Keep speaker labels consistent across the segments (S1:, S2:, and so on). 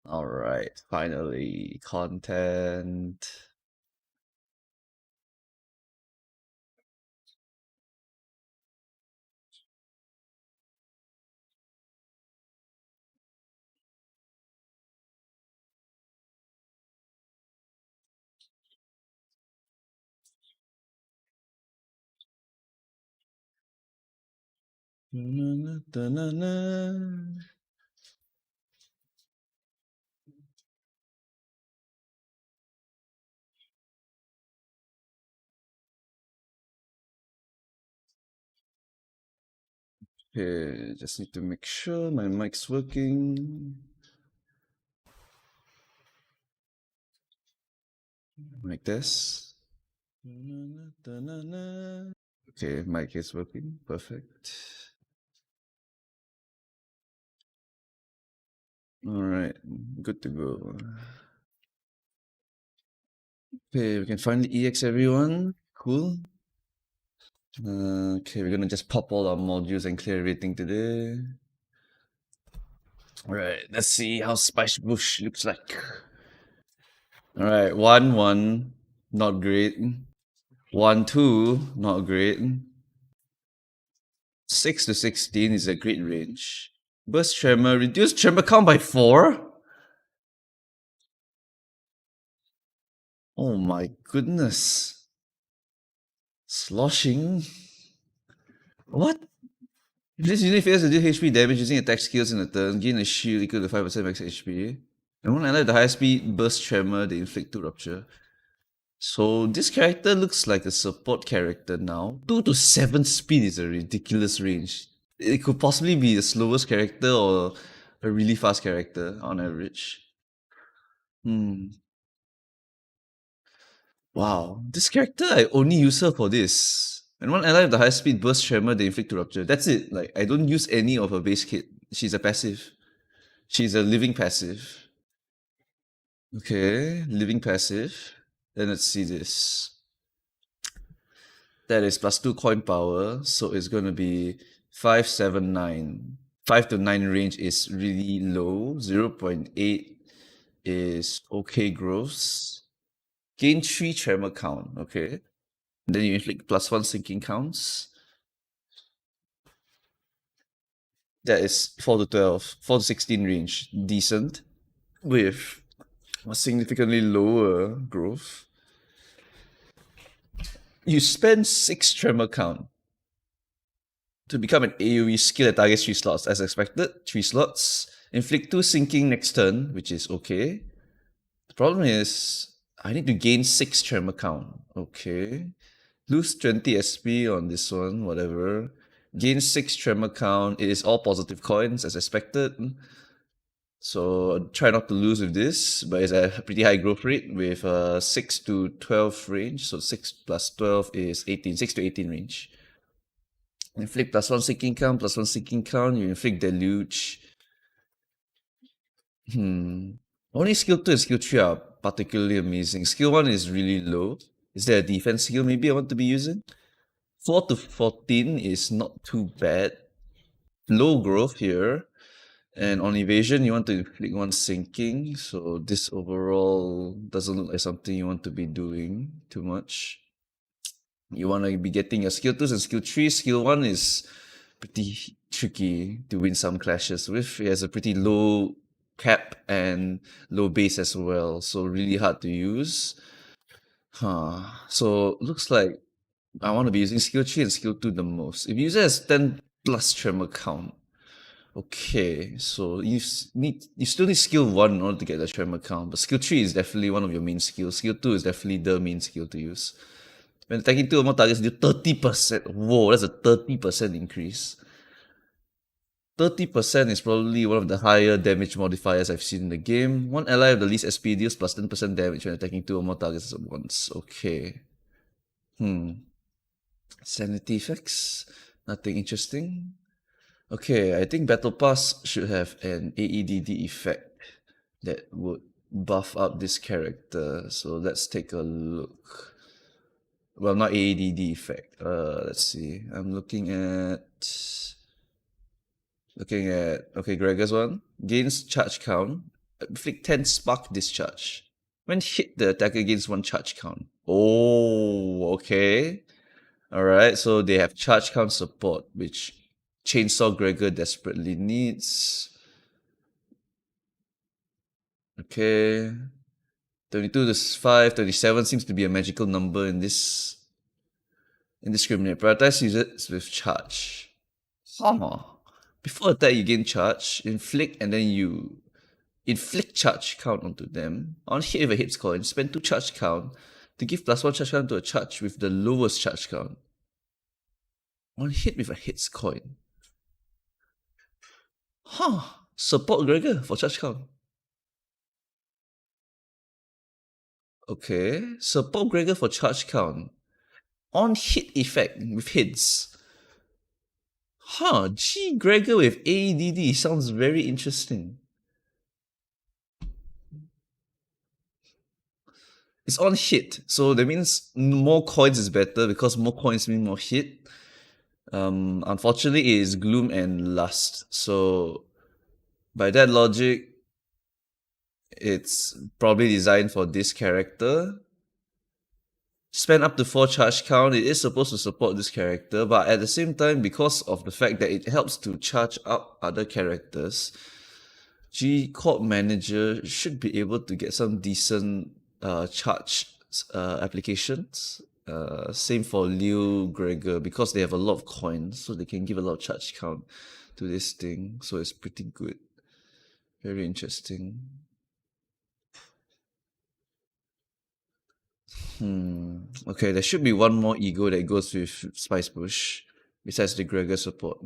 S1: Alright, finally, content. Okay, just need to make sure my mic's working. Like this. Okay, mic is working. Perfect. Alright, good to go. Okay, we can finally EX everyone. Cool. Okay, we're gonna just pop all our modules and clear everything today. Alright, let's see how Spice Bush looks like. Alright, 1-1, not great. 1-2, not great. 6 to 16 is a great range. Burst Tremor, reduce Tremor count by 4? Oh my goodness. Sloshing? What? If this unit fails to do HP damage using attack skills in a turn, gain a shield equal to 5% max HP. And when I like the high speed burst tremor, they inflict 2 rupture. So this character looks like a support character now. 2 to 7 speed is a ridiculous range. It could possibly be the slowest character or a really fast character on average. Wow, this character I only use her for this. And one ally with the high speed burst tremor, they inflict to rupture. That's it. Like I don't use any of her base kit. She's a passive. She's a living passive. Okay, living passive. Then let's see this. That is plus 2 coin power, so it's gonna be 579. 5 to 9 range is really low. 0.8 is okay gross. Gain 3 tremor count, okay. Then you inflict plus 1 sinking counts. That is 4 to 12, 4 to 16 range. Decent. With a significantly lower growth. You spend 6 tremor count to become an AoE skill that targets 3 slots. As expected, 3 slots. Inflict 2 sinking next turn, which is okay. The problem is, I need to gain 6 tremor count. Okay. Lose 20 SP on this one, whatever. Gain 6 tremor count. It is all positive coins, as expected. So try not to lose with this, but it's a pretty high growth rate with 6 to 12 range. So 6 plus 12 is 18, 6 to 18 range. Inflict plus 1 sinking count, plus 1 sinking count, you inflict deluge. Only skill 2 and skill 3 are particularly amazing. Skill 1 is really low. Is there a defense skill maybe I want to be using? 4 to 14 is not too bad. Low growth here. And on evasion, you want to inflict 1 sinking. So this overall doesn't look like something you want to be doing too much. You want to be getting your skill 2s and skill 3. Skill 1 is pretty tricky to win some clashes with. It has a pretty low cap and low base as well. So really hard to use. So looks like I want to be using skill 3 and skill 2 the most. If user has 10 plus tremor count, okay, so you still need skill 1 in order to get the tremor count, but skill 3 is definitely one of your main skills. Skill 2 is definitely the main skill to use. When attacking 2 or more targets, do 30%. Whoa, that's a 30% increase. 30% is probably one of the higher damage modifiers I've seen in the game. One ally with the least SP deals plus 10% damage when attacking 2 or more targets at once. Okay. Sanity effects. Nothing interesting. Okay, I think Battle Pass should have an AEDD effect that would buff up this character. So let's take a look. Well, not AEDD effect. Let's see. I'm looking at okay, Gregor's one. Gains charge count. inflict 10 spark discharge. When hit, the attacker gains 1 charge count. Oh, okay. Alright, so they have charge count support, which Chainsaw Gregor desperately needs. Okay. 32 to 5, 37 seems to be a magical number in this indiscriminate. Prioritize users with charge. Huh. Before attack, you gain charge, inflict, and then you inflict charge count onto them. On hit with a hits coin, spend 2 charge count to give +1 charge count to a charge with the lowest charge count. On hit with a hits coin. Huh. Support Gregor for charge count. Okay. Support Gregor for charge count. On hit effect with hits. Huh. G Gregor with AEDD sounds very interesting. It's on hit, so that means more coins is better because more coins mean more hit. Unfortunately, it is Gloom and Lust. So, by that logic, it's probably designed for this character. Spend up to 4 charge count. It is supposed to support this character, but at the same time, because of the fact that it helps to charge up other characters, G Corp Manager should be able to get some decent charge applications. Same for Liu Gregor, because they have a lot of coins, so they can give a lot of charge count to this thing. So it's pretty good. Very interesting. Okay, there should be one more ego that goes with Spice Bush, besides the Gregor support.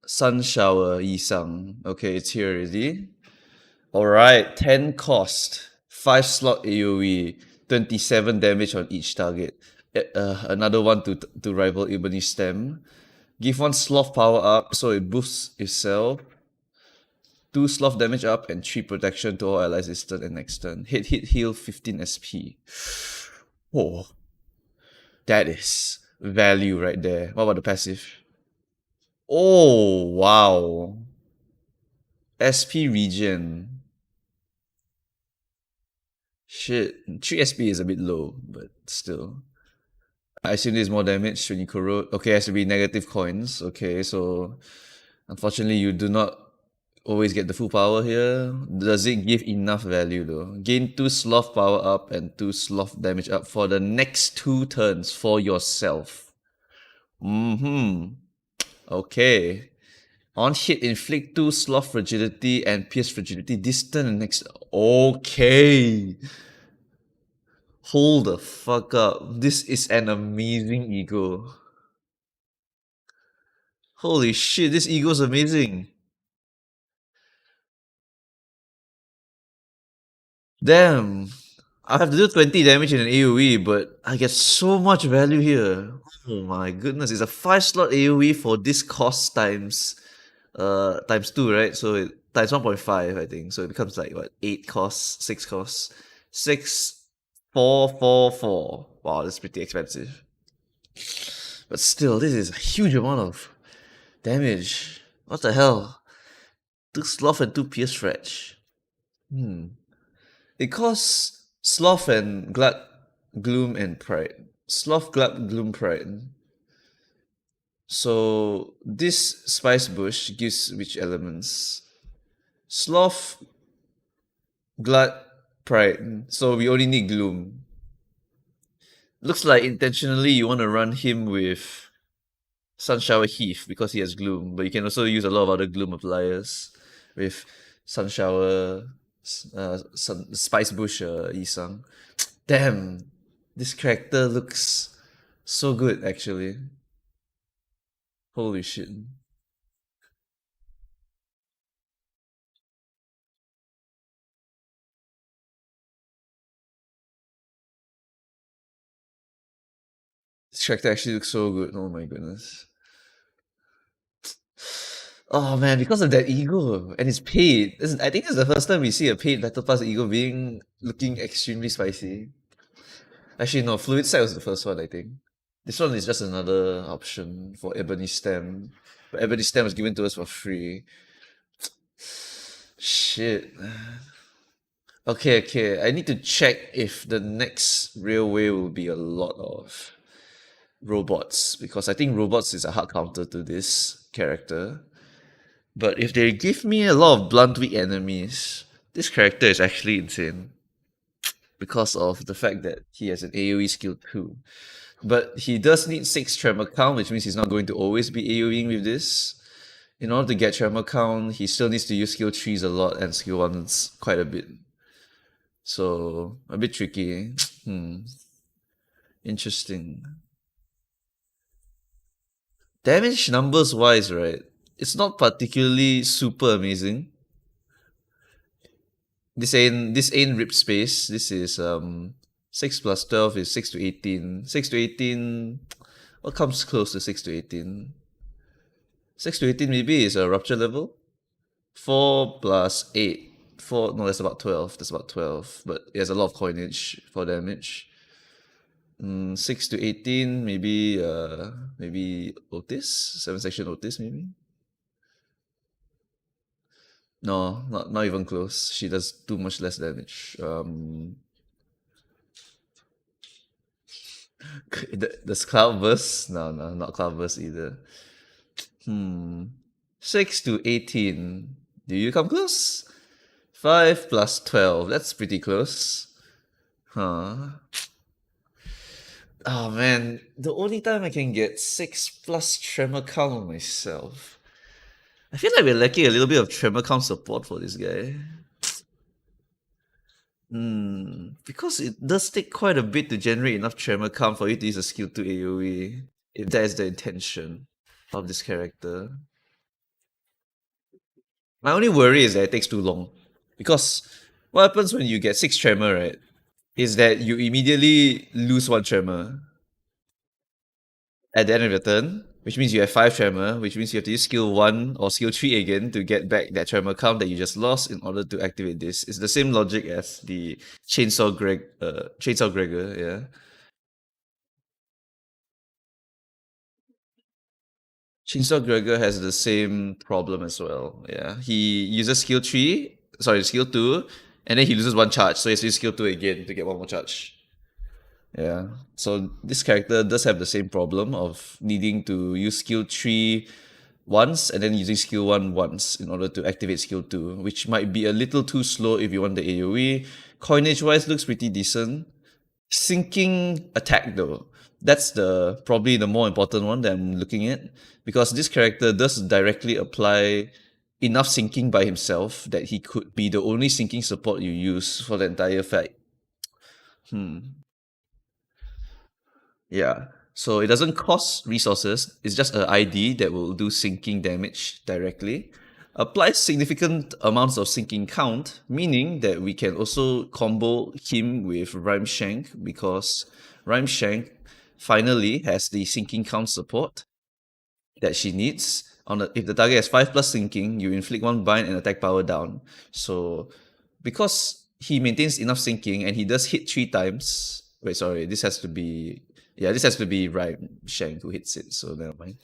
S1: Sunshower Yisang. Okay, it's here already. Alright, 10 cost, 5 slot AoE, 27 damage on each target. Another one to rival Ebony Stem. Give 1 sloth power up so it boosts itself. 2 sloth damage up and 3 protection to all allies this turn and next turn. Hit, heal 15 SP. Oh, that is value right there. What about the passive? Oh, wow. SP regen. Shit, 3 SP is a bit low, but still. I assume there's more damage when you corrode. Okay, it has to be negative coins. Okay, so unfortunately you do not always get the full power here. Does it give enough value though? Gain 2 sloth power up and 2 sloth damage up for the next 2 turns for yourself. Okay. On hit, inflict 2 sloth fragility and pierce fragility this turn and next. Okay. Hold the fuck up. This is an amazing ego. Holy shit, this ego is amazing. Damn. I have to do 20 damage in an AoE, but I get so much value here. Oh my goodness, it's a 5 slot AoE for this cost times 2, right? So it times 1.5, I think. So it becomes like what, 8 costs, 6 costs. 6, 4, 4, 4. Wow, that's pretty expensive. But still, this is a huge amount of damage. What the hell? 2 sloth and 2 pierce fretch. It costs sloth and glut, gloom and pride. Sloth, glut, gloom, pride. So this spice bush gives which elements? Sloth, glut, pride. So we only need gloom. Looks like intentionally you want to run him with Sunshower Heath because he has gloom, but you can also use a lot of other gloom appliers with Sunshower, Spice Bush, Isang. Damn, this character looks so good actually. Holy shit. This character actually looks so good. Oh my goodness. Oh man, because of that ego and it's paid. I think this is the first time we see a paid Battle Pass ego looking extremely spicy. Actually, no, Fluid Sight was the first one, I think. This one is just another option for Ebony Stem. Every stem was given to us for free. Shit. Okay, okay. I need to check if the next railway will be a lot of robots because I think robots is a hard counter to this character. But if they give me a lot of blunt weak enemies, this character is actually insane because of the fact that he has an AoE skill too. But he does need 6 Tremor count, which means he's not going to always be AoEing with this. In order to get Tremor count, he still needs to use skill 3s a lot and skill 1s quite a bit. So, a bit tricky. Interesting. Damage numbers wise, right? It's not particularly super amazing. This ain't rip space. This is 6 plus 12 is 6 to 18. 6 to 18, what comes close to 6 to 18? 6 to 18 maybe is a rupture level. 4 plus 8. 4, no, that's about 12. That's about 12. But it has a lot of coinage for damage. 6 to 18, maybe Otis? 7 section Otis, maybe? No, not even close. She does too much less damage. Does Cloud Burst? No, not Cloud Burst either. 6 to 18. Do you come close? 5 plus 12. That's pretty close. Huh. Oh man, the only time I can get 6 plus Tremor count on myself. I feel like we're lacking a little bit of Tremor count support for this guy. Because it does take quite a bit to generate enough Tremor count for you to use a skill 2 AoE, if that is the intention of this character. My only worry is that it takes too long. Because what happens when you get 6 Tremor, right, is that you immediately lose 1 Tremor at the end of your turn, which means you have 5 Tremor, which means you have to use skill 1 or skill 3 again to get back that Tremor count that you just lost in order to activate this. It's the same logic as the Chainsaw Gregor, yeah. Chainsaw Gregor has the same problem as well, yeah. He uses skill 2, and then he loses 1 charge, so he has to use skill 2 again to get 1 more charge. Yeah. So this character does have the same problem of needing to use skill 3 once and then using skill 1 once in order to activate skill 2, which might be a little too slow if you want the AoE. Coinage wise looks pretty decent. Sinking attack though. That's probably the more important one that I'm looking at. Because this character does directly apply enough sinking by himself that he could be the only sinking support you use for the entire fight. Yeah. So it doesn't cost resources. It's just an ID that will do sinking damage directly. Applies significant amounts of sinking count, meaning that we can also combo him with Rhyme Shank because Rhyme Shank finally has the sinking count support that she needs. If the target has 5 plus sinking, you inflict 1 bind and attack power down. So because he maintains enough sinking and he does hit 3 times. Wait, sorry, this has to be Rhyme Shank who hits it, so never mind.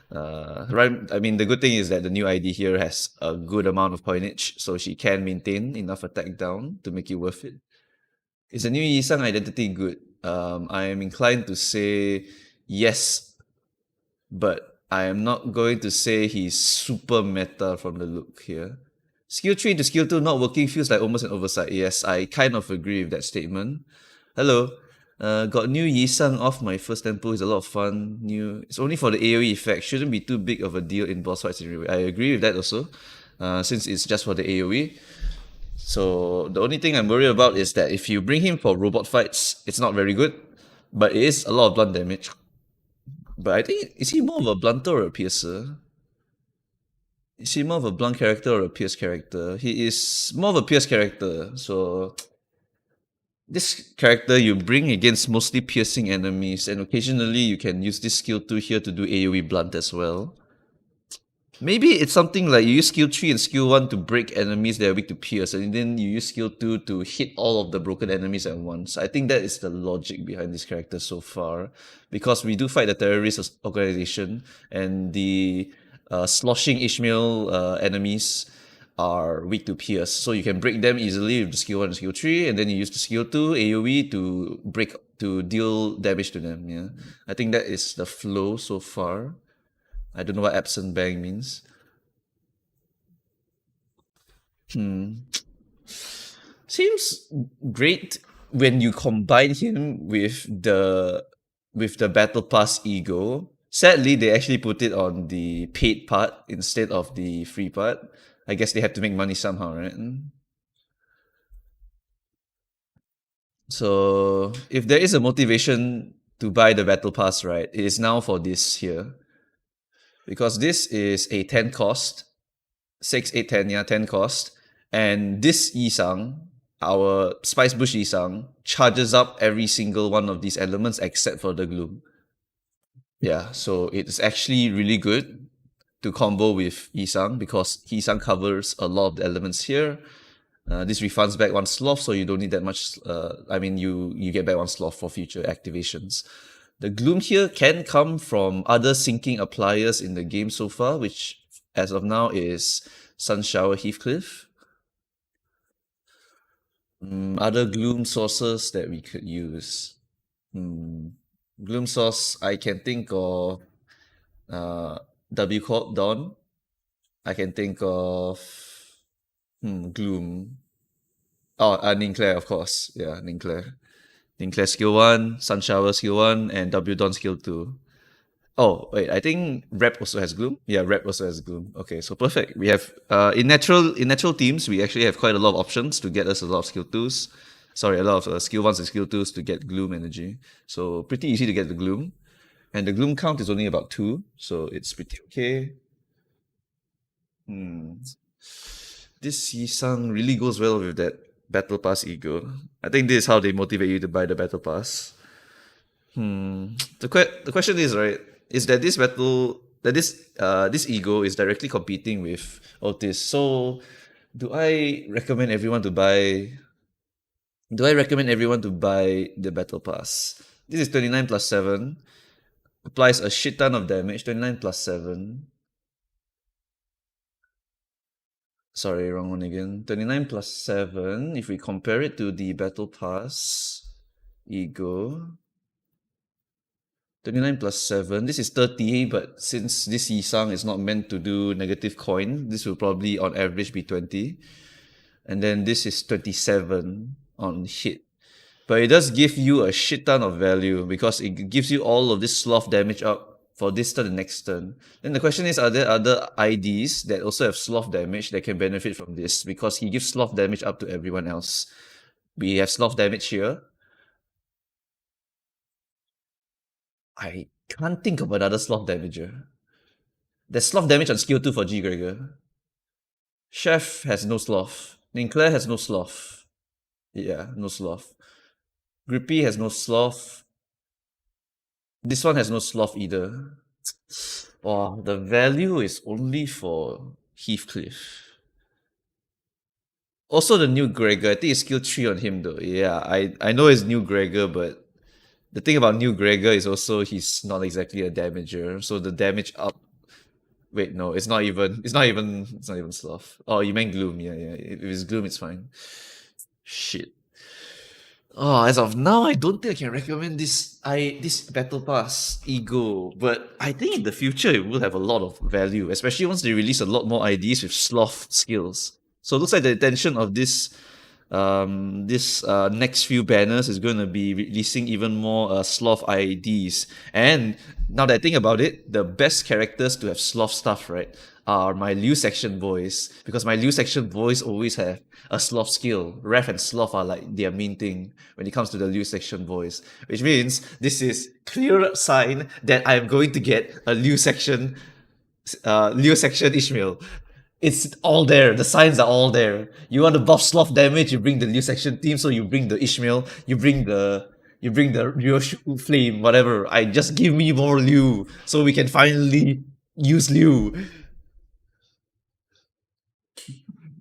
S1: The good thing is that the new ID here has a good amount of coinage, so she can maintain enough attack down to make it worth it. Is the new Yisang identity good? I am inclined to say yes, but I am not going to say he's super meta from the look here. Skill 3 to skill 2 not working feels like almost an oversight. Yes, I kind of agree with that statement. Hello. Got new Yisang off my first tempo. It's a lot of fun. It's only for the AoE effect. Shouldn't be too big of a deal in boss fights in real. I agree with that also. Since it's just for the AoE. So the only thing I'm worried about is that if you bring him for robot fights, it's not very good. But it is a lot of blunt damage. But I think, is he more of a blunter or a piercer? Is he more of a blunt character or a pierce character? He is more of a pierce character. So this character you bring against mostly piercing enemies, and occasionally you can use this skill 2 here to do AoE blunt as well. Maybe it's something like you use skill 3 and skill 1 to break enemies that are weak to pierce, and then you use skill 2 to hit all of the broken enemies at once. I think that is the logic behind this character so far, because we do fight the terrorist organization, and the sloshing Ishmael enemies are weak to pierce, so you can break them easily with the skill 1 and skill 3, and then you use the skill 2 AoE to deal damage to them. Yeah, I think that is the flow so far. I don't know what absent bang means. Seems great when you combine him with the battle pass ego. Sadly, they actually put it on the paid part instead of the free part. I guess they have to make money somehow, right? So if there is a motivation to buy the battle pass, right, it is now for this here. Because this is a 10 cost, 6, 8, 10, yeah, 10 cost. And this Yisang, our Spice Bush Yisang, charges up every single one of these elements except for the Gloom. Yeah, so it's actually really good to combo with Yisang because Yisang covers a lot of the elements here. This refunds back one sloth, so you don't need that much. You get back one sloth for future activations. The Gloom here can come from other sinking appliers in the game so far, which as of now is Sunshower Heathcliff. Other Gloom sources that we could use. Gloom source, I can think of W Corp Dawn. I can think of Gloom. Oh, Ninclair, of course. Yeah, Ninclair. Ninclair skill 1, Sunshower skill 1, and W Dawn skill 2. Oh, wait, I think Rep also has Gloom. Yeah, Rep also has Gloom. Okay, so perfect. We have in natural teams, we actually have quite a lot of options to get us a lot of skill 2s. Sorry, a lot of skill 1s and skill 2s to get Gloom energy. So pretty easy to get the Gloom. And the Gloom count is only about 2, so it's pretty okay. This Yisang really goes well with that Battle Pass ego. I think this is how they motivate you to buy the Battle Pass. The question is, right, is that this ego is directly competing with Otis. So do I recommend everyone to buy the Battle Pass? This is 29 plus 7. Applies a shit ton of damage. 29 plus 7. Sorry, wrong one again. 29 plus 7. If we compare it to the Battle Pass ego, 29 plus 7. This is 30, but since this Yisang is not meant to do negative coin, this will probably on average be 20. And then this is 27 on hit. But it does give you a shit ton of value because it gives you all of this sloth damage up for this turn and next turn. Then the question is, are there other IDs that also have sloth damage that can benefit from this? Because he gives sloth damage up to everyone else. We have sloth damage here. I can't think of another sloth damager. There's sloth damage on skill 2 for G. Gregor. Chef has no sloth. Ninclair has no sloth. Yeah, no sloth. Grippy has no sloth. This one has no sloth either. Wow, the value is only for Heathcliff. Also the new Gregor, I think it's skill 3 on him though. Yeah, I know it's new Gregor, but the thing about new Gregor is also he's not exactly a damager. So the damage up. Wait, no, it's not even sloth. Oh, you meant gloom, yeah. If it's gloom, it's fine. Shit. Oh, as of now, I don't think I can recommend this Battle Pass Ego, but I think in the future it will have a lot of value, especially once they release a lot more IDs with sloth skills. So it looks like the intention of this next few banners is going to be releasing even more sloth IDs. And now that I think about it, the best characters to have sloth stuff, right, are my Liu section boys, because my Liu section boys always have a sloth skill. Ref and sloth are like their main thing when it comes to the Liu section boys, which means this is clear sign that I'm going to get a Liu section Ishmael. It's all there. The signs are all there. You want to buff sloth damage, you bring the Liu section team, so you bring the Ishmael, you bring the Ryoshu Flame, whatever. I just give me more Liu so we can finally use Liu.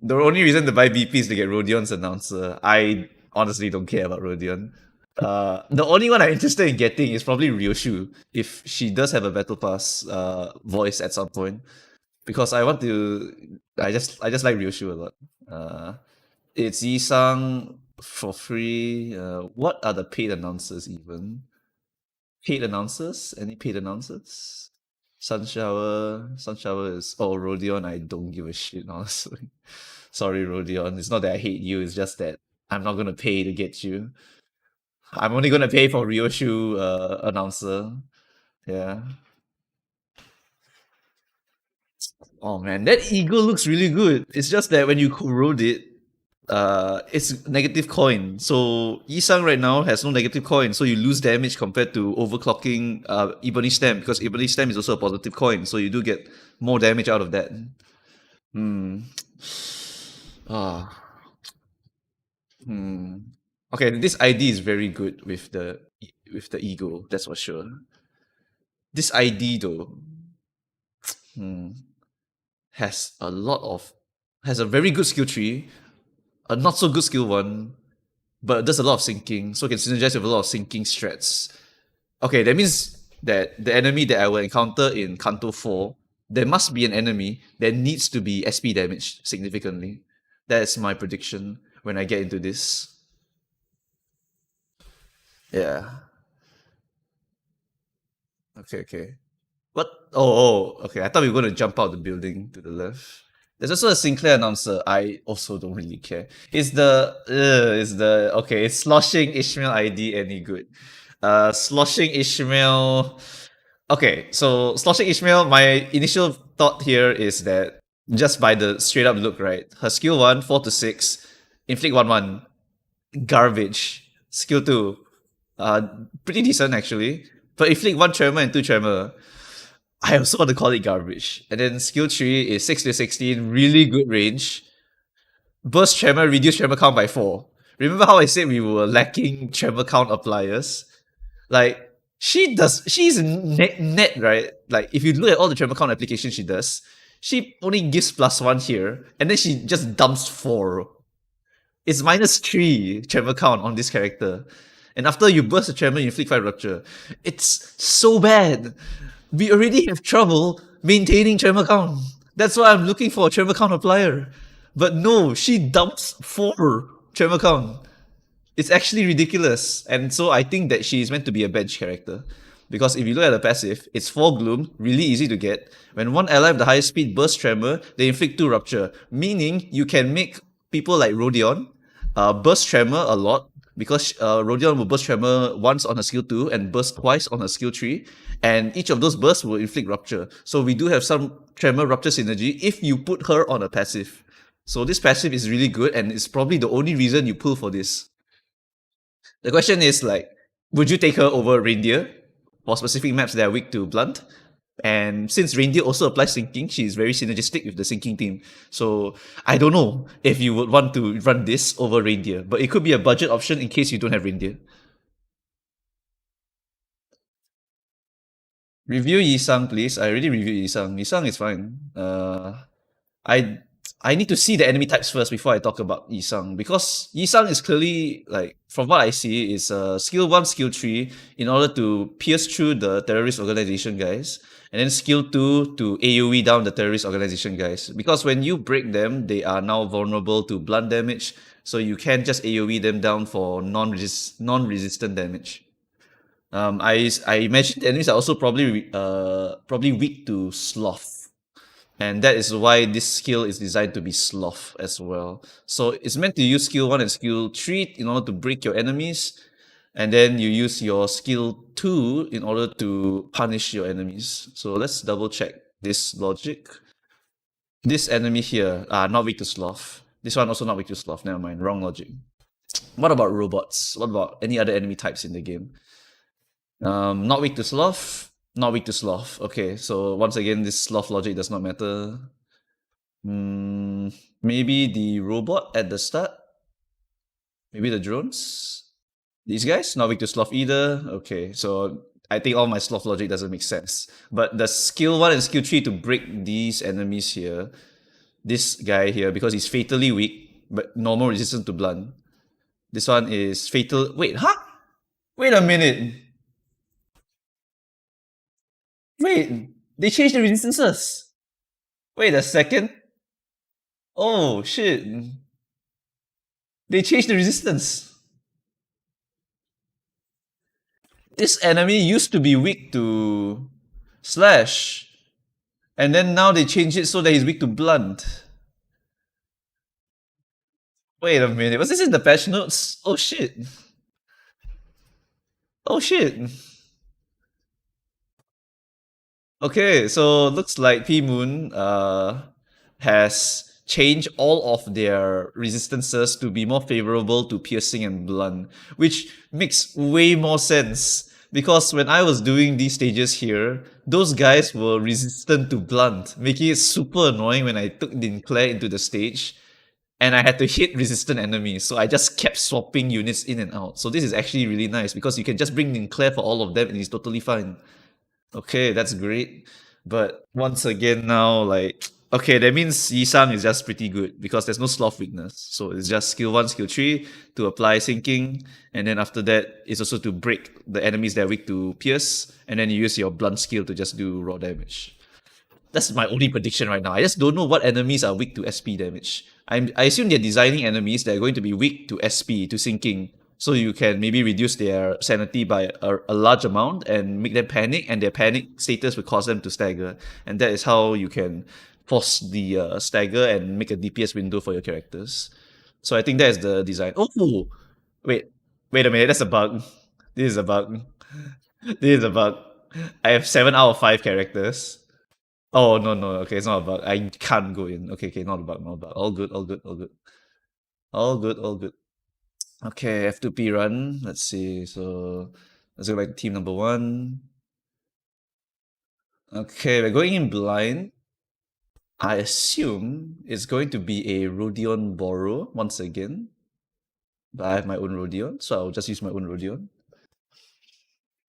S1: The only reason to buy BP is to get Rodion's announcer. I honestly don't care about Rodion. The only one I'm interested in getting is probably Ryoshu, if she does have a battle pass voice at some point. because I want to. I just like Ryoshu a lot. It's Yisang for free. What are the paid announcers even? Paid announcers? Any paid announcers? Sunshower is Rodion. I don't give a shit, honestly. Sorry, Rodion. It's not that I hate you. It's just that I'm not gonna pay to get you. I'm only gonna pay for Ryoshu announcer. Yeah. Oh man, that ego looks really good. It's just that when you corrode it, it's negative coin. So Yisang right now has no negative coin, so you lose damage compared to overclocking Ebony Stem, because Ebony Stem is also a positive coin, so you do get more damage out of that. Hmm. Ah. Hmm. Okay, this ID is very good with the ego. That's for sure. This ID though, hmm, has a lot of has a very good skill tree, a not so good skill one, but does a lot of syncing, so it can synergize with a lot of syncing strats. Okay, that means that the enemy that I will encounter in Canto 4, there must be an enemy that needs to be SP damaged significantly. That's my prediction when I get into this. Yeah. Okay, okay. What? Okay. I thought we were going to jump out the building to the left. There's also a Sinclair announcer. I also don't really care. Is sloshing Ishmael ID any good? Sloshing Ishmael. Okay, so sloshing Ishmael. My initial thought here is that just by the straight up look, right? Her skill one, 4 to 6, inflict 1/1, garbage. Skill two, uh, pretty decent actually. But inflict one tremor and two tremor. I also want to call it garbage. And then skill 3 is 6 to 16, really good range. Burst tremor, reduce tremor count by 4. Remember how I said we were lacking tremor count appliers? Like, she's net, right? Like, if you look at all the tremor count applications she does, she only gives +1 here, and then she just dumps 4. It's -3 tremor count on this character. And after you burst the tremor, you inflict 5 rupture. It's so bad. We already have trouble maintaining tremor count. That's why I'm looking for a tremor count applier. But no, she dumps 4 tremor count. It's actually ridiculous. And so I think that she is meant to be a bench character. Because if you look at the passive, it's 4 Gloom, really easy to get. When one ally with the highest speed bursts Tremor, they inflict 2 Rupture. Meaning you can make people like Rodion burst Tremor a lot, because Rodion will burst Tremor once on her skill 2 and burst twice on her skill 3. And each of those bursts will inflict Rupture. So we do have some Tremor Rupture synergy if you put her on a passive. So this passive is really good, and it's probably the only reason you pull for this. The question is like, would you take her over Reindeer for specific maps that are weak to Blunt? And since Reindeer also applies syncing, she's very synergistic with the syncing team. So I don't know if you would want to run this over Reindeer, but it could be a budget option in case you don't have Reindeer. Review Yisang, please. I already reviewed Yisang. Yisang is fine. I I need to see the enemy types first before I talk about Yisang, because Yisang is clearly, like, from what I see, is skill 1, skill 3 in order to pierce through the terrorist organization guys, and then skill 2 to AoE down the terrorist organization guys. Because when you break them, they are now vulnerable to blunt damage, so you can't just AoE them down for non-resistant damage. I imagine the enemies are also probably weak to sloth, and that is why this skill is designed to be sloth as well. So it's meant to use skill 1 and skill 3 in order to break your enemies, and then you use your skill 2 in order to punish your enemies. So let's double check this logic. This enemy here, not weak to sloth. This one also not weak to sloth. Never mind, wrong logic. What about robots? What about any other enemy types in the game? Not weak to sloth. Not weak to sloth. Okay, so once again, this sloth logic does not matter. Maybe the robot at the start. Maybe the drones. These guys not weak to sloth either. Okay, so I think all my sloth logic doesn't make sense. But the skill 1 and skill 3 to break these enemies here, this guy here, because he's fatally weak but normal resistant to blunt. This one is fatal. Wait, huh? Wait a minute. Wait, they changed the resistances. Wait a second. Oh shit. They changed the resistance. This enemy used to be weak to slash. And then now they change it so that he's weak to blunt. Wait a minute. Was this in the patch notes? Oh shit. Oh shit. Okay, so looks like P Moon has changed all of their resistances to be more favorable to piercing and blunt, which makes way more sense. Because when I was doing these stages here, those guys were resistant to blunt, making it super annoying when I took Dinclair into the stage and I had to hit resistant enemies. So I just kept swapping units in and out. So this is actually really nice because you can just bring Dinclair for all of them and it's totally fine. Okay, that's great. But once again, now, like, okay, that means Yisang is just pretty good because there's no sloth weakness. So it's just skill 1, skill 3 to apply sinking. And then after that, it's also to break the enemies that are weak to pierce. And then you use your blunt skill to just do raw damage. That's my only prediction right now. I just don't know what enemies are weak to SP damage. I assume they're designing enemies that are going to be weak to SP, to sinking. So you can maybe reduce their sanity by a large amount and make them panic, and their panic status will cause them to stagger. And that is how you can force the stagger and make a DPS window for your characters. So I think that is the design. Oh, wait, wait a minute. That's a bug. This is a bug. This is a bug. I have 7 out of 5 characters. Oh no no, okay, it's not a bug. I can't go in. Okay, okay, not a bug, not a bug. All good, all good, all good. All good, all good. Okay, F2P run. Let's see. So let's go back to team number 1. Okay, we're going in blind. I assume it's going to be a Rodion borrow once again. But I have my own Rodion, so I'll just use my own Rodion.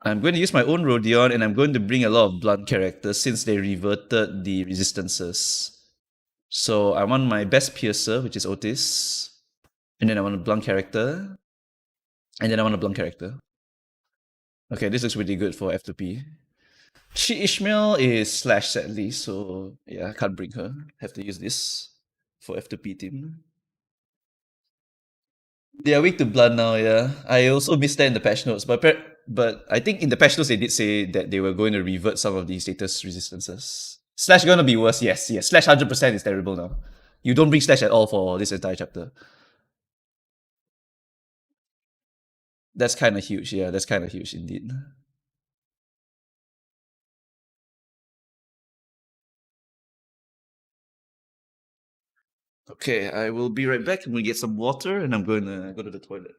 S1: I'm going to use my own Rodion and I'm going to bring a lot of blunt characters since they reverted the resistances. So I want my best piercer, which is Otis. And then I want a blunt character. And then I want a blunt character. Okay, this looks really good for F2P. She Ishmael is slash sadly, so yeah, I can't bring her. Have to use this for F2P team. They are weak to blood now, yeah. I also missed that in the patch notes, but I think in the patch notes they did say that they were going to revert some of these status resistances. Slash gonna be worse, yes, yes. Slash 100% is terrible now. You don't bring slash at all for this entire chapter. That's kind of huge, yeah. That's kind of huge indeed. Okay, I will be right back. I'm gonna get some water and I'm going to go to the toilet.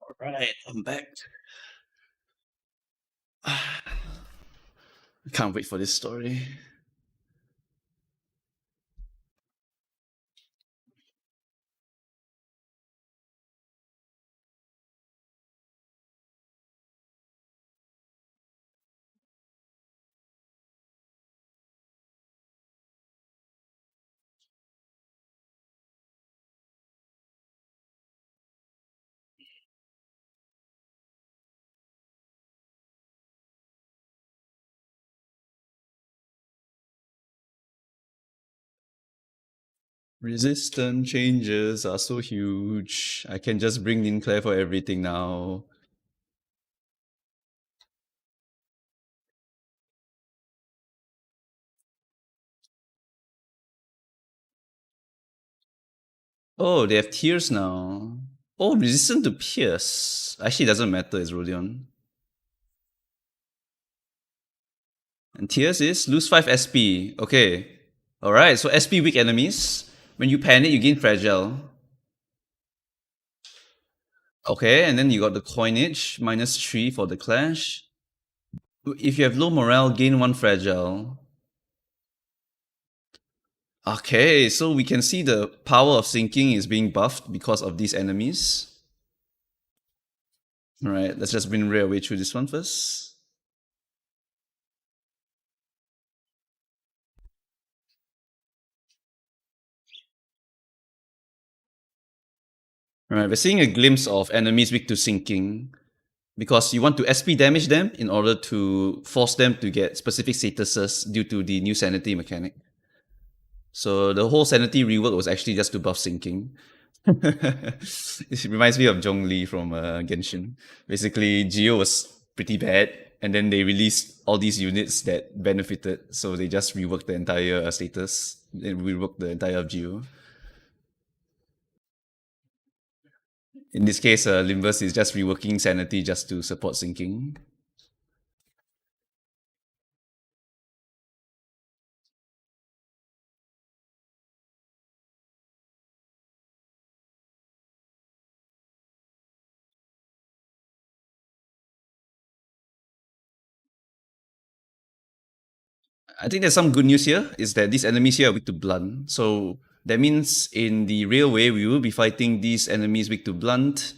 S1: Alright, I'm back. I can't wait for this story. Resistant changes are so huge. I can just bring in Claire for everything now. Oh, they have tears now. Oh, resistant to pierce. Actually, it doesn't matter, it's Rodion. And tears is lose 5 SP. Okay. Alright, so SP weak enemies. When you panic, you gain fragile. Okay, and then you got the coinage, -3 for the clash. If you have low morale, gain 1 fragile. Okay, so we can see the power of sinking is being buffed because of these enemies. Alright, let's just bring Ray away through this one first. Alright, we're seeing a glimpse of enemies weak to sinking. Because you want to SP damage them in order to force them to get specific statuses due to the new sanity mechanic. So the whole sanity rework was actually just to buff sinking. It reminds me of Zhongli from Genshin. Basically, Geo was pretty bad, and then they released all these units that benefited, so they just reworked the entire status, and reworked the entire Geo. In this case, Limbus is just reworking Sanity just to support sinking. I think there's some good news here, is that these enemies here are weak to blunt. So that means in the real way, we will be fighting these enemies weak to blunt.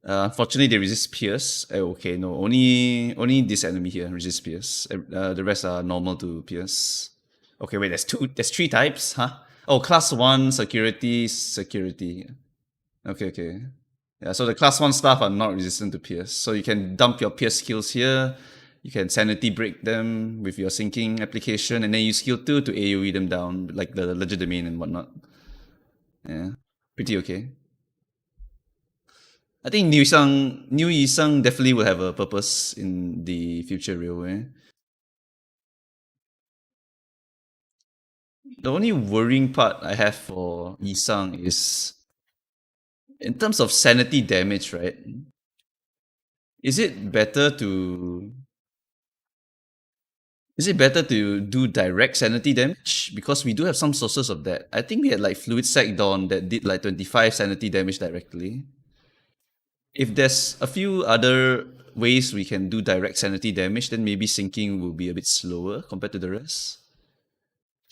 S1: Unfortunately, they resist pierce. Okay, no, only this enemy here resists pierce. The rest are normal to pierce. Okay, wait, there's 3 types, huh? Oh, class 1, security. Okay, okay. Yeah, so the class 1 stuff are not resistant to pierce. So you can dump your pierce skills here. You can sanity break them with your sinking application, and then use skill 2 to AoE them down, like the legerdemain and whatnot. Yeah, pretty okay. I think New Yisang definitely will have a purpose in the future railway. The only worrying part I have for Yisang is in terms of sanity damage, right? Is it better to do direct sanity damage? Because we do have some sources of that. I think we had like Fluid Sac Dawn that did like 25 sanity damage directly. If there's a few other ways we can do direct sanity damage, then maybe sinking will be a bit slower compared to the rest.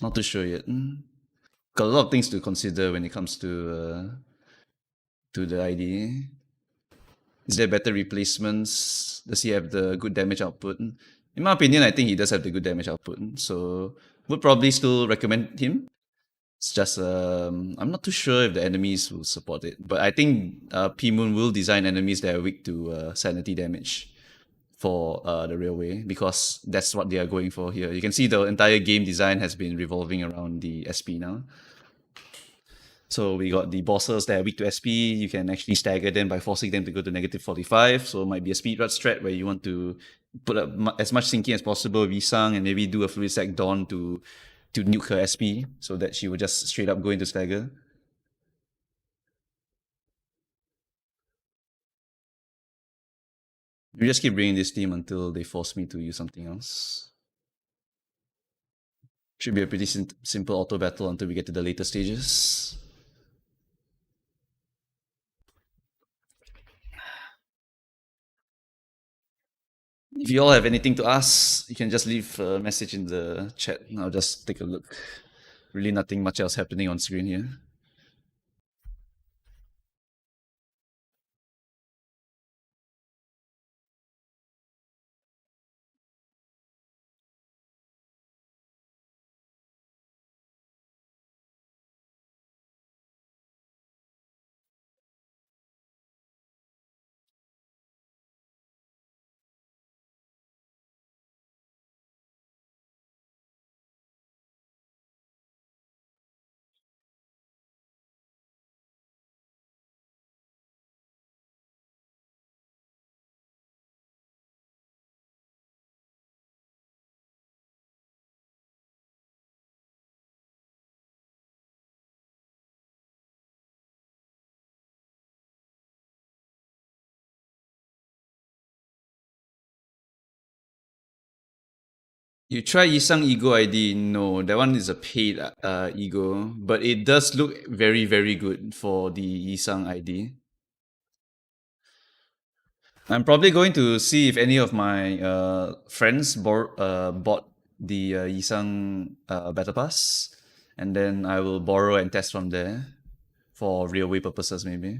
S1: Not too sure yet. Got a lot of things to consider when it comes to the ID. Is there better replacements? Does he have the good damage output? In my opinion, I think he does have the good damage output. So would probably still recommend him. It's just I'm not too sure if the enemies will support it. But I think P-Moon will design enemies that are weak to sanity damage for the railway, because that's what they are going for here. You can see the entire game design has been revolving around the SP now. So we got the bosses that are weak to SP. You can actually stagger them by forcing them to go to -45. So it might be a speed run strat where you want to put up as much sinking as possible with Isang, and maybe do a Fluid Sac Dawn to nuke her SP so that she will just straight up go into stagger. We just keep bringing this team until they force me to use something else. Should be a pretty simple auto battle until we get to the later stages. If you all have anything to ask, you can just leave a message in the chat. And I'll just take a look. Really, nothing much else happening on screen here. You try Yisang Ego ID? No, that one is a paid Ego, but it does look very, very good for the Yisang ID. I'm probably going to see if any of my friends bought the Yisang Battle Pass, and then I will borrow and test from there for railway purposes, maybe.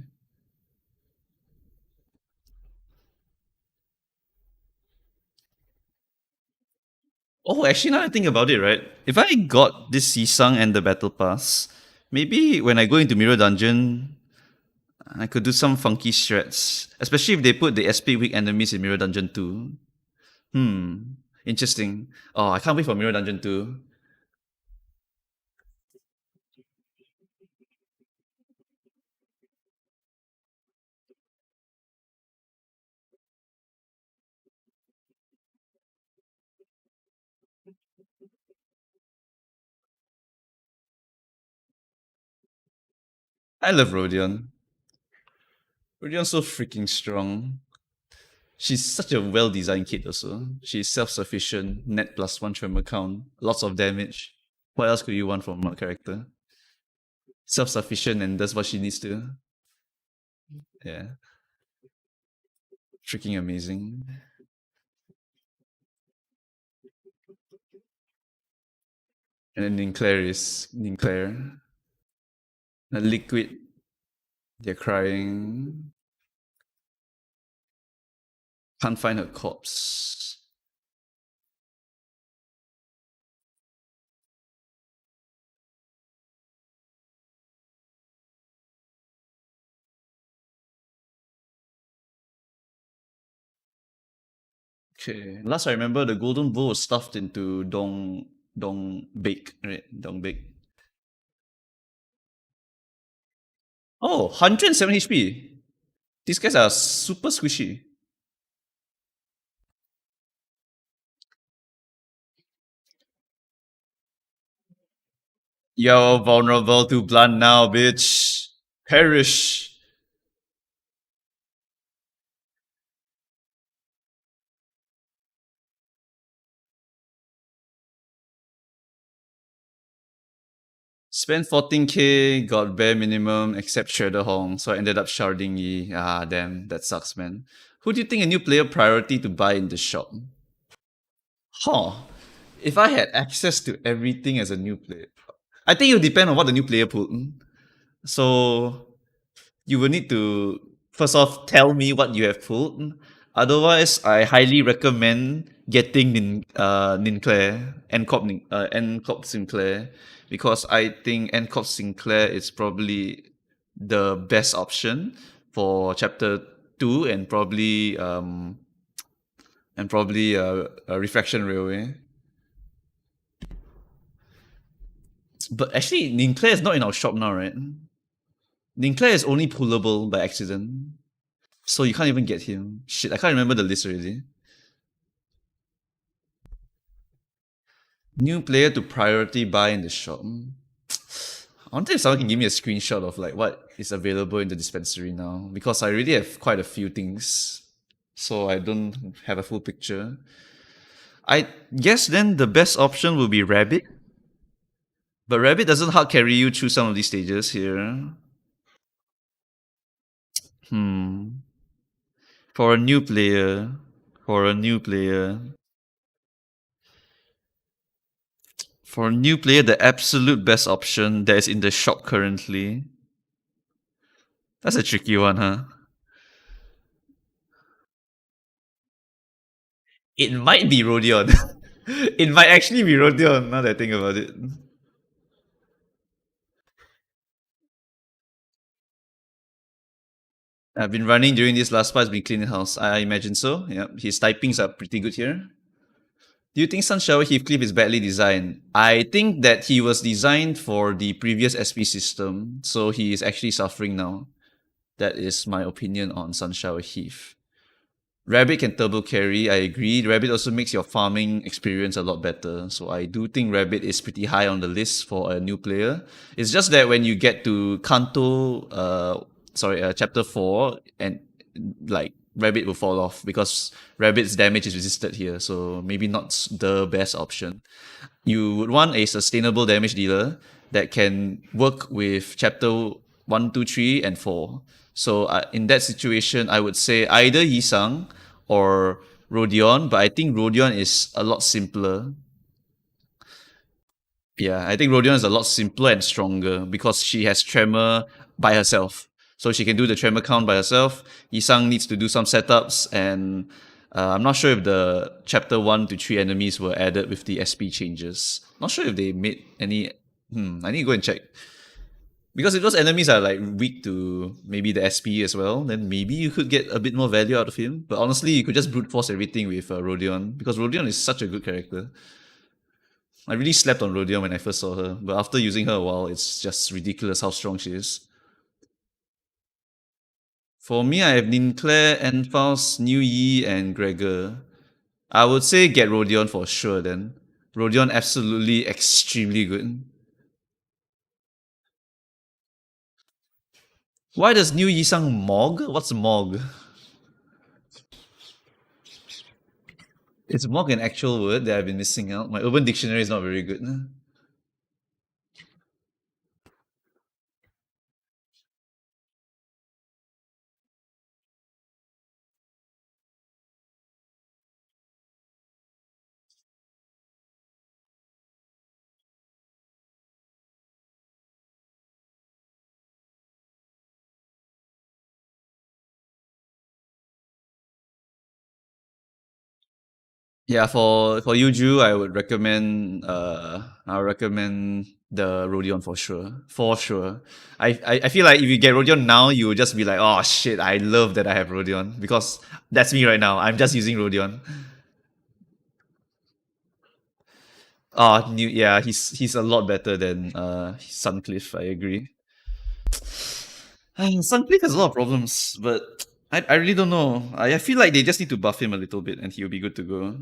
S1: Oh, actually, now I think about it, right? If I got this Yisang and the Battle Pass, maybe when I go into Mirror Dungeon, I could do some funky strats, especially if they put the SP weak enemies in Mirror Dungeon 2. Interesting. Oh, I can't wait for Mirror Dungeon 2. I love Rodion. Rhodion's so freaking strong. She's such a well designed kid, also. She's self sufficient, net plus one tremor count, lots of damage. What else could you want from a character? Self sufficient and does what she needs to. Yeah. Freaking amazing. And then Ninclair is Ninclair. A liquid, they're crying. Can't find her corpse. Okay. Last I remember, the golden bowl was stuffed into Dong Bake, right? Dong Bake. Oh, 107 HP. These guys are super squishy. You're vulnerable to blunt now, bitch. Perish. Spent 14k, got bare minimum except Shredder Hong, so I ended up sharding Yi. Ah, damn, that sucks, man. Who do you think a new player priority to buy in the shop? Huh. If I had access to everything as a new player, I think it would depend on what the new player put. So you will need to first off tell me what you have pulled. Otherwise, I highly recommend getting Ninclair, Ncop Sinclair, because I think Ncop Sinclair is probably the best option for chapter 2 and probably a Refraction Railway. But actually, Ninclair is not in our shop now, right? Ninclair is only pullable by accident. So you can't even get him. Shit, I can't remember the list already. New player to priority buy in the shop. I wonder if someone can give me a screenshot of like what is available in the dispensary now, because I really have quite a few things, so I don't have a full picture. I guess then the best option will be Rabbit, but Rabbit doesn't hard carry you through some of these stages here. Hmm. For a new player, For a new player, the absolute best option that is in the shop currently. That's a tricky one, huh? It might be Rodion. It might actually be Rodion, now that I think about it. I've been running during this last part, has been cleaning house. I imagine so. Yeah, his typings are pretty good here. Do you think Sunshower Heathcliff is badly designed? I think that he was designed for the previous SP system, so he is actually suffering now. That is my opinion on Sunshower Heath. Rabbit can turbo carry, I agree. Rabbit also makes your farming experience a lot better. So I do think Rabbit is pretty high on the list for a new player. It's just that when you get to Canto, chapter 4, and like Rabbit will fall off because Rabbit's damage is resisted here. So maybe not the best option. You would want a sustainable damage dealer that can work with chapter 1, 2, 3, and 4. So in that situation, I would say either Yisang or Rodion, but I think Rodion is a lot simpler. Yeah, I think Rodion is a lot simpler and stronger because she has Tremor by herself. So she can do the Tremor count by herself. Yisang needs to do some setups, and I'm not sure if the chapter 1 to 3 enemies were added with the SP changes. Not sure if they made any. I need to go and check. Because if those enemies are like weak to maybe the SP as well, then maybe you could get a bit more value out of him. But honestly, you could just brute force everything with Rodion because Rodion is such a good character. I really slept on Rodion when I first saw her, but after using her a while, it's just ridiculous how strong she is. For me, I have Ninclair, Enfaust, New Yi, and Gregor. I would say get Rodion for sure then. Rodion absolutely extremely good. Why does New Yisang Mog? What's Mog? Is Mog an actual word that I've been missing out? My Urban Dictionary is not very good. Yeah, for Yuju, I would recommend the Rodion for sure. For sure. I feel like if you get Rodion now, you will just be like, oh shit, I love that I have Rodion. Because that's me right now. I'm just using Rodion. Yeah, he's a lot better than Suncliff, I agree. Suncliff has a lot of problems, but I really don't know. I feel like they just need to buff him a little bit and he'll be good to go.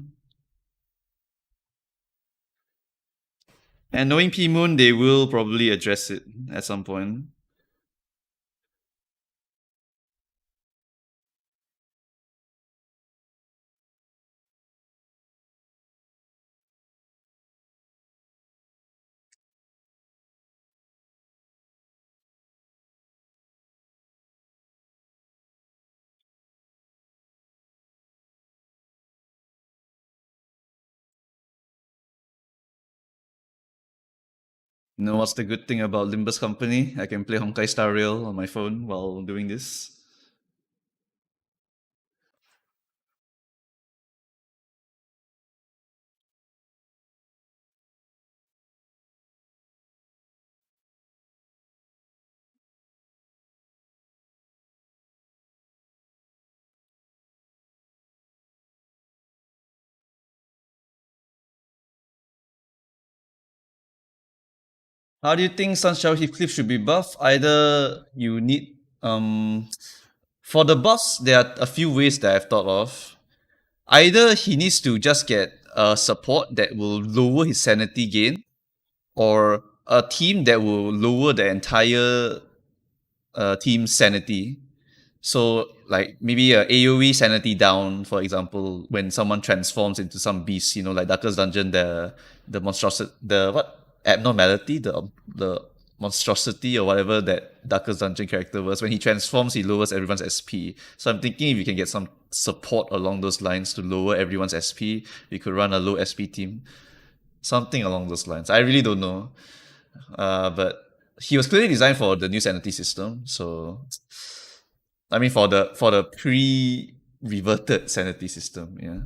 S1: And knowing P Moon, they will probably address it at some point. You know what's the good thing about Limbus Company? I can play Honkai Star Rail on my phone while doing this. How do you think Sunshower Heathcliff should be buffed? Either you need for the boss, there are a few ways that I've thought of. Either he needs to just get a support that will lower his sanity gain, or a team that will lower the entire team's sanity. So, like maybe a AoE sanity down, for example, when someone transforms into some beast, like Darkest Dungeon, the monstrosity, the what abnormality, the monstrosity or whatever that Darkest Dungeon character was. When he transforms, he lowers everyone's SP. So I'm thinking if you can get some support along those lines to lower everyone's SP, we could run a low SP team. Something along those lines. I really don't know. But he was clearly designed for the new Sanity system. So I mean for the pre-reverted Sanity system, yeah.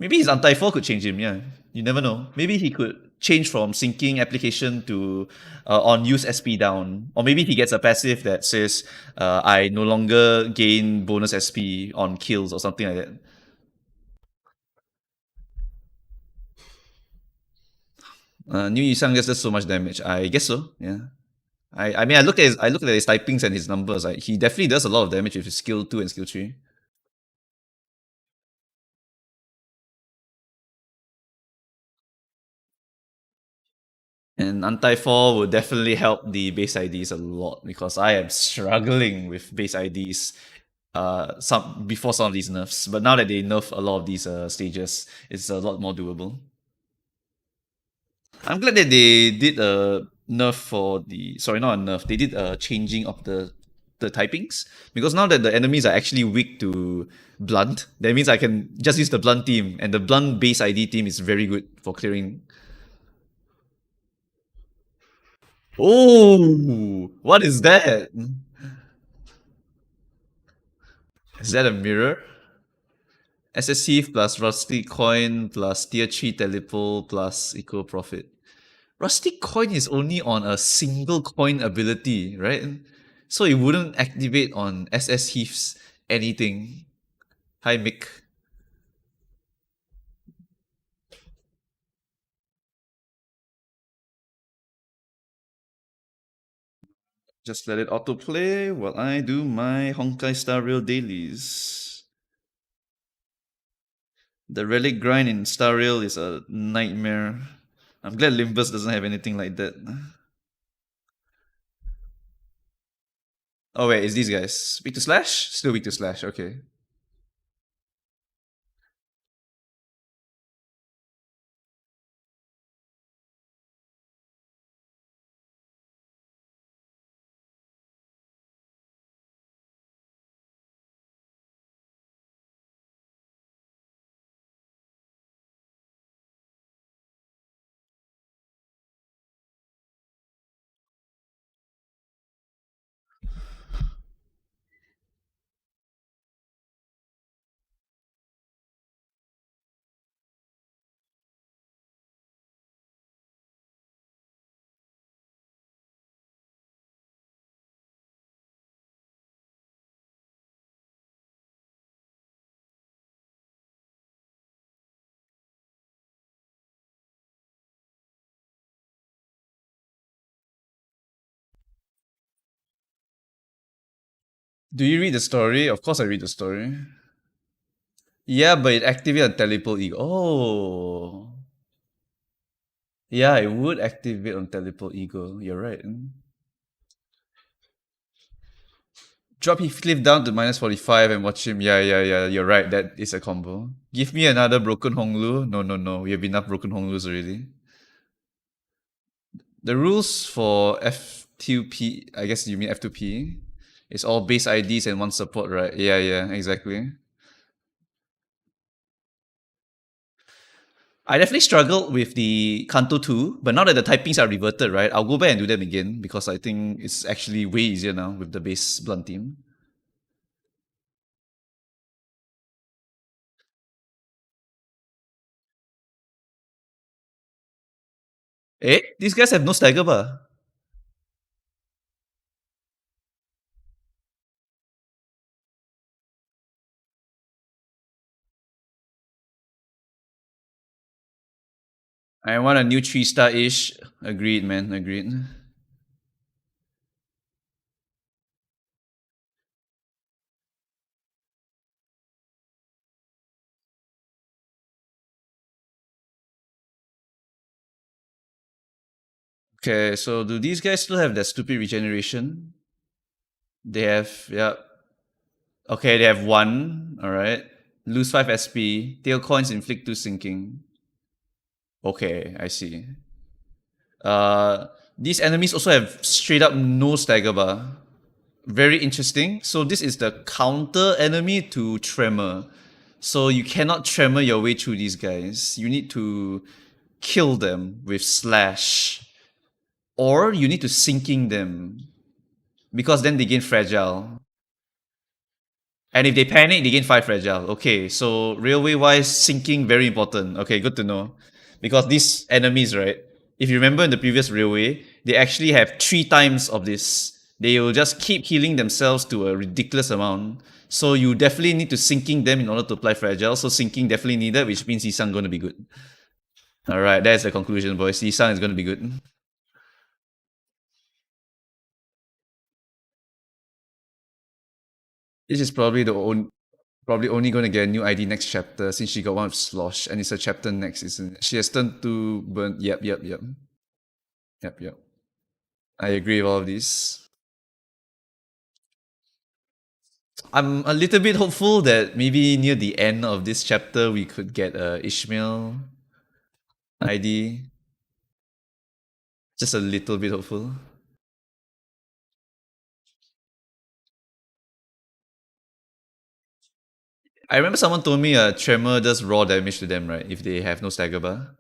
S1: Maybe his anti-fall could change him, yeah. You never know. Maybe he could change from syncing application to on use SP down. Or maybe he gets a passive that says, I no longer gain bonus SP on kills or something like that. New Yisang just does so much damage. I guess so, yeah. I mean I looked at his typings and his numbers. Like, he definitely does a lot of damage with his skill 2 and skill 3. And anti-fall would definitely help the base IDs a lot because I am struggling with base IDs some before some of these nerfs. But now that they nerf a lot of these stages, it's a lot more doable. I'm glad that they did a nerf for the not a nerf. They did a changing of the typings because now that the enemies are actually weak to blunt, that means I can just use the blunt team, and the blunt base ID team is very good for clearing. Oh, what is that? Is that a mirror? SS Heath plus Rusty Coin plus Tier 3 Telepole plus Eco Profit. Rusty Coin is only on a single coin ability, right? So it wouldn't activate on SS Heath's anything. Hi, Mick. Just let it autoplay while I do my Honkai Star Rail dailies. The relic grind in Star Rail is a nightmare. I'm glad Limbus doesn't have anything like that. Oh wait, is these guys weak to slash? Still weak to slash. Okay. Do you read the story? Of course I read the story. Yeah, but it activates a teleport ego. Oh. Yeah, it would activate on teleport ego. You're right. Drop his cliff down to minus 45 and watch him. Yeah. You're right. That is a combo. Give me another broken Honglu. No. We have enough broken Honglus already. The rules for F2P, I guess you mean F2P, it's all base IDs and one support, right? Yeah, exactly. I definitely struggled with the Canto 2, but now that the typings are reverted, right, I'll go back and do them again because I think it's actually way easier now with the base blunt team. Eh? These guys have no stagger bar. I want a new 3-star-ish. Agreed, man. Agreed. Okay, so do these guys still have that stupid regeneration? They have, yeah. Okay, they have one. All right. Lose 5 SP. Tail coins inflict 2 sinking. Okay, I see. Uh, These enemies also have straight up no stagger bar. Very interesting. So this is the counter enemy to Tremor. So you cannot Tremor your way through these guys. You need to kill them with Slash. Or you need to sinking them. Because then they gain fragile. And if they panic, they gain 5 fragile. Okay, so railway wise, sinking very important. Okay, good to know. Because these enemies, right? If you remember in the previous railway, they actually have 3 times of this. They will just keep healing themselves to a ridiculous amount. So you definitely need to sinking them in order to apply fragile. So sinking definitely needed, which means Isang gonna be good. Alright, that's the conclusion, boys. Isang is gonna be good. This is probably the only probably only going to get a new ID next chapter since she got one with Slosh and it's a chapter next, isn't it? She has turned to burn. Yep, yep, yep. Yep, yep. I agree with all of these. I'm a little bit hopeful that maybe near the end of this chapter we could get a Ishmael ID. Just a little bit hopeful. I remember someone told me Tremor does raw damage to them, right? If they have no stagger bar.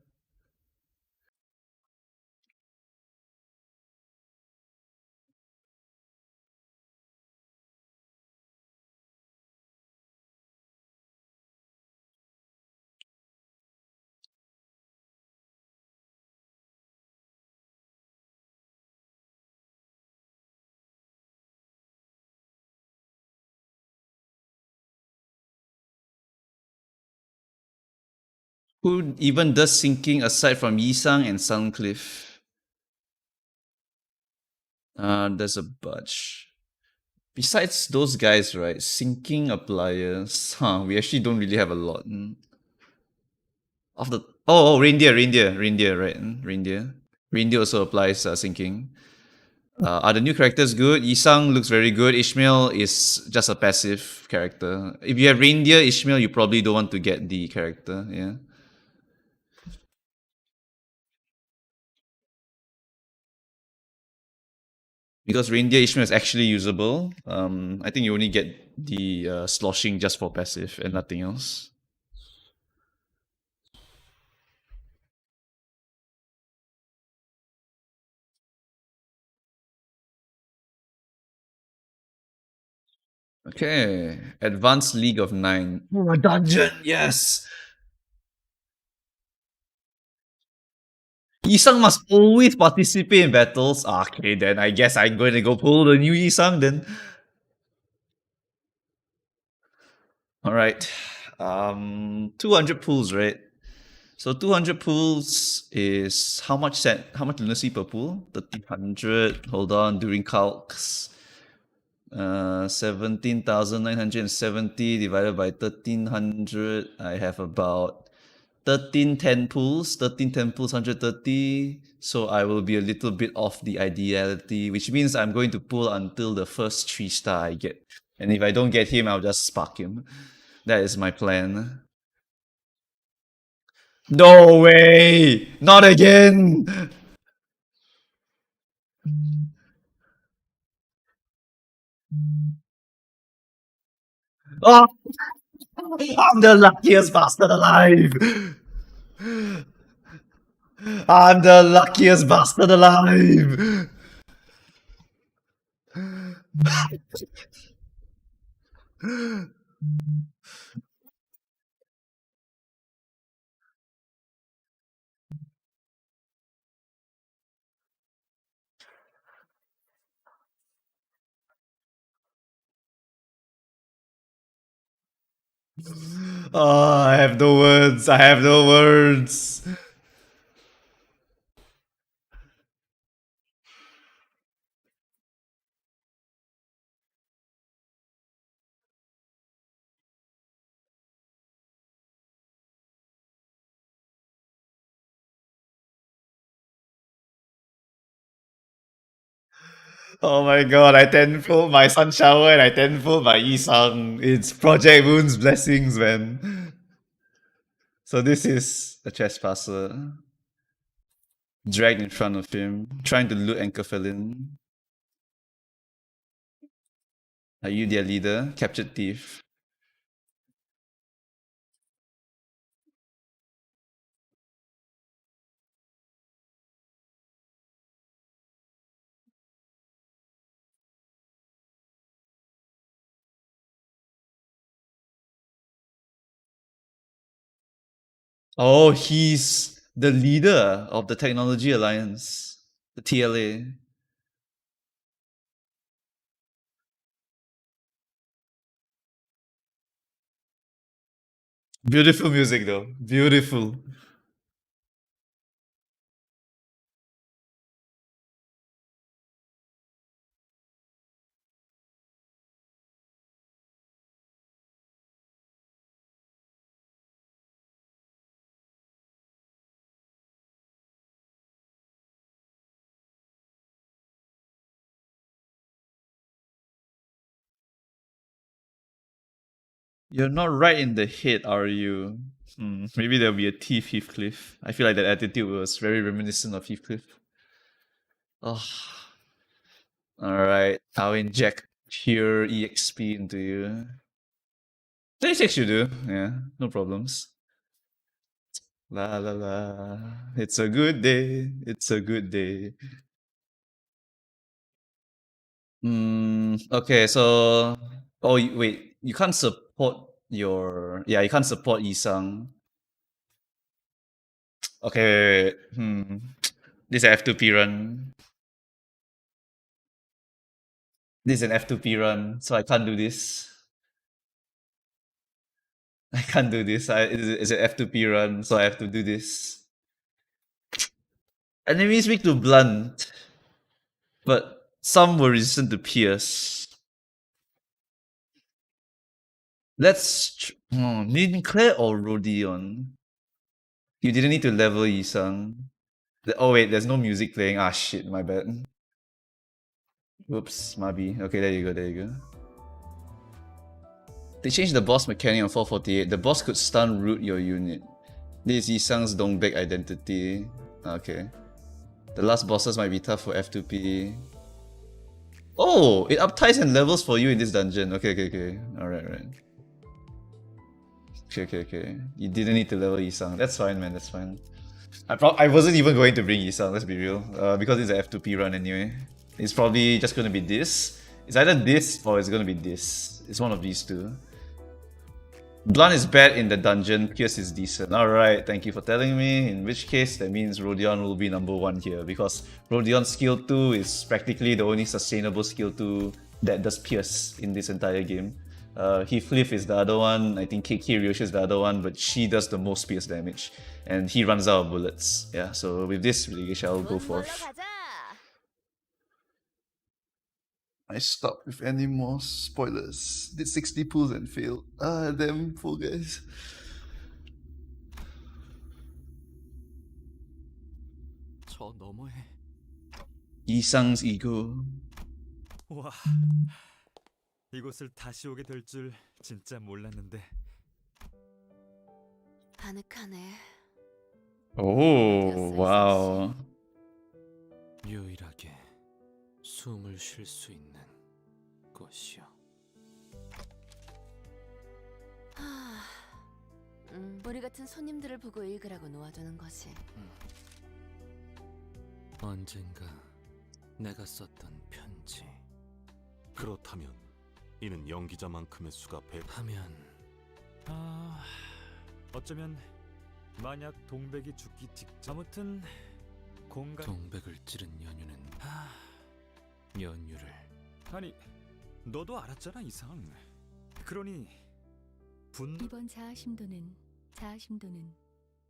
S1: Who even does sinking aside from Yisang and Suncliff? There's a bunch. Besides those guys, right, sinking appliers, we actually don't really have a lot. Of the reindeer, right? Reindeer. Reindeer also applies sinking. Are the new characters good? Yisang looks very good. Ishmael is just a passive character. If you have reindeer, Ishmael, you probably don't want to get the character, yeah. Because reindeer Ishmael is actually usable. I think you only get the sloshing just for passive and nothing else. Okay, Advanced League of Nine. Oh, a dungeon, yes. Isang must always participate in battles. Okay, then I guess I'm going to go pull the new Isang then. All right, 200 pools, right? So 200 pools is how much set? How much lunacy per pool? 1300. Hold on, during calcs. 17,970 divided by 1300. I have about 1310 pools. 1310 pools, 130. So I will be a little bit off the ideality, which means I'm going to pull until the first 3-star I get. And if I don't get him, I'll just spark him. That is my plan. No way! Not again! Oh, I'm the luckiest bastard alive! I'm the luckiest bastard alive! Oh, I have no words. I have no words. Oh my god, I tenfold my Sunshower and I tenfold my Isang. It's Project Moon's blessings, man. So this is a trespasser. Dragged in front of him, trying to loot Anchor Felin. Are you their leader? Captured thief. Oh, he's the leader of the Technology Alliance, the TLA. Beautiful music though. Beautiful. You're not right in the head, are you? Maybe there'll be a thief Heathcliff. I feel like that attitude was very reminiscent of Heathcliff. Oh, alright. I'll inject pure EXP into you. 26 you do. Yeah, no problems. La la la. It's a good day. It's a good day. Okay, so wait, you can't support your you can't support Isang. Okay, wait. This is F2P run. This is an F2P run, so I can't do this. I can't do this. It's an F2P run, so I have to do this. Enemies weak to blunt, but some were resistant to pierce. Let's Claire or Rodion? You didn't need to level Yisang. Oh wait, there's no music playing. Ah shit, my bad. Whoops, Mabi. Okay, there you go, there you go. They changed the boss mechanic on 448. The boss could stun root your unit. This is Yisang's Dongbek identity. Okay. The last bosses might be tough for F2P. Oh, it upties and levels for you in this dungeon. Okay, okay, okay. Alright, right. Okay. You didn't need to level Yisang. That's fine, man, that's fine. I wasn't even going to bring Yisang, let's be real. Because it's an F2P run anyway. It's probably just gonna be this. It's either this or it's gonna be this. It's one of these two. Blunt is bad in the dungeon, Pierce is decent. Alright, thank you for telling me. In which case, that means Rodion will be number 1 here. Because Rodion's skill 2 is practically the only sustainable skill 2 that does Pierce in this entire game. Heathcliff is the other one, I think Kiki Ryoshi is the other one, but she does the most Pierce damage. And he runs out of bullets. Yeah, so with this relegation, I'll go forth. I stopped with any more spoilers. Did 60 pulls and failed. Ah, damn poor guys.
S2: 저 너머에.
S1: Isang's ego.
S2: 와, 이곳을 다시 오게 될 줄 진짜 몰랐는데.
S3: 아늑하네.
S1: Oh, wow.
S2: 유일하게 숨을 쉴 수 있는 곳이요.
S3: 우리 같은 손님들을 보고 읽으라고 놓아두는 거지.
S2: 언젠가 내가 썼던 편지.
S4: 그렇다면 이는 연기자만큼의 수가
S2: 하면 어쩌면 만약 동백이 죽기 직전 아무튼 공간 동백을 찌른 연유는 연유를 아니 너도 알았잖아 이상. 그러니
S5: 이번 자아심도는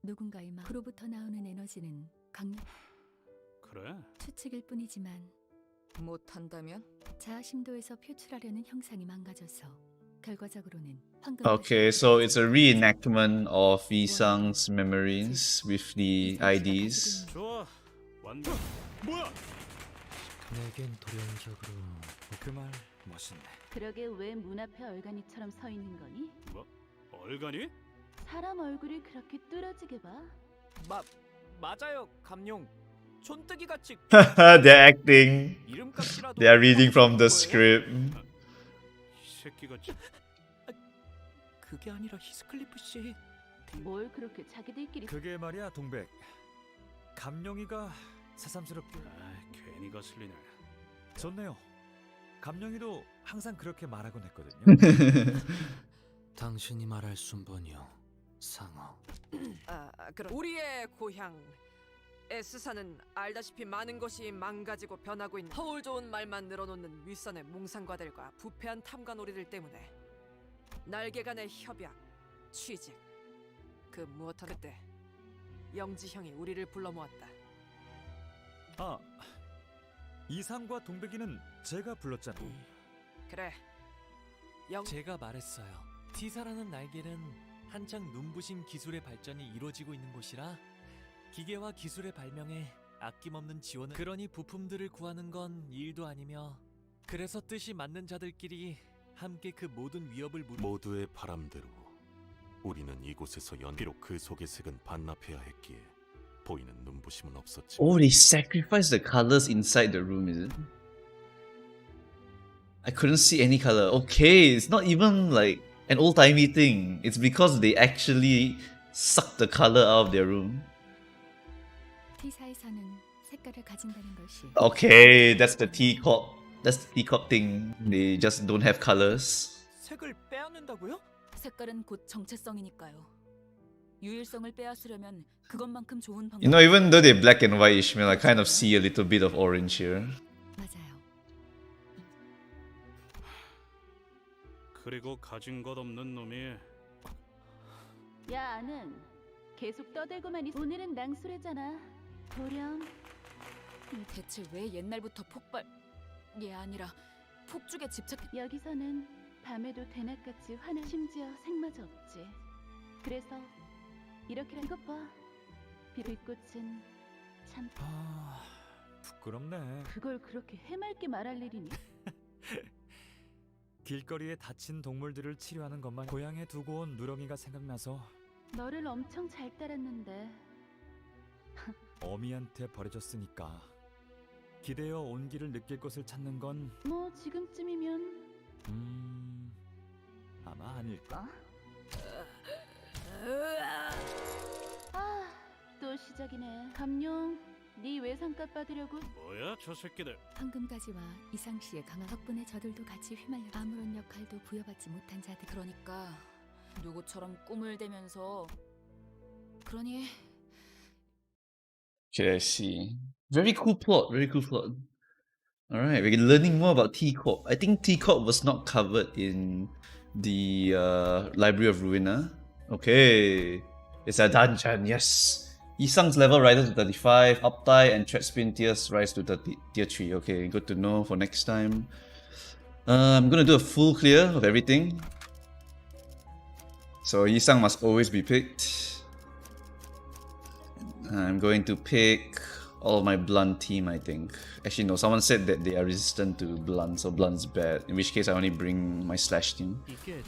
S5: 누군가의 마음으로부터 나오는 에너지는 강력
S2: 그래?
S5: 추측일 뿐이지만
S3: 못한다면?
S5: 자아심도에서 표출하려는 형상이 망가져서 결과적으로는
S1: Okay, so it's a reenactment of Isang's memories with the IDs.
S2: 좋아. 완전 뭐야? 내겐 돌연적으로 그 말 멋있네.
S6: 그러게 왜 문 앞에 얼간이처럼 서 있는 거니?
S2: 뭐? 얼간이?
S6: 사람 얼굴이 그렇게 뚫어지게 봐?
S7: 맞아요, 감룡. 존뜨기 같이
S1: They're acting.
S7: 이름값이라도
S1: They are reading from the
S7: 거예요?
S1: script.
S4: 이 새끼가
S7: 그게 아니라 히스클리프 씨.
S6: 뭘 그렇게 자기들끼리
S2: 그게 말이야 동백. 감룡이가 새삼스럽게
S4: 괜히 거슬리네.
S2: 좋네요. 감룡이도 항상 그렇게 말하곤 했거든요.
S8: 당신이 말할 순번이요, 상어.
S9: 그럼 우리의 고향 S사는 알다시피 많은 것이 망가지고 변하고 있는 허울 좋은 말만 늘어놓는 윗선의 몽상과들과 부패한 탐관오리들 때문에 날개 간의 협약, 취직, 그 무엇 하는 때 영지 형이 우리를 불러 모았다.
S2: 아, 이상과 동백이는 제가 불렀잖아요.
S9: 그래, 영
S7: 제가 말했어요. T사라는 날개는 한창 눈부신 기술의 발전이 이루어지고 있는 곳이라 기계와 기술의 발명에 아낌없는 지원을 그러니 부품들을 구하는 건 일도 아니며 그래서 뜻이 맞는 자들끼리 함께 그 모든 위협을
S4: 모두의 바람대로 우리는 이곳에서 비록 그 속의 색은 반납해야 했기에 보이는 눈부심은 없었지.
S1: Oh, they sacrificed the colors inside the room, is it? I couldn't see any color. Okay, it's not even like an old-timey thing. It's because they actually sucked the color out of their room.
S5: T사에서는 색깔을 가진다는 것이
S1: Okay, that's the teacup. That's the teacup thing. They just don't have colors.
S7: 색을 빼앗는다고요?
S3: 색깔은 곧 정체성이니까요. 유일성을 빼앗으려면 그것만큼 좋은 방법.
S1: You know, even though they're black and white, Ishmael, I kind of see a little bit of orange here.
S5: 맞아요.
S4: 그리고 가진 것 없는 놈이
S6: 야 아는 계속 떠들고만 있어. 오늘은 낭수래잖아. 보렴.
S3: 대체 왜 옛날부터 폭발이 아니라 폭죽에 집착?
S6: 여기서는 밤에도 대낮같이 화나 심지어 색마저 없지. 그래서 이렇게 이것 봐. 빛꽃은 참
S2: 아, 부끄럽네.
S6: 그걸 그렇게 해맑게 말할 일이니?
S2: 길거리에 다친 동물들을 치료하는 것만 고향에 두고 온 누렁이가 생각나서
S6: 너를 엄청 잘 따랐는데
S2: 어미한테 버려졌으니까 기대어 온기를 느낄 곳을 찾는 건
S6: 뭐 지금쯤이면
S2: 아마 아닐까.
S6: 아 또 시작이네. 감룡, 네 외상값 받으려고
S4: 뭐야 저 새끼들.
S5: 황금가지와 이상 씨의 강한 덕분에 저들도 같이 휘말려 아무런 역할도 부여받지 못한 자들.
S3: 그러니까 누구처럼 꿈을 대면서 그러니
S1: Okay, I see. Very cool plot. Very cool plot. Alright, we're learning more about Tico. I think Tico was not covered in the Library of Ruina. Okay. It's a dungeon, yes. Isang's level rises to 35, Uptie and Treadspin tiers rise to tier 3. Okay, good to know for next time. I'm gonna do a full clear of everything. So Isang must always be picked. I'm going to pick all my blunt team, I think. Actually, no, someone said that they are resistant to blunt, so blunt's bad. In which case, I only bring my slash team.
S7: 이게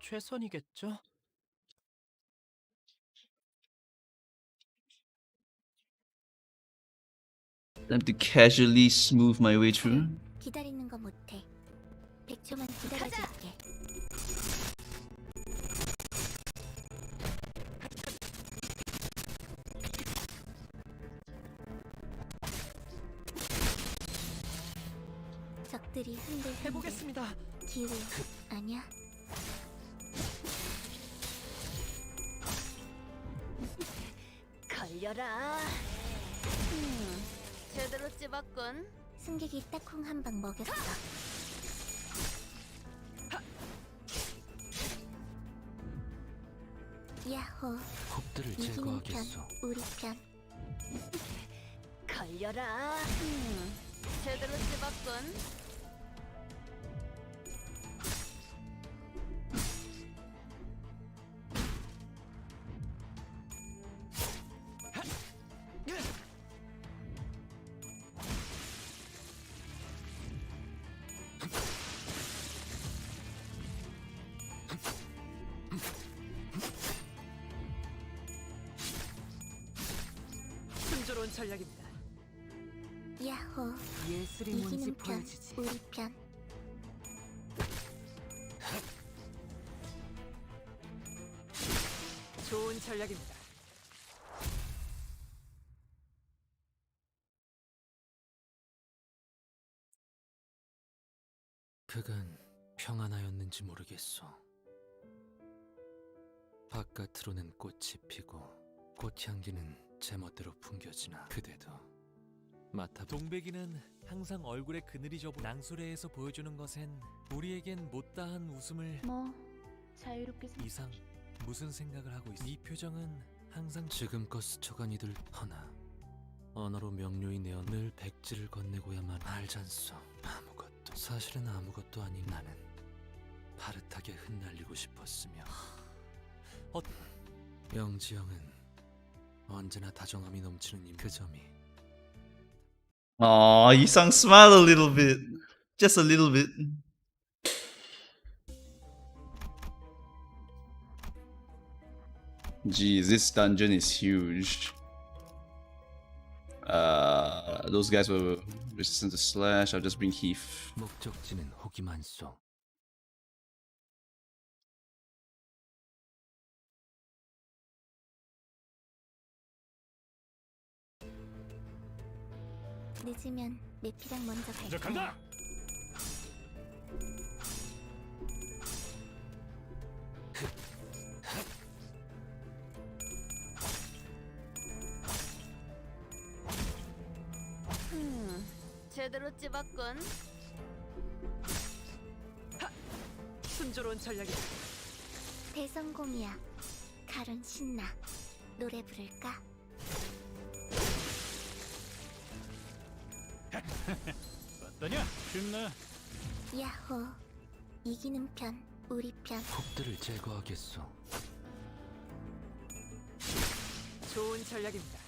S7: 최선이겠죠?
S1: Time to casually smooth my way through.
S10: 기다리는 거 못해. 100초만 기다려줄게. 적들이 흔들
S7: 해보겠습니다.
S10: 기회 아니야?
S3: 걸려라. 제대로 찝었군.
S10: 승객이 딱콩 한 방 먹였어. 야호.
S8: 곱들을
S10: 이기는 편,
S8: 제거하겠소.
S10: 우리 편.
S3: 걸려라. 제대로 찝었군.
S9: 순조로운 전략입니다. 예술이 뭔지
S10: 이기는 편,
S9: 보여주지.
S10: 우리 편.
S9: 좋은 전략입니다.
S8: 그간 평안하였는지 모르겠소. 바깥으로는 꽃이 피고 꽃향기는 제멋대로 풍겨지나 그대도 맡아.
S7: 동백이는 항상 얼굴에 그늘이 져보 낭수레에서 보여주는 것엔 우리에겐 못다한 웃음을.
S6: 뭐 자유롭게
S7: 이상 무슨 생각을 하고 있어? 네 표정은 항상
S8: 지금껏 스쳐간 이들 하나 언어로 명료히 내어 늘 백지를 건네고야만 알잖소. 아무것도 사실은 아무것도 아닌 나는 파릇하게 흩날리고 싶었으며 영지영은 언제나 다정함이 넘치는 그 점이
S1: Aw, Yisang smile a little bit. Just a little bit. Geez, this dungeon is huge. Those guys were resistant to slash. I'll just bring Heath.
S8: 목적지는 혹이 많소.
S10: 늦으면 내피랑 먼저 갈 거야.
S3: 제대로 찝었군.
S9: 순조로운 전략이다.
S10: 대성공이야. 가론 신나. 노래 부를까?
S2: 어떠냐? 쉽나?
S10: 야호. 이기는 편, 우리 편.
S8: 폭들을 제거하겠소.
S9: 좋은 전략입니다.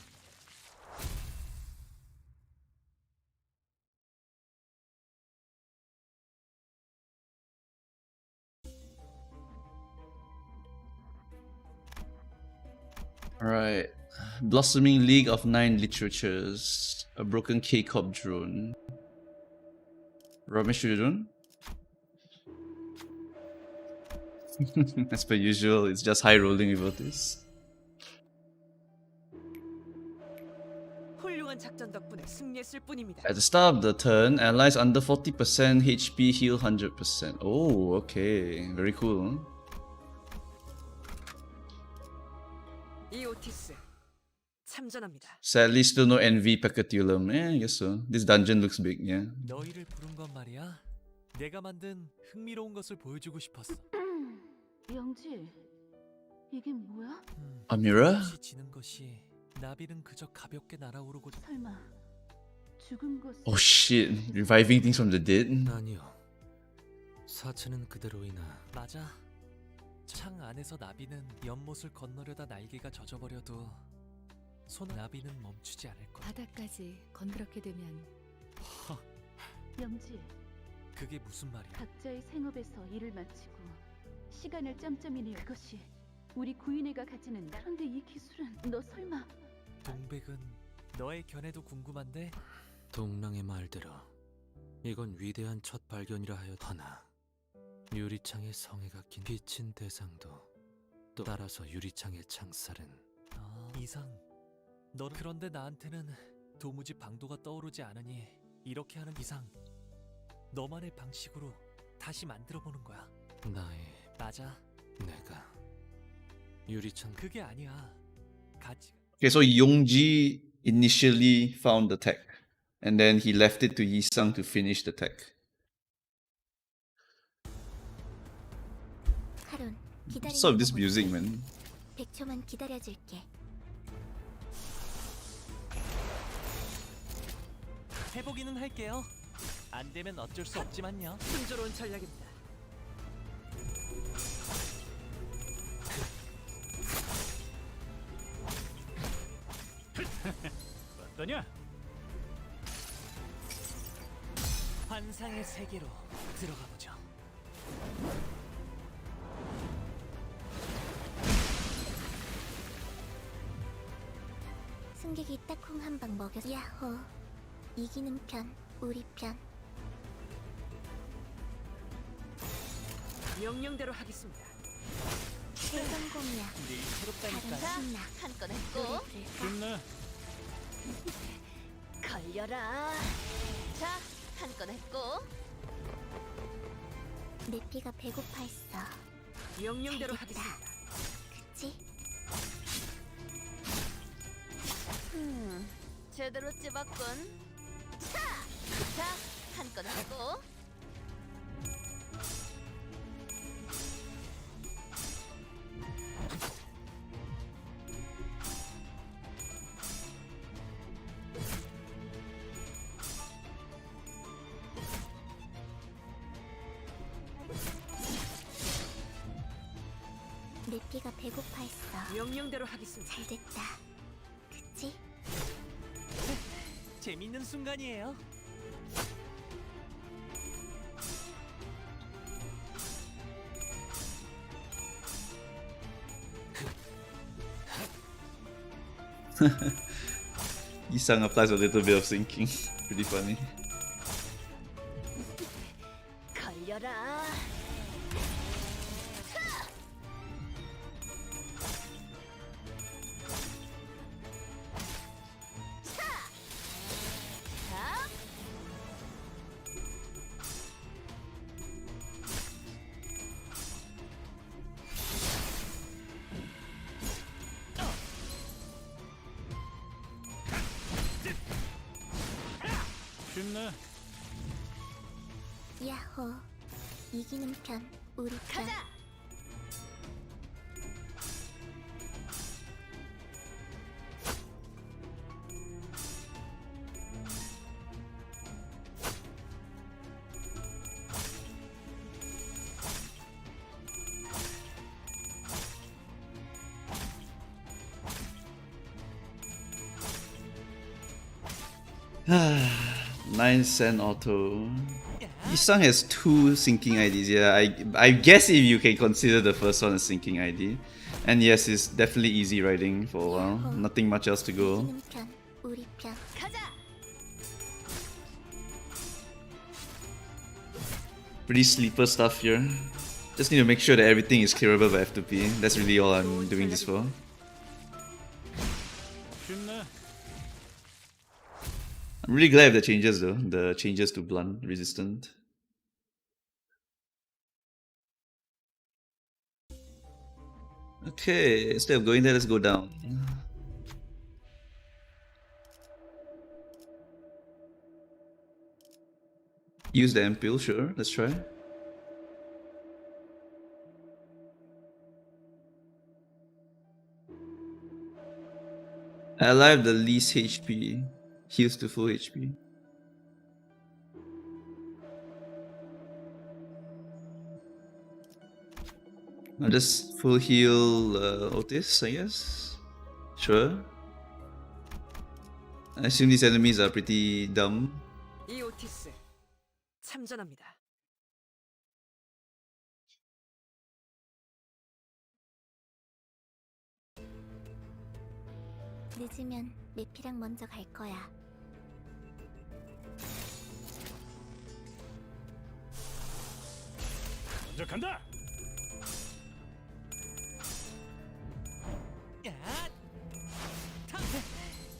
S1: Alright. Blossoming League of Nine Literatures. A broken K-Cop drone. Ramesh drone? As per usual, it's just high rolling with this.
S9: 훌륭한 작전 덕분에 승리했을 뿐입니다.
S1: At the start of the turn, allies under 40% HP heal 100%. Oh, okay. Very cool.
S9: 이오티스 참전합니다.
S1: Sadly, still no NV Pecatulum. I guess so. This dungeon looks big, yeah.
S7: 너희를 부른 건 말이야. 내가 만든 흥미로운 것을 보여주고 싶었어.
S6: 영지, 이게 뭐야?
S1: A mirror?
S7: 없이 지는 것이 나비는 그저 가볍게 날아오르고.
S6: 설마 죽은 것?
S1: Oh shit. Reviving things from the dead?
S8: 아니요. 사체는 그대로이나
S7: 맞아. 창 안에서 나비는 연못을 건너려다 날개가 젖어버려도 나비는 멈추지 않을 거야.
S5: 바닥까지 건드렸게 되면
S6: 영지,
S7: 그게 무슨 말이야?
S6: 각자의 생업에서 일을 마치고 시간을 짬짬이 내 그것이 우리 구인회가 가지는. 그런데 이 기술은 너 설마?
S7: 동백은 너의 견해도 궁금한데.
S8: 동랑의 말대로 이건 위대한 첫 발견이라 하여 하나 유리창에 성에가 낀 비친 대상도 또 따라서 유리창의 창살은
S7: 이상. 너는 그런데 나한테는 도무지 방도가 떠오르지 않으니 이렇게 하는 이상 너만의 방식으로 다시 만들어 보는 거야.
S8: 나의
S7: 맞아.
S8: 내가 유리창
S7: 그게 아니야. 가지.
S1: Okay, so Yongji initially found the tech. And then he left it to Yisang to finish the tech.
S10: 가론, 기다리는
S1: What's up with this
S10: 거
S1: music,
S10: 못해?
S1: man?
S10: 100초만 기다려줄게.
S7: 해보기는 할게요. 안 되면 어쩔 수 없지만요.
S9: 순조로운 전략입니다.
S2: 어떠냐?
S7: 환상의 세계로 들어가 보죠.
S10: 승객이 딱콩 한 방 먹였어. 야호. 이기는 편, 우리 편.
S9: 명령대로 하겠습니다.
S10: 대성공이야.
S7: 늘 새롭다니까.
S10: 다른 신나.
S3: 한 건 했고
S10: 노래 부를까?
S3: 걸려라. 자, 한 건 했고
S10: 내 피가 배고파했어.
S9: 명령대로
S10: 잘됐다.
S9: 하겠습니다.
S10: 그치?
S3: 제대로 찝었군. 자, 한 건 했고
S10: 내 피가 배고파했어.
S9: 명령대로 하겠습니다.
S10: 잘됐다. 그치?
S7: 재밌는 순간이에요.
S1: Isang applies a little bit of sinking. Pretty funny.
S3: 걸려라. 자,
S2: 쉽네.
S10: 야호. 이기는 편. 우리 편.
S3: 가자.
S1: Nine cent auto. Isang has two sinking IDs. Yeah, I guess if you can consider the first one a sinking ID. And yes, it's definitely easy riding for a while. Nothing much else to go.
S10: 이기는 편. 우리 편.
S3: 가자.
S1: Pretty sleeper stuff here. Just need to make sure that everything is clearable by F2P. That's really all I'm doing this for.
S2: 쉽네.
S1: I'm really glad with the changes though. The changes to blunt resistant. Okay, instead of going there, let's go down. Use the Ampule, sure. Let's try. I like the least HP. Heals to full HP. I'll just full heal Otis, I guess. Sure. I assume these enemies are pretty dumb.
S9: 이 오티스 참전합니다.
S10: 늦으면 메피랑 먼저 갈 거야.
S2: 먼저 간다.
S7: 야! 타!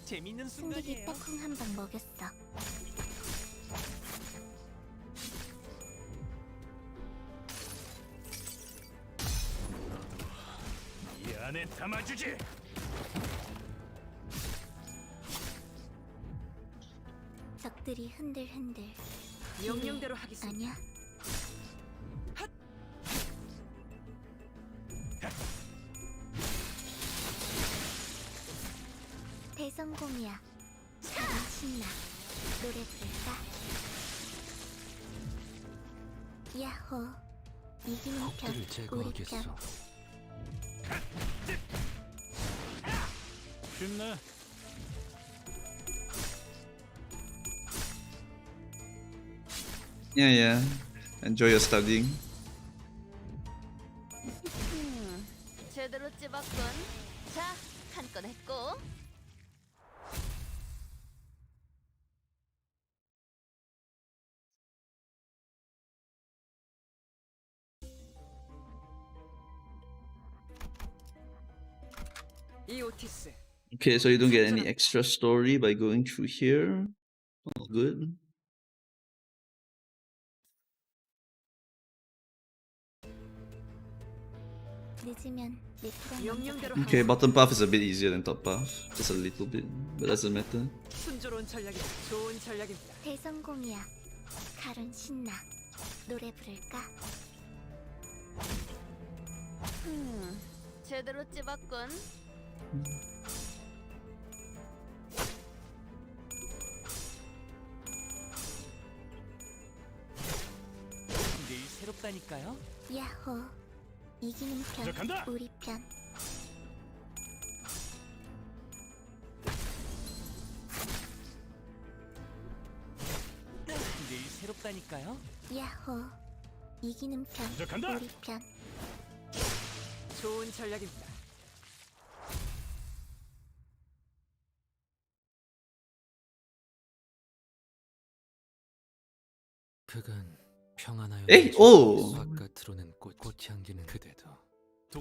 S7: 재밌는
S10: 승객이
S7: 순간이에요.
S10: 딱콩 한 방 먹였어.
S2: 이 안에 담아주지.
S10: 적들이 흔들흔들.
S9: 명령대로 하겠습니다.
S10: 아니야. 대성공이야. 다른 신나. 노래 부를까? 야호. 이기는 편.
S8: 적들을
S10: 우리 편.
S8: 제거하겠어.
S2: 쉽네.
S1: Yeah. Enjoy your studying.
S3: 제대로 찝었군. 자, 한 건 했고
S9: 이오티스.
S1: Okay, so you don't get any extra story by going through here. All good.
S10: 늦으면 내 프랑
S9: 명령대로
S1: Okay,
S9: 하라.
S1: bottom path is a bit easier than top path. Just a little bit, but doesn't matter.
S9: 순조로운 전략이다. 좋은 전략입니다.
S10: 대성공이야. 칼은 신나. 노래 부를까?
S3: 제대로 찝었군.
S7: 내일 새롭다니까요.
S10: 야호. 이기는 편. 우리 편.
S7: 내일 새롭다니까요.
S10: 야호. 이기는 편. 우리 편.
S9: 좋은 전략입니다.
S8: 그간 평안하여
S1: 에이, 오!
S8: 바깥으로는 꽃향기는 그대도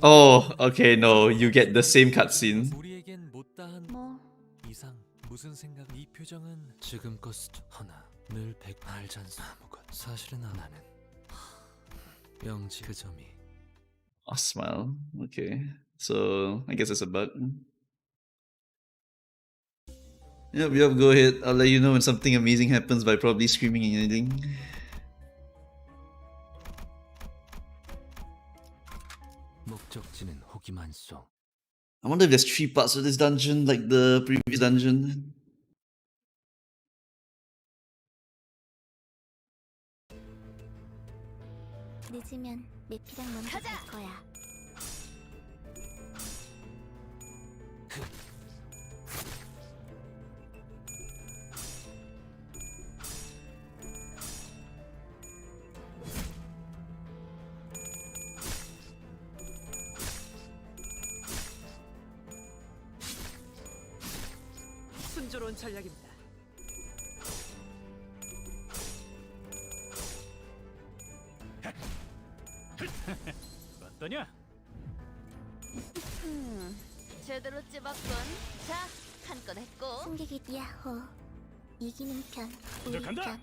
S1: Oh, okay, no, you get the same cutscene.
S7: 우리에겐 못다한
S10: 뭐
S7: 이상 무슨 생각? 이 표정은
S8: 지금껏 하나 늘 알잖소 아무것 사실은 나는 영지 그 점이
S1: A smile. Okay, so I guess it's a bug. Yep, go ahead. I'll let you know when something amazing happens by probably screaming and yelling.
S8: 목적지는 혹이 많소.
S1: I wonder if there's 3 parts of this dungeon, like the previous dungeon.
S10: 늦으면 내 피랑 먼저 갈 거야.
S9: 순조로운 전략입니다.
S2: 어떠냐?
S3: 제대로 찝었군. 자, 한 건 했고.
S10: 승객이 야호. 이기는 편. 우리
S2: 간다.
S10: 편.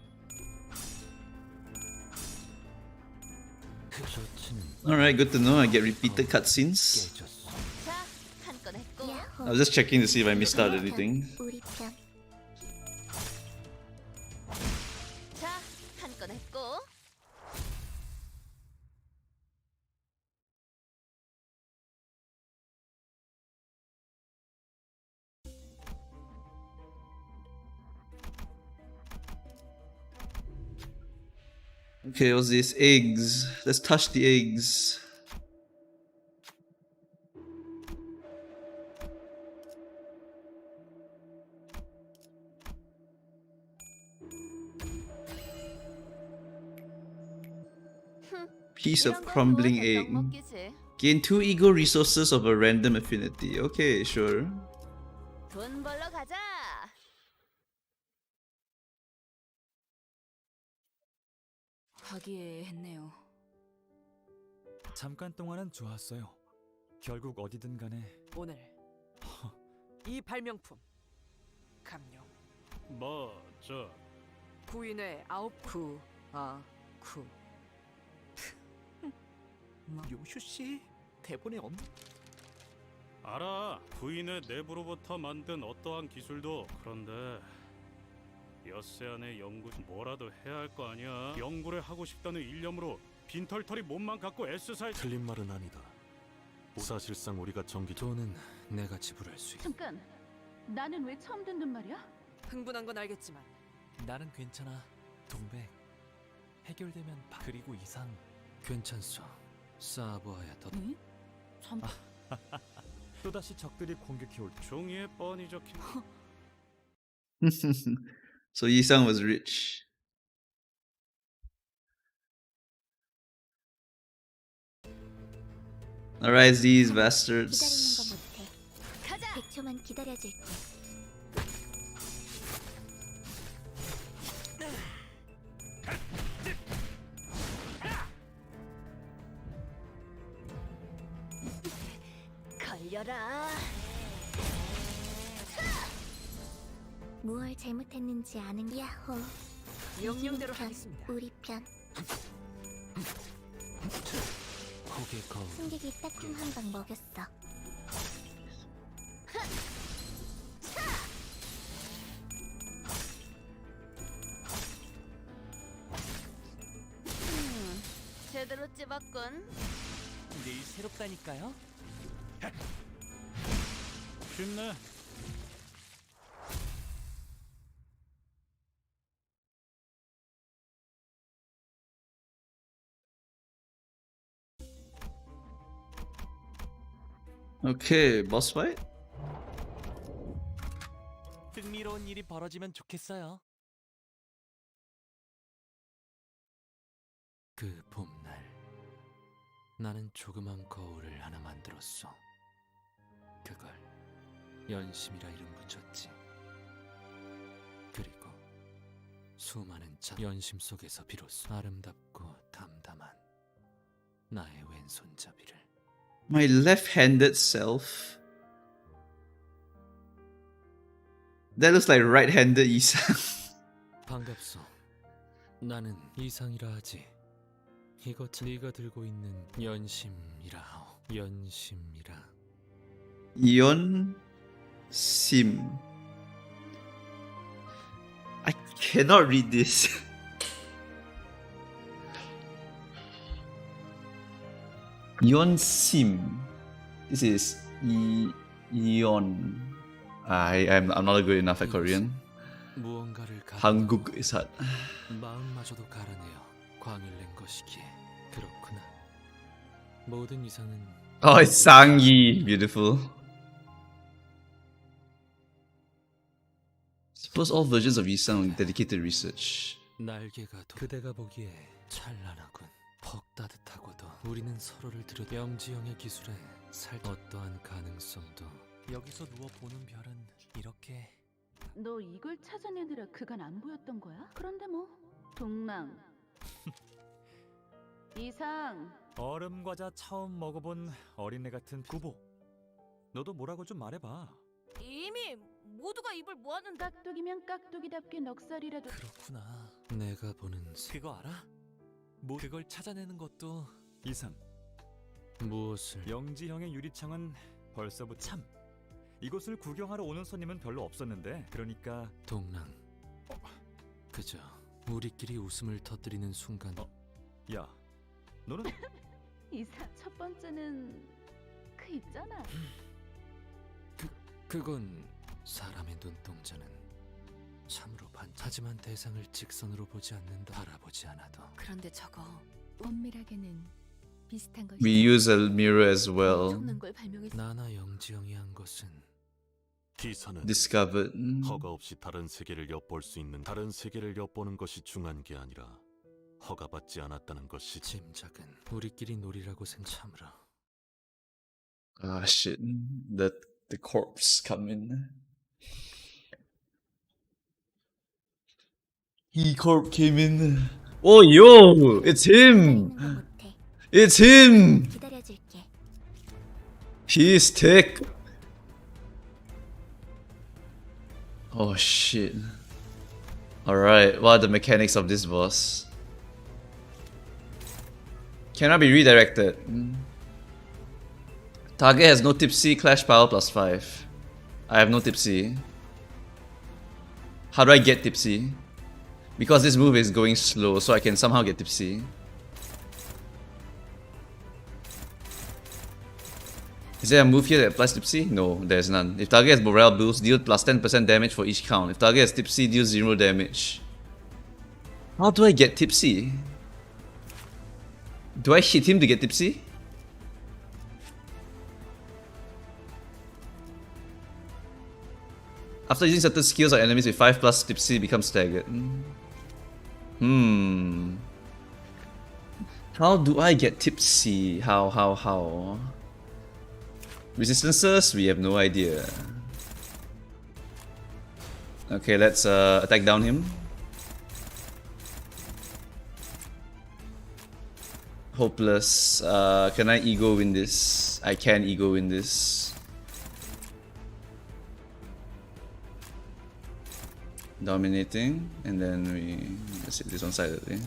S8: 좋지는
S1: Alright, good to know. I get repeated cutscenes.
S8: 깨졌소.
S3: 자, 한 건 했고.
S10: 야호.
S1: I was just checking to see if I missed out anything.
S10: 우리 편.
S3: 자, 한 건 했고.
S1: Okay, what's this? Eggs. Let's touch the eggs. Piece of
S3: 이런 건
S1: crumbling
S3: 뭐
S1: egg.
S3: 먹기지.
S1: Gain 2 ego resources of a random affinity. Okay, sure.
S3: 돈 벌러 가자.
S5: 화기애애했네요.
S2: 잠깐 동안은 좋았어요. 결국 어디든 간에
S9: 오늘 이 발명품 감룡
S2: 뭐저
S9: 구인의 9구 구
S7: 요슈 씨 대본에 없는
S4: 알아. 부인의 내부로부터 만든 어떠한 기술도. 그런데 엿새 안에 연구 뭐라도 해야 할 거 아니야. 연구를 하고 싶다는 일념으로 빈털터리 몸만 갖고 애쓰살. 틀린 말은 아니다. 사실상 우리가 전기
S8: 돈은 내가 지불할 수 있어.
S6: 잠깐. 나는 왜 처음 듣는 말이야?
S9: 흥분한 건 알겠지만
S7: 나는 괜찮아. 동백 해결되면 그리고 이상
S8: 괜찮소. 쌓아보아야 더.
S5: 응? 참
S2: 또다시 적들이 공격해 올 때
S4: 종이에 뻔히 적힌.
S1: So Yisang was rich. Alright, these
S10: 기다리는 거
S1: bastards.
S10: 못해.
S3: 가자.
S10: 100초만 기다려줄게.
S3: 걸려라.
S10: 무얼 잘못했는지 아는 야호.
S9: 명령대로
S10: 이기는 편,
S9: 하겠습니다.
S10: 우리 편.
S8: 고개 거울
S10: 승객이 따끔 한 방 먹였어.
S3: 제대로 찝었군.
S7: 늘 새롭다니까요.
S4: 쉽네.
S1: Okay, boss fight?
S7: 흥미로운 일이 벌어지면 좋겠어요.
S8: 그 봄날 나는 조그만 거울을 하나 만들었어. 그걸 연심이라 이름 붙였지. 그리고 수많은 연심 속에서 비로소 아름답고 담담한 나의 왼손잡이를.
S1: My left-handed self. That looks like right-handed 이상.
S8: 반갑소. 나는 이상이라 하지. 이것 네가 들고 있는 연심이라 하오. 연심이라.
S1: Ion Sim. I cannot read this. Ion Sim. This is Ion. I'm not good enough at Korean.
S8: 무언가를
S1: 한국 의사.
S8: 마음마저도 갈아내어 광을 낸 것이기에 그렇구나. 모든 이상은
S1: Oh, it's Sangyi. Beautiful. Suppose all versions of Isang are dedicated research.
S8: 날개가 그대가 보기에 찬란하군. 퍽 따뜻하고도 우리는 서로를 들여 영지형의 기술에 어떠한 가능성도.
S7: 여기서 누워 보는 별은 이렇게.
S6: 너 이걸 찾아내느라 그간 안 보였던 거야? 그런데 뭐 동랑 이상
S2: 얼음 과자 처음 먹어본 어린애 같은 구보. 너도 뭐라고 좀 말해봐.
S3: 이미 모두가 입을 모았는데.
S6: 깍두기면 깍두기답게 넉살이라도.
S7: 그렇구나.
S8: 내가 보는
S7: 그거 알아? 뭐 그걸 찾아내는 것도
S2: 이상.
S8: 무엇을
S2: 영지형의 유리창은 벌써부터 참. 이곳을 구경하러 오는 손님은 별로 없었는데 그러니까
S8: 동랑. 그저 우리끼리 웃음을 터뜨리는 순간.
S2: 야, 너는
S6: 이상 첫 번째는 그 있잖아.
S8: 그건 사람의 눈동자는 참으로 하지만 대상을 직선으로 보지 않는다. 바라보지 않아도.
S3: 그런데 저거
S5: 엄밀하게는 비슷한 것이.
S1: We use a mirror as well.
S3: 엄청난 걸 발명했어.
S8: 나나 영지영이 한 것은
S11: 기사는
S1: Discovered.
S11: 허가 없이 다른 세계를 엿볼 수 있는 다른 세계를 엿보는 것이 중요한 게 아니라 허가받지 않았다는 것이.
S8: 짐작은 우리끼리 놀이라고 참으로.
S1: Ah shit. The corpse come in. He corp came in. Oh yo, it's him.
S10: 있는 거 못해.
S1: It's him.
S10: 기다려줄게.
S1: He's thick. Oh shit. Alright, what are the mechanics of this boss? Cannot be redirected. Target has no tipsy, clash power +5. I have no tipsy. How do I get tipsy? Because this move is going slow, so I can somehow get tipsy. Is there a move here that applies tipsy? No, there's none. If target has morale boost, deal plus 10% damage for each count. If target has tipsy, deal 0 damage. How do I get tipsy? Do I hit him to get tipsy? After using certain skills on enemies with 5+ tipsy becomes staggered. How do I get tipsy? How? Resistances? We have no idea. Okay, let's attack down him. Hopeless. Can I ego win this? I can ego win this. Dominating, and then we let's hit this one sidedly.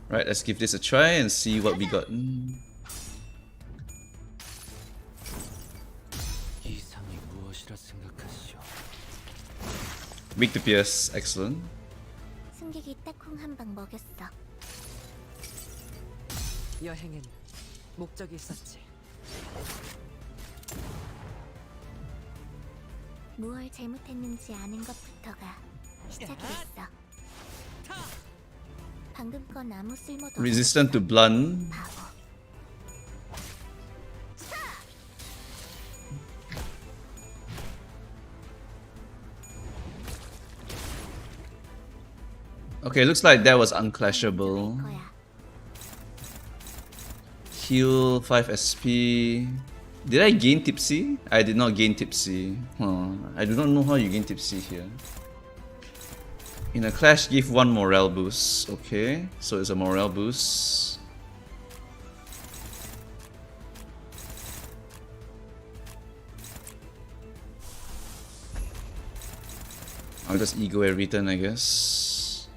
S1: Right, let's give this a try and see what we got.
S8: 이상이 무엇이라 생각하시오?
S1: Weak to pierce, excellent.
S10: 승객이 딱콩 한 방 먹였어.
S9: 여행엔 목적이 있었지.
S10: 무얼 잘못했는지 아는 것부터가 시작이었어. 방금 건 아무 쓸모도
S1: Resistant to blunt.
S10: 바보.
S1: Okay, looks like that was unclashable. Heal 5 SP. Did I gain tipsy? I did not gain tipsy. I do not know how you gain tipsy here. In a clash, give 1 morale boost. Okay, so it's a morale boost. I'll just ego every turn, I guess.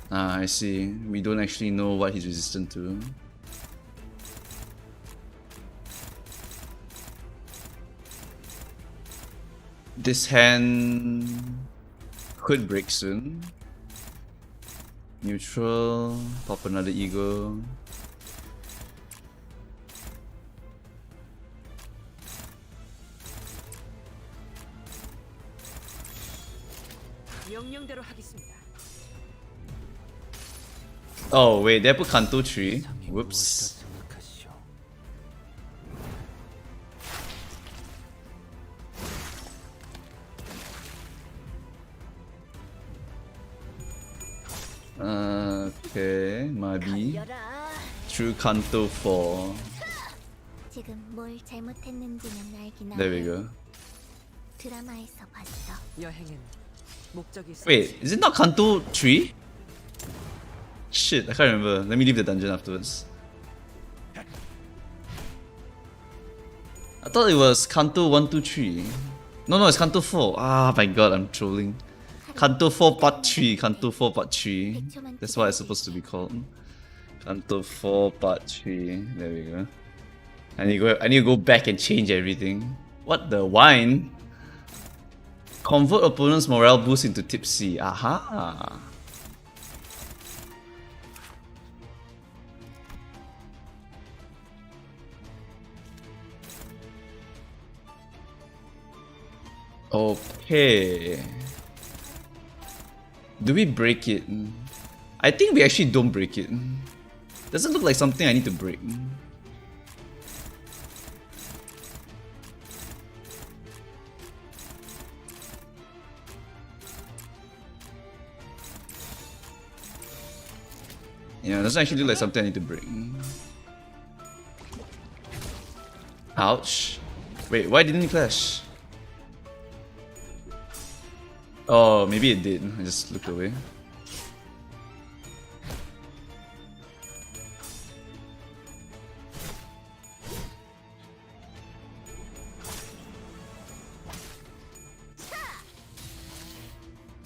S1: Ah, I see. We don't actually know what he's resistant to. This hand could break soon. Neutral, pop another ego.
S9: 명령대로 하겠습니다.
S1: Oh wait, they put Canto tree. Whoops. Okay, maybe. True Canto 4.
S10: 지금 뭘 잘못했는지는 알긴
S1: There we go.
S10: 드라마에서 봤어.
S9: 여행엔 목적이 있었지.
S1: Wait, is it not Canto 3? Shit, I can't remember. Let me leave the dungeon afterwards. I thought it was Canto 1, 2, 3. No, it's Canto 4. Ah, my god, I'm trolling. Canto 4 Part 3. Canto 4 Part 3. That's what it's supposed to be called. Canto 4 Part 3. There we go. I need to go back and change everything. What the wine? Convert opponent's morale boost into tipsy. Aha. Okay. Do we break it? I think we actually don't break it. Doesn't look like something I need to break. Yeah, it doesn't actually look like something I need to break. Ouch. Wait, why didn't it clash? Oh, maybe it did. I just looked away.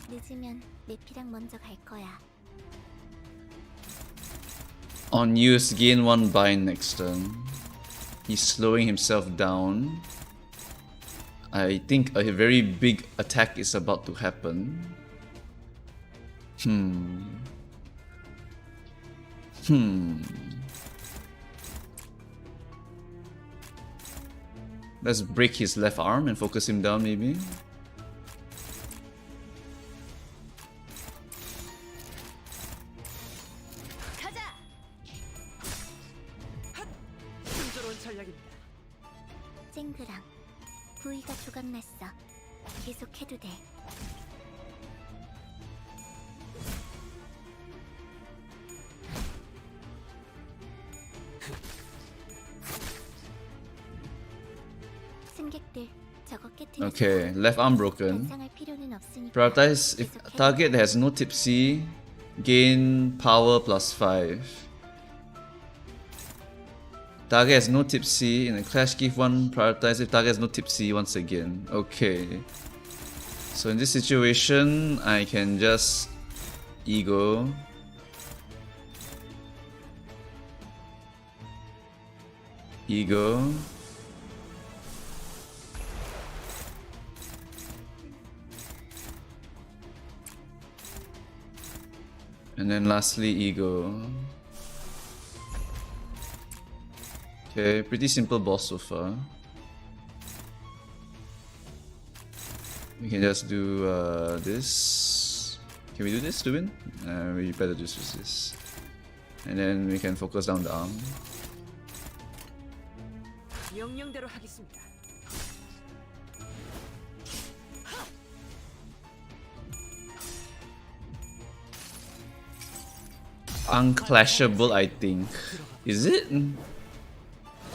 S10: 늦으면 내피랑 먼저 갈 거야.
S1: On use, gain 1 bind next turn. He's slowing himself down. I think a very big attack is about to happen. Let's break his left arm and focus him down maybe.
S9: 순조로운 전략입니다.
S10: 쨍그랑 부위가 조각났어. 계속 해도 돼. 승객들 저거 깨뜨려.
S1: Okay, left arm broken.
S10: 반성할 필요는 없으니까.
S1: Prioritize if target has no tipsy, gain power plus 5. Target has no tipsy. In a clash, give one prioritize if target has no tipsy once again. Okay. So in this situation, I can just ego. Ego. And then lastly, ego. Okay, pretty simple boss so far. We can just do this. Can we do this to win? We better just use this. And then we can focus down the arm.
S9: 명령대로 하겠습니다.
S1: Unclashable, I think. Is it?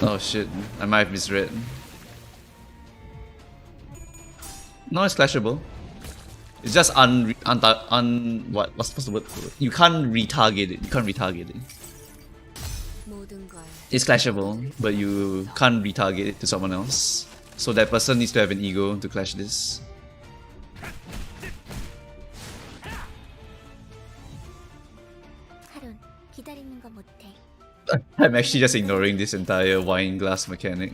S1: Oh shit, I might have misread. No, it's clashable. It's just what's the word? You can't retarget it. You can't retarget it. It's clashable, but you can't retarget it to someone else. So that person needs to have an ego to clash this. I'm actually just ignoring this entire wine glass mechanic.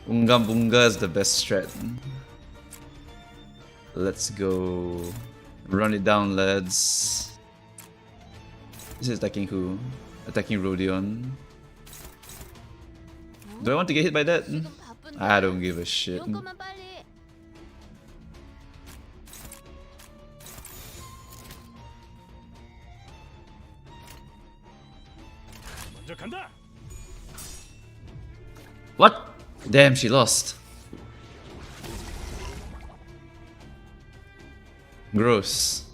S1: Unga Bunga is the best strat. Let's go. Run it down, lads. This is attacking who? Attacking Rodion. Do I want to get hit by that? I don't give a shit. What? Damn, she lost. Gross.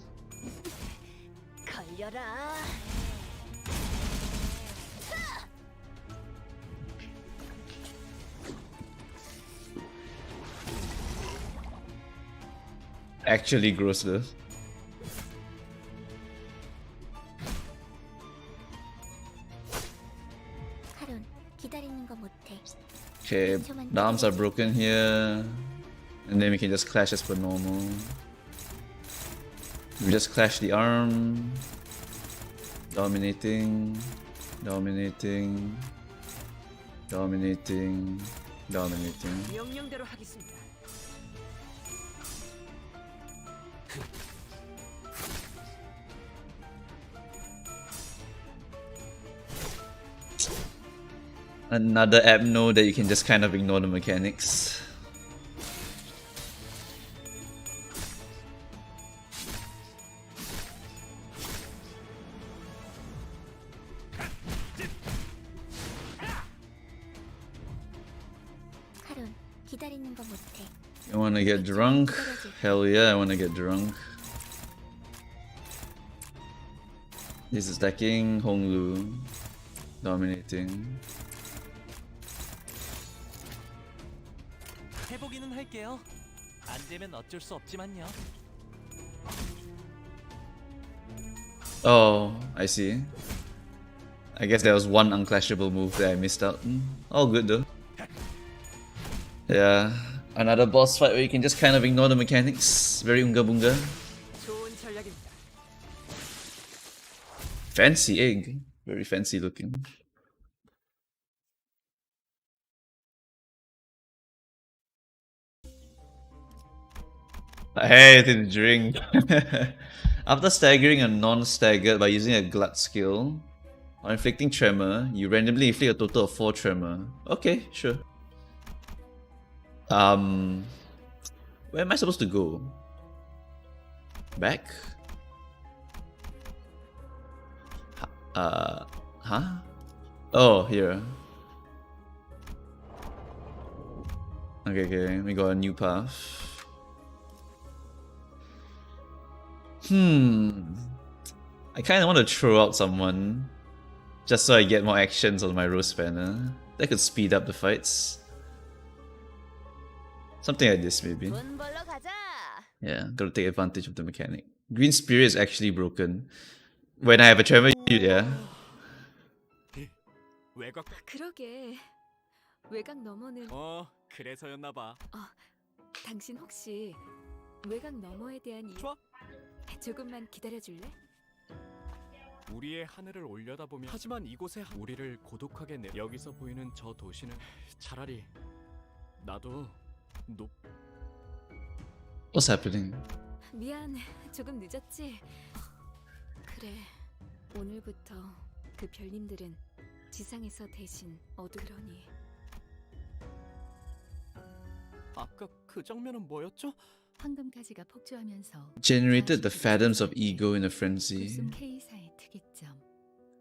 S1: Actually gross though. Okay, the arms are broken here. And then we can just clash as per normal. We just clash the arm. Dominating. Dominating. Dominating. Dominating.
S9: 명령대로 하겠습니다.
S1: Another app node that you can just kind of ignore the mechanics. You wanna get drunk? Hell yeah, I wanna get drunk. This is attacking Honglu. Dominating.
S7: 해보기는 할게요. 안 되면 어쩔 수 없지만요.
S1: Oh, I see. I guess there was one unclashable move that I missed out. All good though. Yeah, another boss fight where you can just kind of ignore the mechanics. Very unga bunga.
S9: 좋은 전략입니다.
S1: Fancy egg. Very fancy looking. Hey, to drink. After staggering a non-staggered by using a glut skill or inflicting tremor, you randomly inflict a total of 4 tremor. Okay, sure. Where am I supposed to go? Back? Huh? Oh, here. Okay, we got a new path. I kinda want to throw out someone just so I get more actions on my roast banner. That could speed up the fights. Something like this maybe. Yeah, gotta take advantage of the mechanic. Green Spirit is actually broken. When I have a Tremor Yeah.
S7: 외곽.
S5: 그러게. 외곽 너머는
S7: 그래서였나 봐.
S5: 당신 혹시 외곽 너머에 대한
S7: 좋아.
S5: 조금만 기다려줄래?
S7: 우리의 하늘을 올려다보면 하지만 이곳에 우리를 고독하게 내 여기서 보이는 저 도시는 차라리 나도 높
S1: What's happening?
S5: 미안, 조금 늦었지? 그래, 오늘부터 그 별님들은 지상에서 대신 어두러니.
S7: 아까 그 장면은 뭐였죠?
S5: 황금가지가 폭주하면서
S1: Generated the phantoms of ego in a frenzy.
S5: 굴숨 K사의 특이점,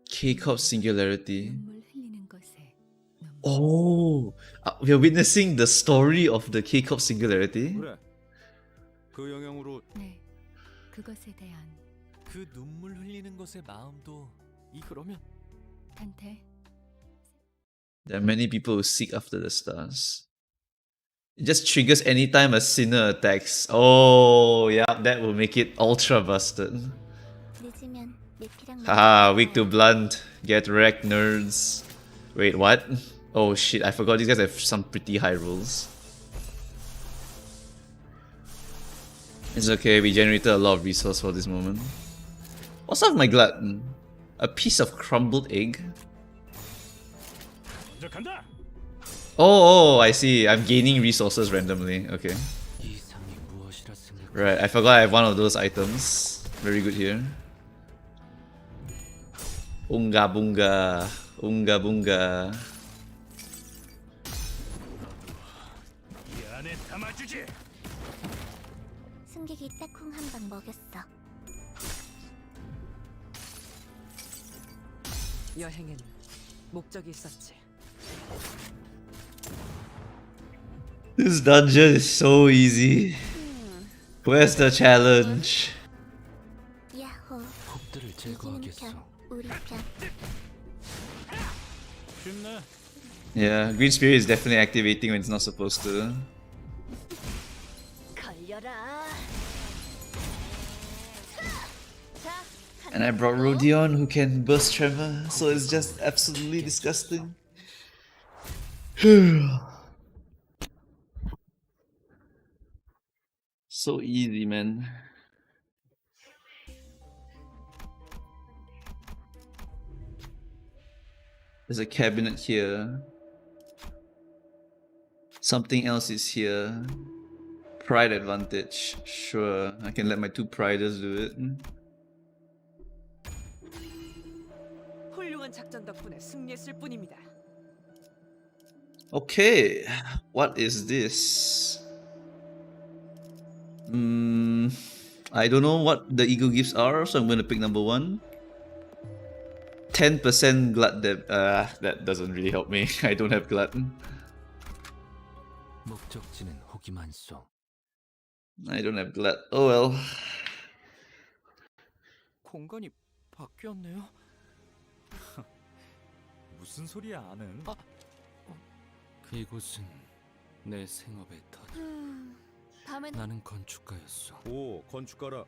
S1: K-cup singularity.
S5: 눈물 흘리는 것에 눈물.
S1: Oh, we are witnessing the story of the K-cup singularity.
S2: 그래. 그 영향으로
S5: 네, 그것에 대한
S7: 그 눈물 흘리는 것의 마음도 그러면
S5: 단테.
S1: There are many people who seek after the stars. It just triggers anytime a sinner attacks. Oh, yeah, that will make it ultra busted.
S10: 늦으면 내피랑
S1: Haha, weak to blunt. Get wrecked, nerds. Wait, what? Oh shit, I forgot these guys have some pretty high rolls. It's okay, we generated a lot of resource for this moment. What's up, my glutton? A piece of crumbled egg?
S4: 먼저 간다.
S1: Oh, I see. I'm gaining resources randomly. Okay.
S8: 이상이 무엇이라 생각?
S1: Right, I forgot I have one of those items. Very good here. Unga bunga. Unga bunga.
S4: 이 안에 담아주지.
S10: 승객이 딱콩 한 방 먹였어.
S9: 여행엔 목적이 있었지.
S1: This dungeon is so easy. Where's the challenge?
S10: 야호.
S8: 폭들을
S10: 이기는
S8: 제거하겠어.
S10: 편, 우리 편.
S4: 쉽네.
S1: Yeah, Green Spirit is definitely activating when it's not supposed to.
S10: 걸려라.
S1: And I brought Rodion who can burst Tremor, so it's just absolutely disgusting. So easy, man. There's a cabinet here. Something else is here. Pride advantage. Sure, I can let my two priders do it.
S9: 훌륭한 작전 덕분에 승리했을 뿐입니다.
S1: Okay, what is this? I don't know what the ego gifts are, so I'm gonna pick number 1. 10% glut deb. That doesn't really help me. I don't have glut.
S8: 목적지는 호기만소.
S1: I don't have glut. Oh well.
S7: 공간이 바뀌었네요.
S2: 무슨 소리야, 아는?
S8: 이곳은 내 생업의 터.
S5: 밤엔
S8: 나는 건축가였어.
S2: 오, 건축가라.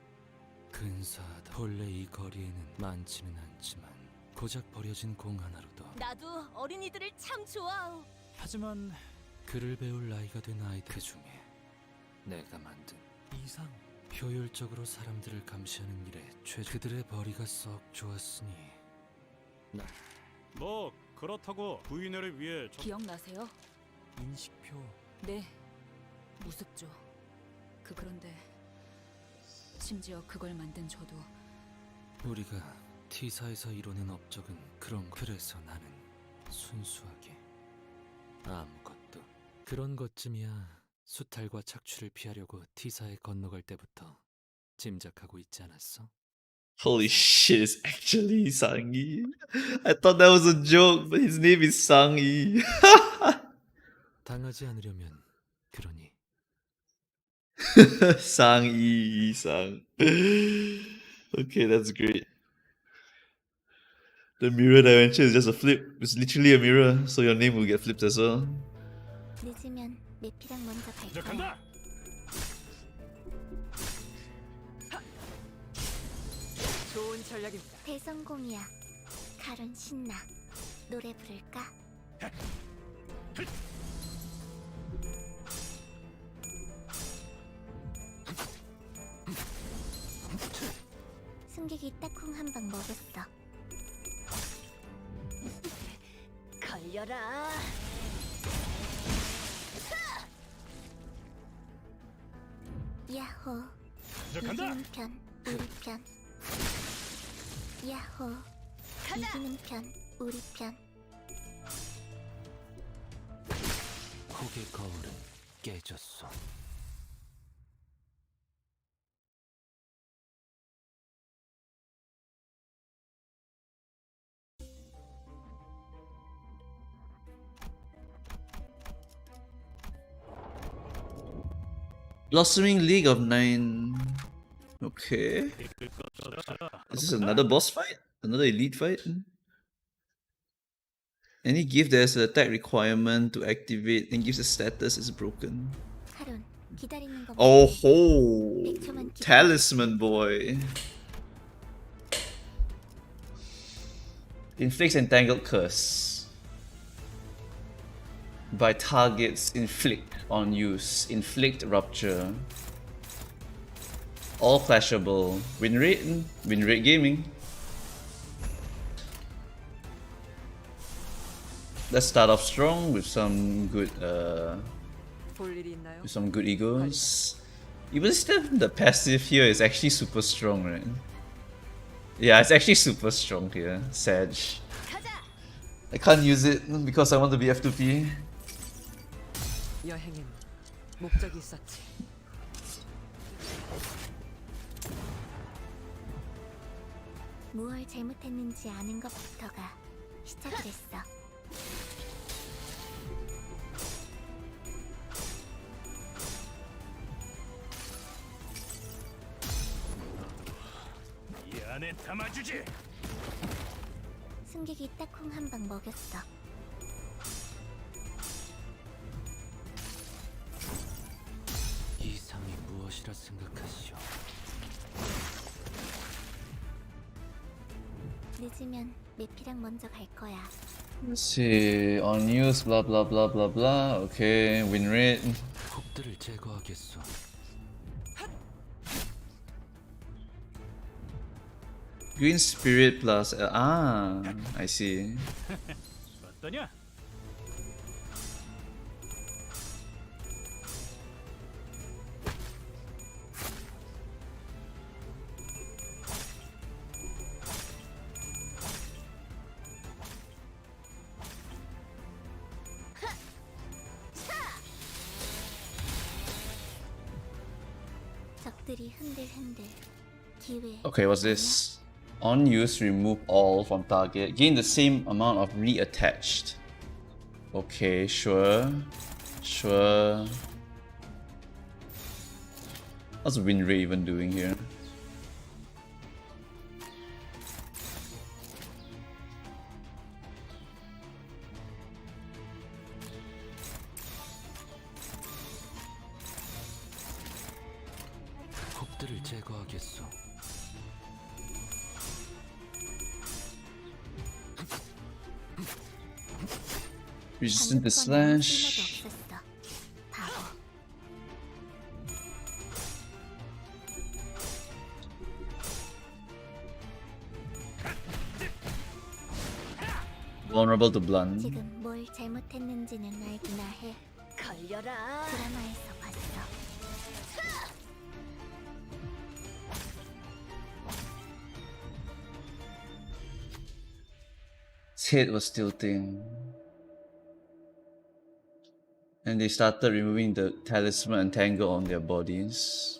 S8: 근사하다. 본래 이 거리에는 많지는 않지만 고작 버려진 공 하나로도
S3: 나도 어린이들을 참 좋아하오.
S2: 하지만
S8: 글을 배울 나이가 된 아이들 그 중에 내가 만든
S7: 이상.
S8: 효율적으로 사람들을 감시하는 일에 그들의 벌이가 썩 좋았으니
S4: 뭐 그렇다고 부인회를 위해
S5: 기억나세요?
S7: 인식표.
S5: 네, 우습죠. 그런데 심지어 그걸 만든 저도
S8: 우리가 T사에서 이루는 업적은 그런 거. 그래서 나는 순수하게 아무것도 그런 것쯤이야. 수탈과 착취를 피하려고 T사에 건너갈 때부터 짐작하고 있지 않았어?
S1: Holy shit, it's actually Sangi. I thought that was a joke, but his name is Sangi.
S8: 당하지 않으려면 그러니
S1: Sangi, Sang. Okay, that's great. The mirror dimension is just a flip. It's literally a mirror, so your name will get flipped as well.
S10: 늦으면 내피랑 먼저 갈
S4: 먼저
S10: 거야.
S4: 간다.
S9: 좋은 전략입니다.
S10: 대성공이야. 하룬 신나. 노래 부를까? 승객이 딱콩 한 방 먹었어. 걸려라. 야호. 이기는 편, 우리 편. 야호. 이기는 편, 우리 편.
S8: 혹의 거울은 깨졌어.
S1: Blossoming League of Nine. Okay. Is this another boss fight? Another elite fight? Any gift that has an attack requirement to activate and gives a status is broken.
S10: 하룬, 기다리는 거
S1: Oh ho!
S10: 100초만 기다려.
S1: Talisman boy. Inflicts entangled curse. By targets inflict on use. Inflict rupture. All clashable. Win rate gaming. Let's start off strong with some good
S9: 볼 일이 있나요?
S1: with some good egos. Even still, the passive here is actually super strong, right? Yeah, it's actually super strong here. Sag. I can't use it because I want to be F2P.
S9: 여행엔 목적이 있었지.
S10: 무얼 잘못했는지 아는 것부터가 시작을 했어.
S4: 이 안에 담아주지.
S10: 승객이 딱콩 한 방 먹였어.
S8: 이상이 무엇이라 생각하시오?
S10: 늦으면 매피랑 먼저 갈 거야.
S1: Let's see. On use, blah blah blah blah blah. Okay, win rate.
S8: 혹들을 제거하겠소.
S1: Green spirit plus. I see.
S4: 어떠냐?
S10: 적들이 흔들흔들. 기회.
S1: Okay, what's this? On use, remove all from target. Gain the same amount of reattached. Okay, sure. Sure. What's win rate even doing here?
S8: 혹들을 제거하겠소.
S1: Resistant to slash.
S10: 없었어. 바보.
S1: Vulnerable to blunt.
S10: 지금 뭘 잘못했는지는 알기나 해. 걸려라. 드라마에서 봤어.
S1: His head was tilting. And they started removing the talisman and tangle on their bodies.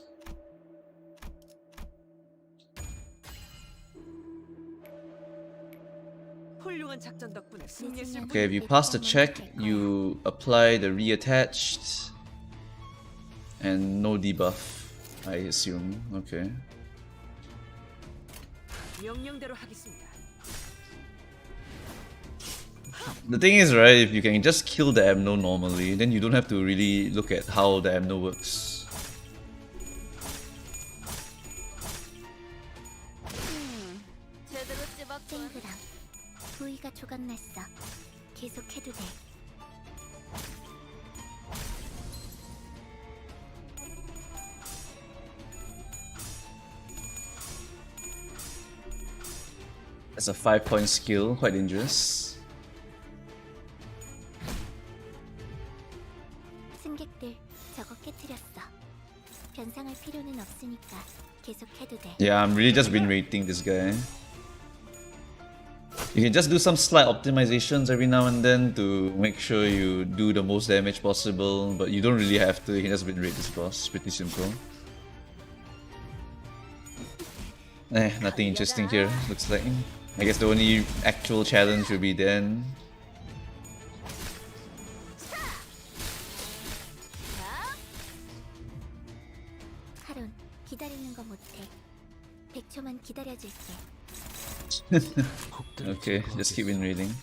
S9: 훌륭한 작전 덕분에 승리했을
S1: Okay, if you pass the check, you apply the reattached and no debuff, I assume. Okay.
S9: 명령대로 하겠습니다.
S1: The thing is, right, if you can just kill the amno normally, then you don't have to really look at how the amno works.
S10: 제대로 찝었군. 부위가 조각났어. 계속해도 돼.
S1: That's a 5-point skill, quite dangerous.
S10: 승객들, 저거 깨트렸어. 변상할 필요는 없으니까 계속해도 돼.
S1: Yeah, I'm really just win rating this guy. You can just do some slight optimizations every now and then to make sure you do the most damage possible, but you don't really have to. You can just win rate this boss. Pretty simple. Nothing interesting here, looks like. I guess the only actual challenge will be then.
S10: 하론, 기다리는 거 못해. 100초만 기다려줄게.
S1: Okay, just keep in reading.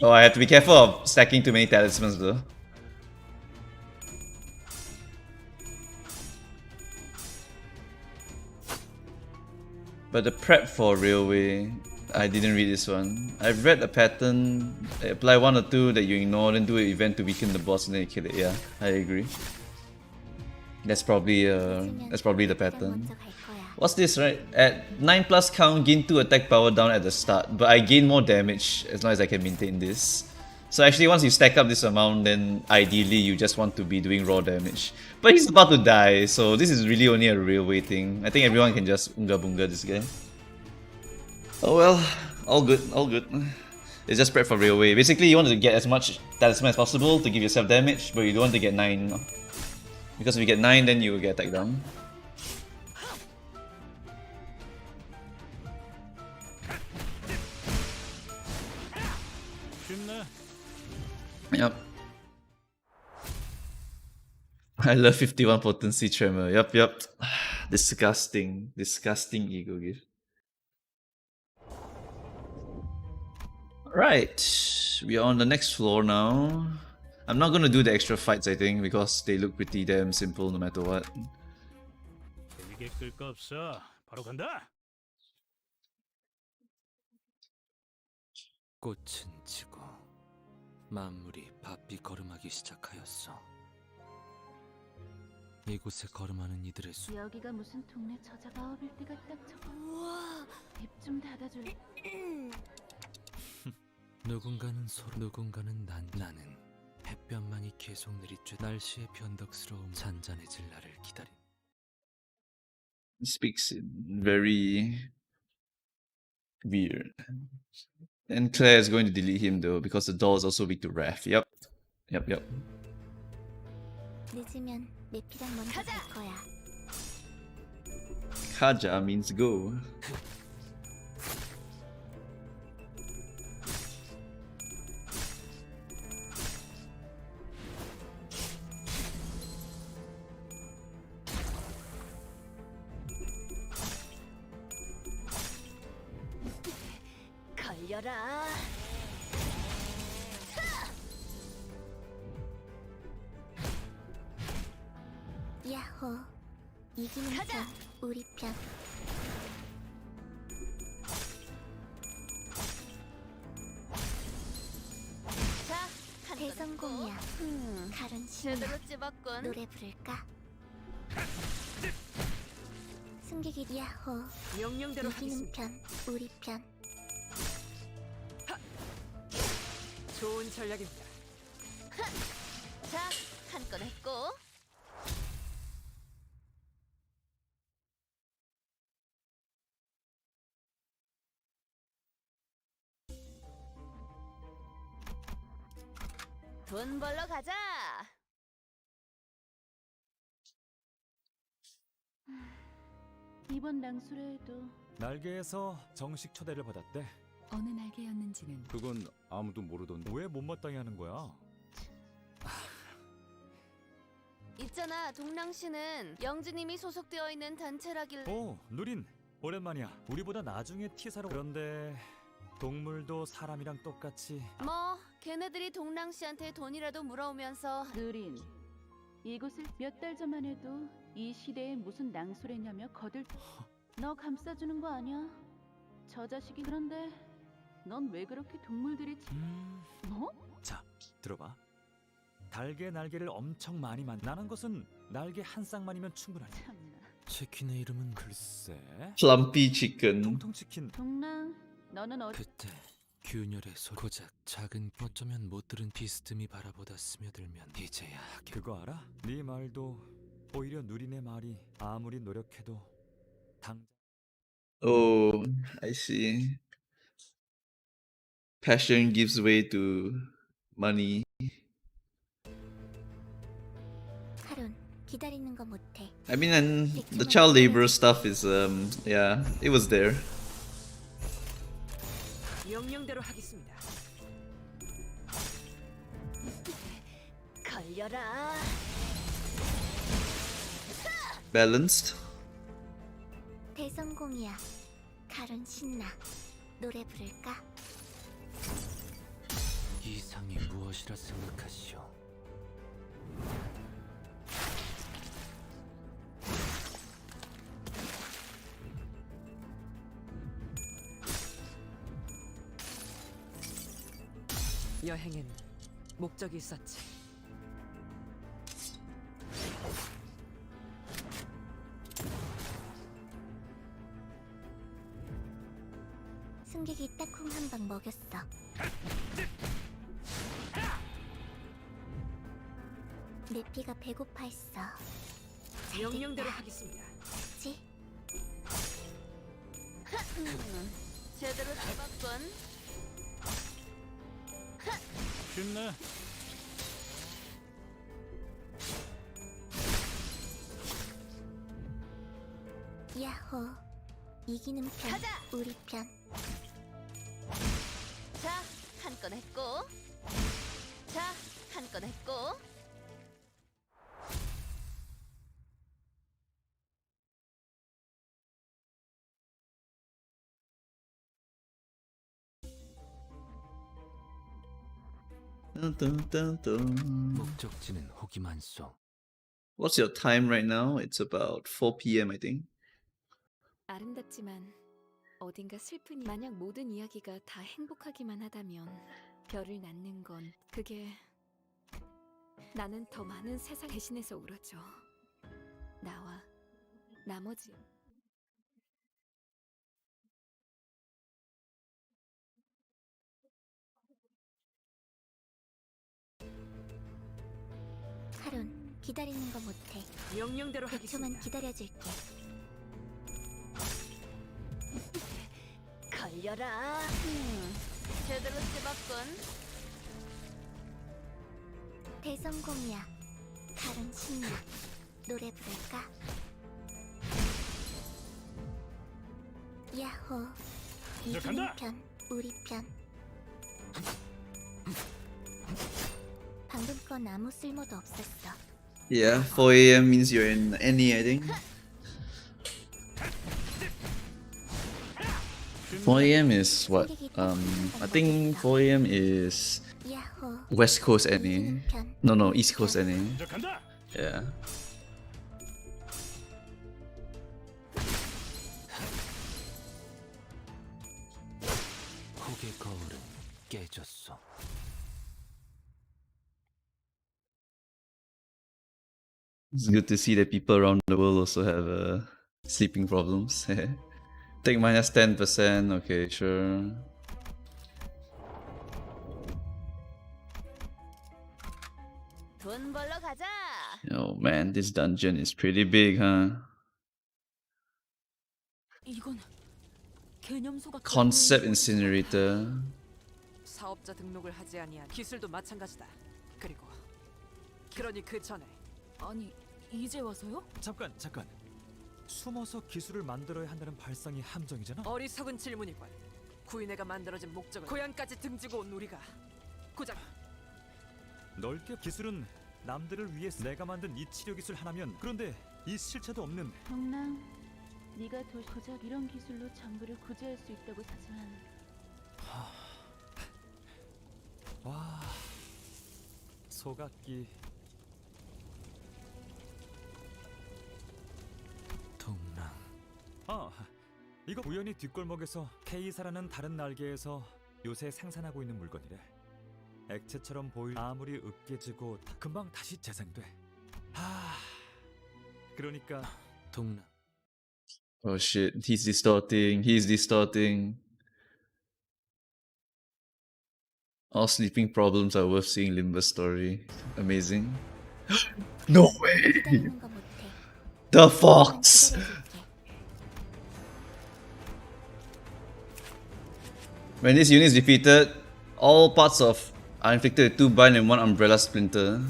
S1: Oh, I have to be careful of stacking too many talismans though. But the prep for railway, I didn't read this one. I've read a pattern, apply 1 or 2 that you ignore, then do an event to weaken the boss and then you kill it. Yeah, I agree. That's probably the pattern. What's this, right? At 9+ count, gain 2 attack power down at the start, but I gain more damage as long as I can maintain this. So actually once you stack up this amount, then ideally you just want to be doing raw damage. But he's about to die, so this is really only a railway thing. I think everyone can just unga bunga this guy. Oh well, all good, all good. It's just prep for railway. Basically you want to get as much talisman as possible to give yourself damage, but you don't want to get 9. Because if you get 9, then you will get attack down. Yep. I love 51 potency Tremor. Yep. Disgusting. Disgusting ego gift. Right. We are on the next floor now. I'm not gonna do the extra fights, I think, because they look pretty damn simple no matter what.
S4: 재밌게 끌 거 없어. 바로 간다.
S8: 꽃은 지고 만물이 바삐 걸음하기 시작하였어. 이곳에 걸음하는 이들의 수.
S6: 여기가 무슨 동네 저자가 어릴 때가 딱 저거. 우와, 입 좀 닫아줄래?
S8: 누군가는 소로, 누군가는 나는 햇볕만이 계속 내리쬐 날씨의 변덕스러움 잔잔해질 날을 기다린.
S1: Speaks very weird. And Claire is going to delete him though because the doll is also weak to wrath. Yep.
S10: 늦으면 내피랑 먼저 갈 거야.
S1: Kaja means go.
S3: 걸려라.
S10: 야호, 이기는 편, 우리 편.
S3: 자,
S10: 대성공이야. 가른 신나.
S3: 제대로 찝었군.
S10: 노래 부를까? 승객이 야호,
S9: 명령대로
S10: 이기는
S9: 하겠습니다.
S10: 편, 우리 편.
S9: 좋은 전략입니다.
S3: 자, 한 건 했고. 돈 벌러 가자.
S6: 이번 낭수레에도
S2: 날개에서 정식 초대를 받았대.
S5: 어느 날개였는지는
S2: 그건 아무도 모르던데. 왜 못마땅해 하는 거야?
S3: 있잖아, 동랑시는 영주님이 소속되어 있는 단체라길래.
S2: 오, 누린. 오랜만이야. 우리보다 나중에 T사로. 그런데 동물도 사람이랑 똑같이.
S3: 뭐 걔네들이 동랑시한테 돈이라도 물어오면서.
S6: 느린. 이곳을 몇 달 전만 해도 이 시대에 무슨 낭수레냐며 거들. 너 감싸주는 거 아니야? 저 자식이. 그런데 넌 왜 그렇게 동물들이 뭐?
S2: 자, 들어봐. 달개 날개를 엄청 많이 나는 것은 날개 한 쌍만이면 충분하니.
S6: 참나.
S8: 치킨의 이름은
S2: 글쎄.
S1: Plumpy chicken.
S2: 통통 치킨.
S6: 동랑, 너는
S8: 그때 균열의 소리 고작 작은 어쩌면 못 들은 비스듬히 바라보다 스며들면 이제야 하게.
S2: 그거 알아? 네 말도 오히려 누리네 말이 아무리 노력해도 당.
S1: Oh, I see. Passion gives way to money.
S10: 카론, 기다리는 거 못해.
S1: I mean, and the child labor stuff is, yeah, it was there.
S9: 명령대로 하겠습니다.
S10: 걸려라.
S1: Balanced.
S10: 대성공이야. 카론 신나. 노래 부를까?
S8: 이상이 무엇이라 생각하시오?
S9: 여행엔 목적이 있었지.
S10: 승객이 딱콩 한 방 먹였어. 내 피가 배고파했어.
S9: 명령대로 하겠습니다.
S10: 지?
S3: 제대로 잡았군.
S4: 쉽네.
S10: 야호. 이기는 편.
S3: 가자!
S10: 우리 편.
S3: 자, 한 건 했고. 자, 한 건 했고.
S1: Dun, dun, dun, dun.
S8: 목적지는 호기만소.
S1: What's your time right now? It's about 4 p.m. I think.
S5: 아름답지만 어딘가 슬프니. 만약 모든 이야기가 다 행복하기만 하다면 별을 낳는 건 그게. 나는 더 많은 세상 대신해서 울어줘. 나와 나머지.
S10: 카론, 기다리는 거 못해.
S9: 명령대로
S10: 100초만
S9: 하겠습니다.
S10: 기다려줄게.
S3: 걸려라. 제대로 잡았군.
S10: 대성공이야. 카론 신나. 노래 부를까? 야호. 이기는
S4: 간다!
S10: 편. 우리 편. 방금 건 아무 쓸모도 없었어.
S1: Yeah, 4 a.m. means you're in any, I think. 4 a.m. is what? I think 4 a.m. is
S10: 야호.
S1: West Coast NA.
S10: 이기는 편.
S1: No, East Coast NA.
S4: 먼저 간다.
S1: Yeah.
S8: 혹의 거울은 깨졌어.
S1: It's good to see that people around the world also have sleeping problems. Take minus 10%. Okay, sure.
S3: 돈 벌러 가자.
S1: Oh man, this dungeon is pretty big, huh?
S3: 이건 개념소가
S1: Concept incinerator.
S9: 사업자 등록을 하지 아니한 기술도 마찬가지다. 그러니 그 전에
S3: 아니, 이제 와서요?
S2: 잠깐. 숨어서 기술을 만들어야 한다는 발상이 함정이잖아.
S9: 어리석은 질문이군. 구인회가 만들어진 목적을 고향까지 등지고 온 우리가 고작
S2: 넓게 기술은 남들을 위해 내가 만든 이 치료 기술 하나면, 그런데 이 실체도 없는.
S6: 동랑, 네가 고작 이런 기술로 전부를 구제할 수 있다고 사지만
S2: 와, 소각기.
S8: 동랑.
S2: 이거 우연히 뒷골목에서 K사라는 다른 날개에서 요새 생산하고 있는 물건이래. 액체처럼 보일 아무리 으깨지고 금방 다시 재생돼. 그러니까
S8: 동남
S1: Oh shit, he's distorting, he's distorting. All sleeping problems are worth seeing Limbus story. Amazing. No way!
S10: 기다리는 거 못해.
S1: The fox!
S10: 기다려줄게.
S1: When this unit is defeated, all parts of are inflicted with 2 bind and 1 umbrella splinter.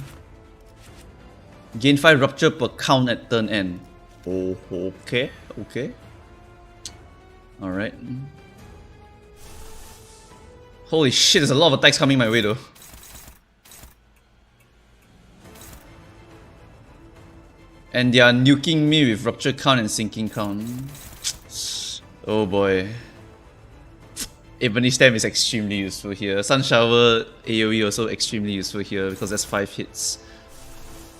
S1: Gain 5 rupture per count at turn end. Oh, okay, okay. Alright. Holy shit, there's a lot of attacks coming my way though. And they are nuking me with rupture count and sinking count. Oh boy. Ebony Stem is extremely useful here. Sunshower AoE also extremely useful here because that's 5 hits.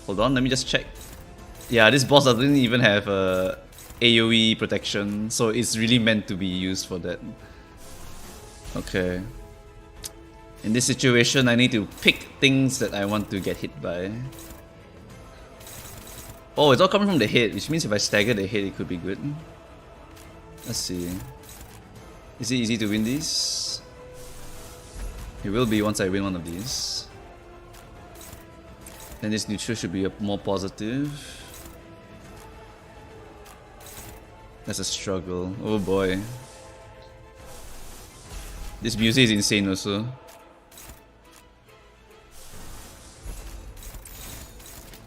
S1: Hold on, let me just check. Yeah, this boss doesn't even have AoE protection, so it's really meant to be used for that. Okay. In this situation, I need to pick things that I want to get hit by. Oh, it's all coming from the head, which means if I stagger the head, it could be good. Let's see. Is it easy to win these? It will be once I win one of these. Then this neutral should be more positive. That's a struggle. Oh boy. This music is insane also.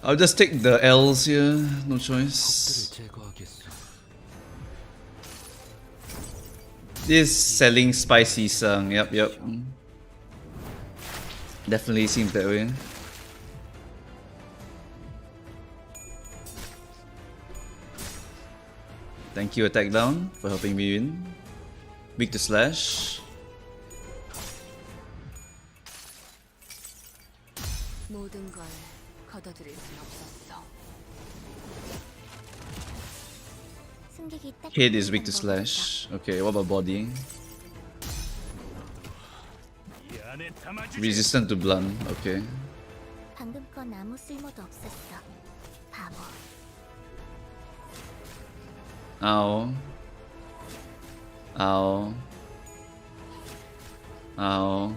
S1: I'll just take the L's here, no choice. This selling spicy song, yep. Definitely seems that way. Thank you, attack down, for helping me win. Weak to slash.
S3: 모든 걸 걷어들일 순 없었어.
S10: 승객이 딱
S1: Head is weak to slash. Okay, what about body? Resistant to blunt, okay.
S10: 방금 건 아무 쓸모도 없었어. 바보.
S1: Ow. Ow. Ow.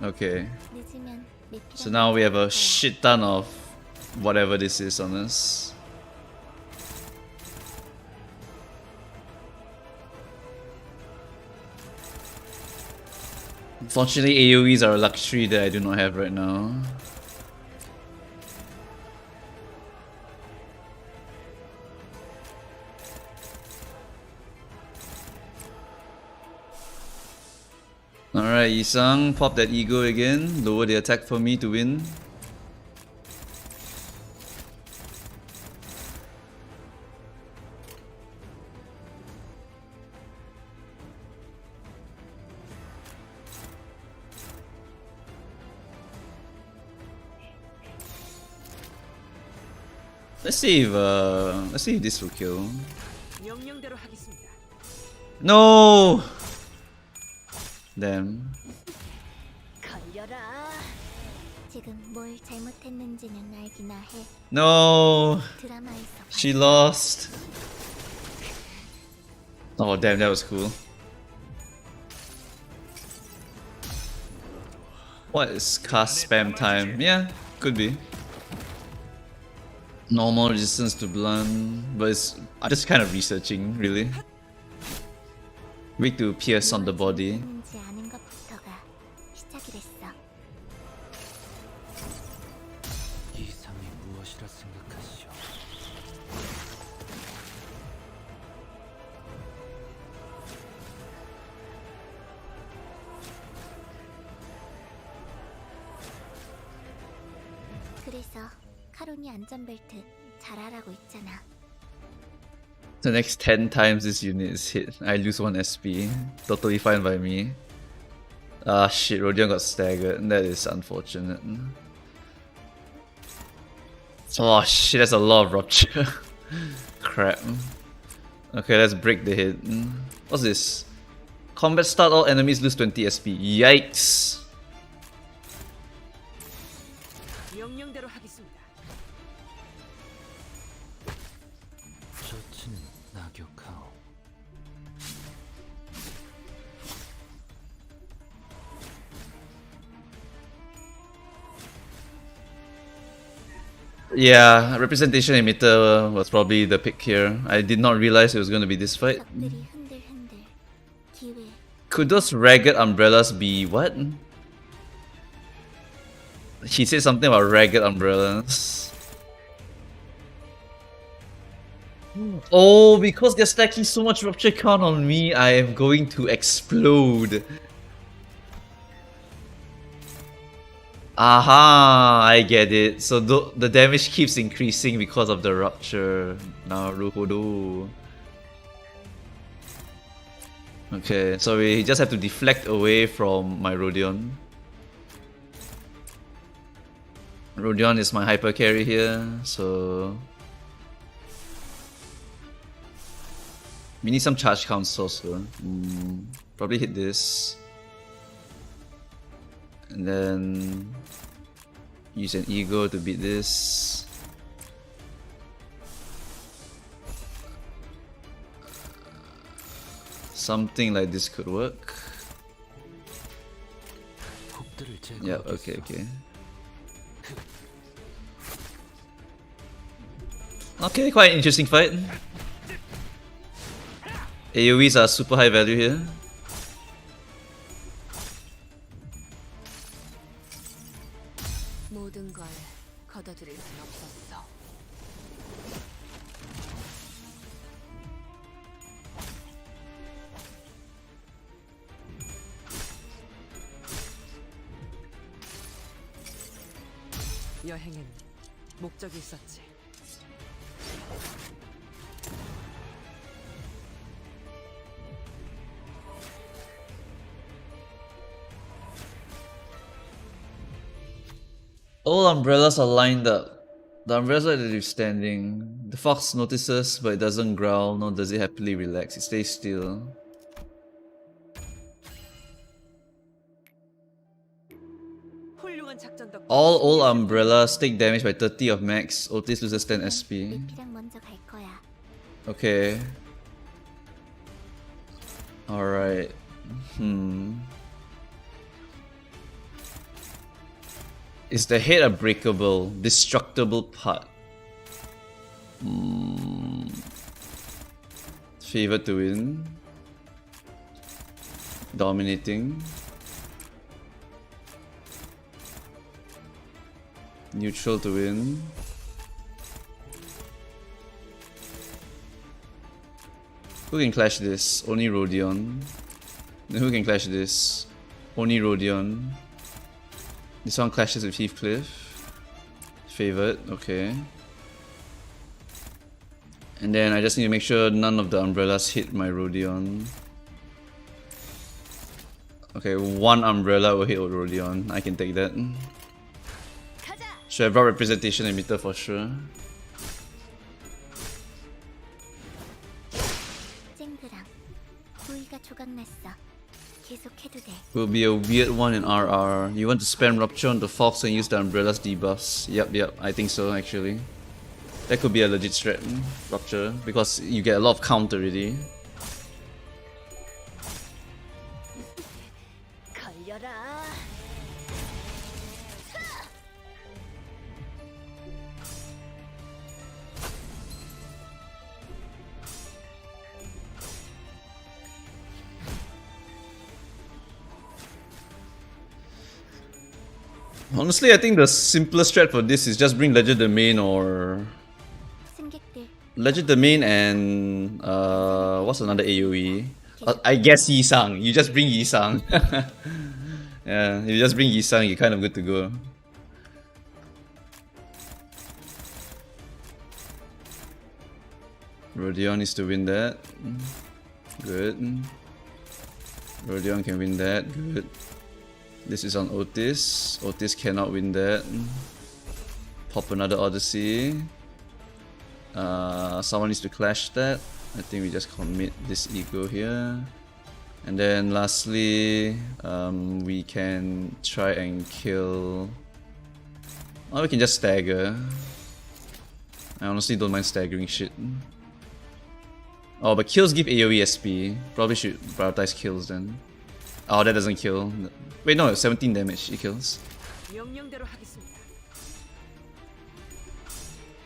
S1: Okay.
S10: 늦으면
S1: So now we have a shit ton of whatever this is on us. Unfortunately, AoEs are a luxury that I do not have right now. Alright, Yisang, pop that ego again, lower the attack for me to win. Let's see if this will kill.
S9: 명령대로 하겠습니다.
S1: No! Damn.
S3: 걸려라.
S10: 지금 뭘 잘못했는지는 알기나 해.
S1: No!
S10: 드라마에서
S1: She lost. Oh damn, that was cool. What is cast spam time? Yeah, could be. Normal resistance to blunt, but I'm just kind of researching, really. Weak to pierce on the body.
S10: 했는지 아는 것부터가 시작이랬어.
S8: 이상이 무엇이라 생각하시오?
S10: 그래서 카론이 안전벨트 잘하라고 있잖아.
S1: The next 10 times this unit is hit, I lose 1 SP. Totally fine by me. Ah shit, Rodion got staggered. That is unfortunate. Oh shit, that's a lot of rupture. crap. Okay, let's break the hit. What's this? Combat start, all enemies lose 20 SP. Yikes!
S9: 명령대로 하겠습니다.
S8: 셔츠는 낙엽하오.
S1: Yeah, representation emitter was probably the pick here. I did not realize it was going to be this fight.
S10: 적들이 흔들흔들. 기회.
S1: Could those ragged umbrellas be what? He said something about ragged umbrellas. Oh, because they're stacking so much rupture count on me, I am going to explode. Aha, I get it. So the damage keeps increasing because of the rupture. Naruhodo. Okay, so we just have to deflect away from my Rodion. Rodion is my hyper carry here, so we need some charge counts also. Probably hit this. And then use an ego to beat this. Something like this could work. Yeah, okay, okay. Okay, quite an interesting fight. AoEs are super high value here.
S3: 모든 걸 걷어들일 순 없었어.
S9: 여행엔 목적이 있었지.
S1: All umbrellas are lined up. The umbrellas are standing. The fox notices, but it doesn't growl, nor does it happily relax. It stays still.
S9: 훌륭한 작전 덕분에
S1: All umbrellas take damage by 30 of max. Otis loses 10 SP.
S10: 리피랑 먼저 갈 거야.
S1: Okay. Alright. Is the head a breakable, destructible part? Favor to win. Dominating. Neutral to win. Who can clash this? Only Rodion. Then who can clash this? Only Rodion. This one clashes with Heathcliff. Favored, okay. And then I just need to make sure none of the umbrellas hit my Rodion. Okay, one umbrella will hit Rodion. I can take that. Should have brought representation emitter for sure.
S10: 쨍그랑 부위가 조각났어. 계속해도 돼.
S1: Will be a weird one in RR. You want to spam rupture on the fox and use the umbrellas debuffs. Yep, I think so actually. That could be a legit strat, rupture, because you get a lot of count already.
S3: 걸려라.
S1: Honestly, I think the simplest strat for this is just bring Legend Domain or
S10: 승객들
S1: Legend Domain and what's another AoE? I guess Yisang. You just bring Yisang. Yeah, you just bring Yisang, you're kind of good to go. Rodion needs to win that. Good. Rodion can win that. Good. This is on Otis. Otis cannot win that. Pop another Odyssey. Someone needs to clash that. I think we just commit this ego here. And then lastly, we can try and kill... Or we can just stagger. I honestly don't mind staggering shit. Oh, but kills give AoE SP. Probably should prioritize kills then. Oh, that doesn't kill. Wait, no, 17 damage it kills.
S9: 명령대로 하겠습니다.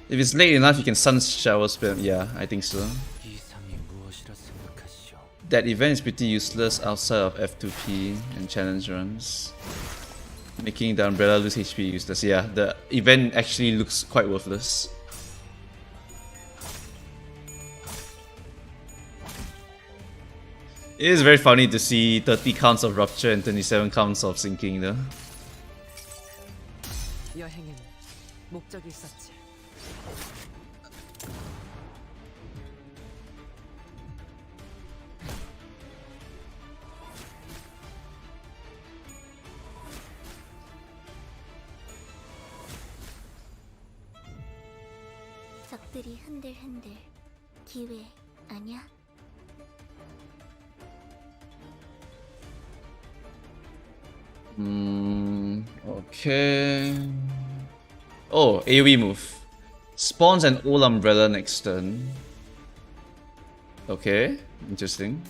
S1: If it's late enough, you can Sunshower spam. Yeah, I think so.
S8: 이상이 무엇이라 생각하시오?
S1: That event is pretty useless outside of F2P and challenge runs, making the umbrella lose HP useless. Yeah, the event actually looks quite worthless. It is very funny to see 30 counts of rupture and 27 counts of sinking though.
S9: 여행에는 목적이 있었지.
S10: 적들이 흔들흔들. 기회 아니야?
S1: Okay. Oh, AoE move. Spawns an old umbrella next turn. Okay, interesting.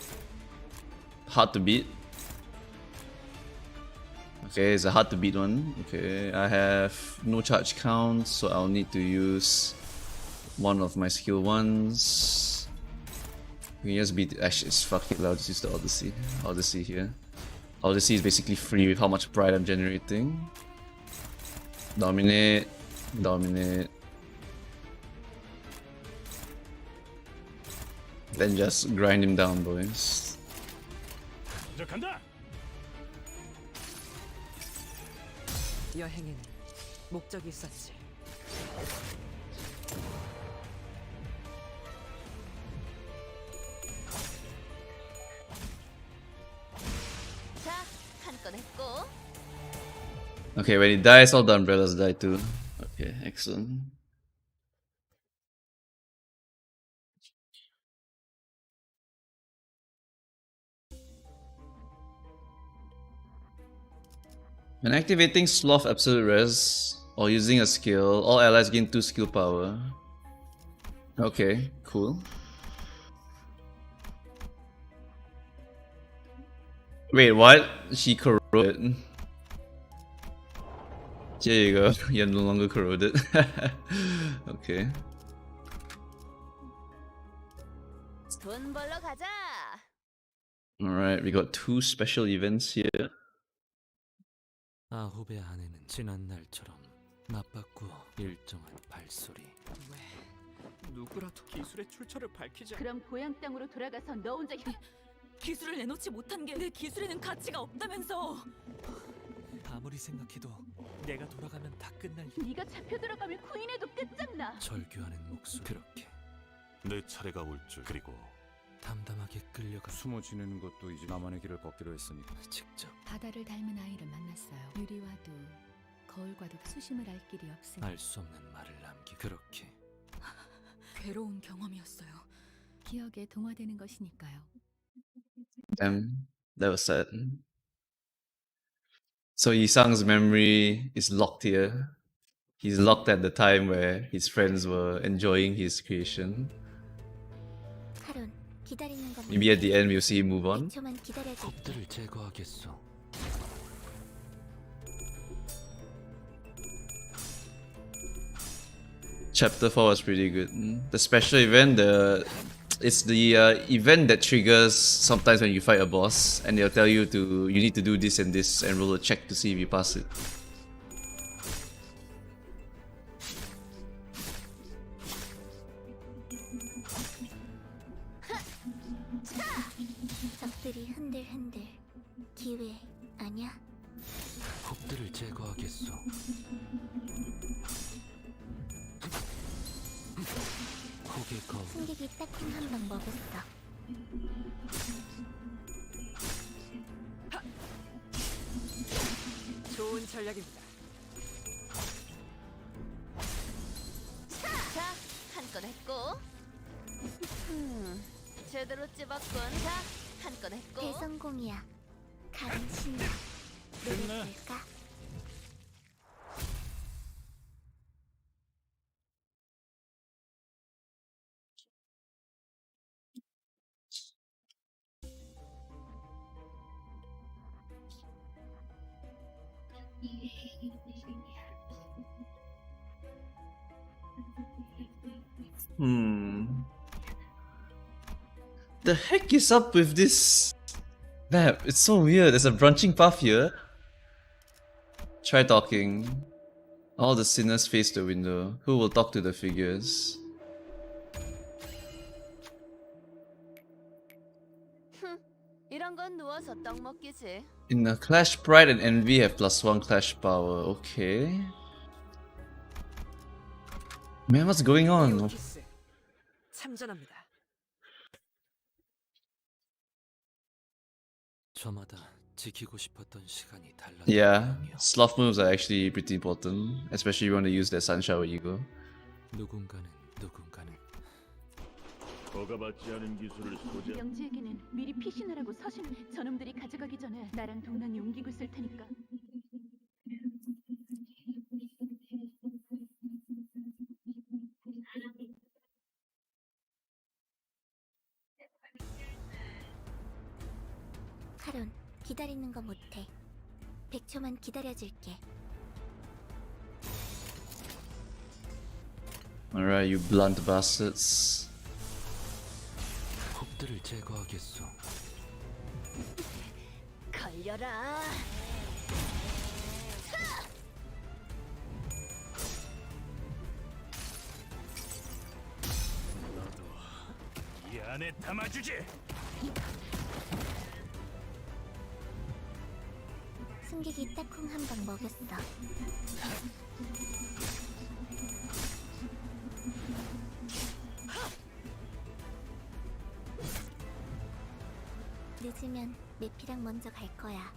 S1: Hard to beat. Okay, it's a hard to beat one. Okay, I have no charge count, so I'll need to use one of my skill ones. We can just beat. Actually, fuck it, I'll just use the Odyssey. Odyssey here. Odyssey is basically free with how much pride I'm generating. Dominate. Dominate. Then just grind him down, boys.
S9: 여행에는 목적이 있었지.
S3: 자, 한 건 했고.
S1: Okay, when he dies, all the umbrellas die too. Okay, excellent. When activating Sloth Absolute Res or using a skill, all allies gain 2 skill power. Okay, cool. Wait, what? She corroded. Here you go, you're no longer corroded. Okay.
S3: 돈 벌러 가자.
S1: Alright, we got 2 special events here.
S8: 아홉의 아내는 지난 날처럼 나빴고 일정한 발소리.
S7: 왜 누구라도 기술의 출처를 밝히지 않...
S6: 그럼 고향 땅으로 돌아가서 너 혼자
S5: 기술을 내놓지 못한 게 내 기술에는 가치가 없다면서.
S7: 아무리 생각해도 내가 돌아가면 다 끝날 일.
S6: 네가 잡혀 들어가면 구인해도 끝장나.
S8: 절규하는 목소리. 그렇게
S11: 내 차례가 올 줄. 그리고
S8: 담담하게 끌려가
S2: 숨어 지내는 것도 이제 나만의 길을 걷기로 했으니까.
S8: 직접
S5: 바다를 닮은 아이를 만났어요. 유리와도 거울과도 수심을 알 길이 없으니
S8: 알 수 없는 말을 남기. 그렇게
S5: 괴로운 경험이었어요. 기억에 동화되는 것이니까요.
S1: Damn, that was sad. So Yisang's memory is locked here. He's locked at the time where his friends were enjoying his creation.
S10: 하룬, 기다리는 것만.
S1: Maybe at the end we'll see him move on.
S10: 1초만 기다려줄게.
S8: 곱들을 제거하겠소.
S1: Chapter 4 was pretty good. The special event, it's the event that triggers sometimes when you fight a boss, and they'll tell you you need to do this and this and roll a check to see if you pass it.
S10: 적들이 흔들흔들. 기회 아니야?
S8: 곱들을 제거하겠소. 고개 거울.
S10: 승객이 딱히 한 방 먹었어.
S9: 좋은 전략입니다.
S3: 자, 한 한 건 했고. 제대로 찝었군. 자, 한 건 했고.
S10: 대성공이야. 가는 신나. 노래 볼까?
S1: The heck is up with this map? It's so weird. There's a branching path here. Try talking. All the sinners face the window. Who will talk to the figures?
S3: 이런 건 누워서 떡 먹기지.
S1: In a clash, pride and envy have +1 clash power. Okay. Man, what's going on?
S9: 키스 참전합니다.
S8: 저마다 지키고 싶었던 시간이 달라.
S1: Yeah, sloth moves are actually pretty important, especially if you want to use that Sunshower EGO.
S8: 누군가는
S11: 허가받지 않은 기술을 소지.
S6: 영지에게는 미리 피신하라고 서신. 저놈들이 가져가기 전에 나랑 도난이 옮기고 있을 테니까.
S10: 카론, 기다리는 거 못해. 100초만 기다려줄게.
S1: Alright, you blunt bastards.
S8: 폭들을 제거하겠소.
S3: 걸려라.
S4: 이 안에 담아주지.
S10: 승객이 딱콩 한 방 먹였어. 늦으면 메피랑 먼저 갈 거야.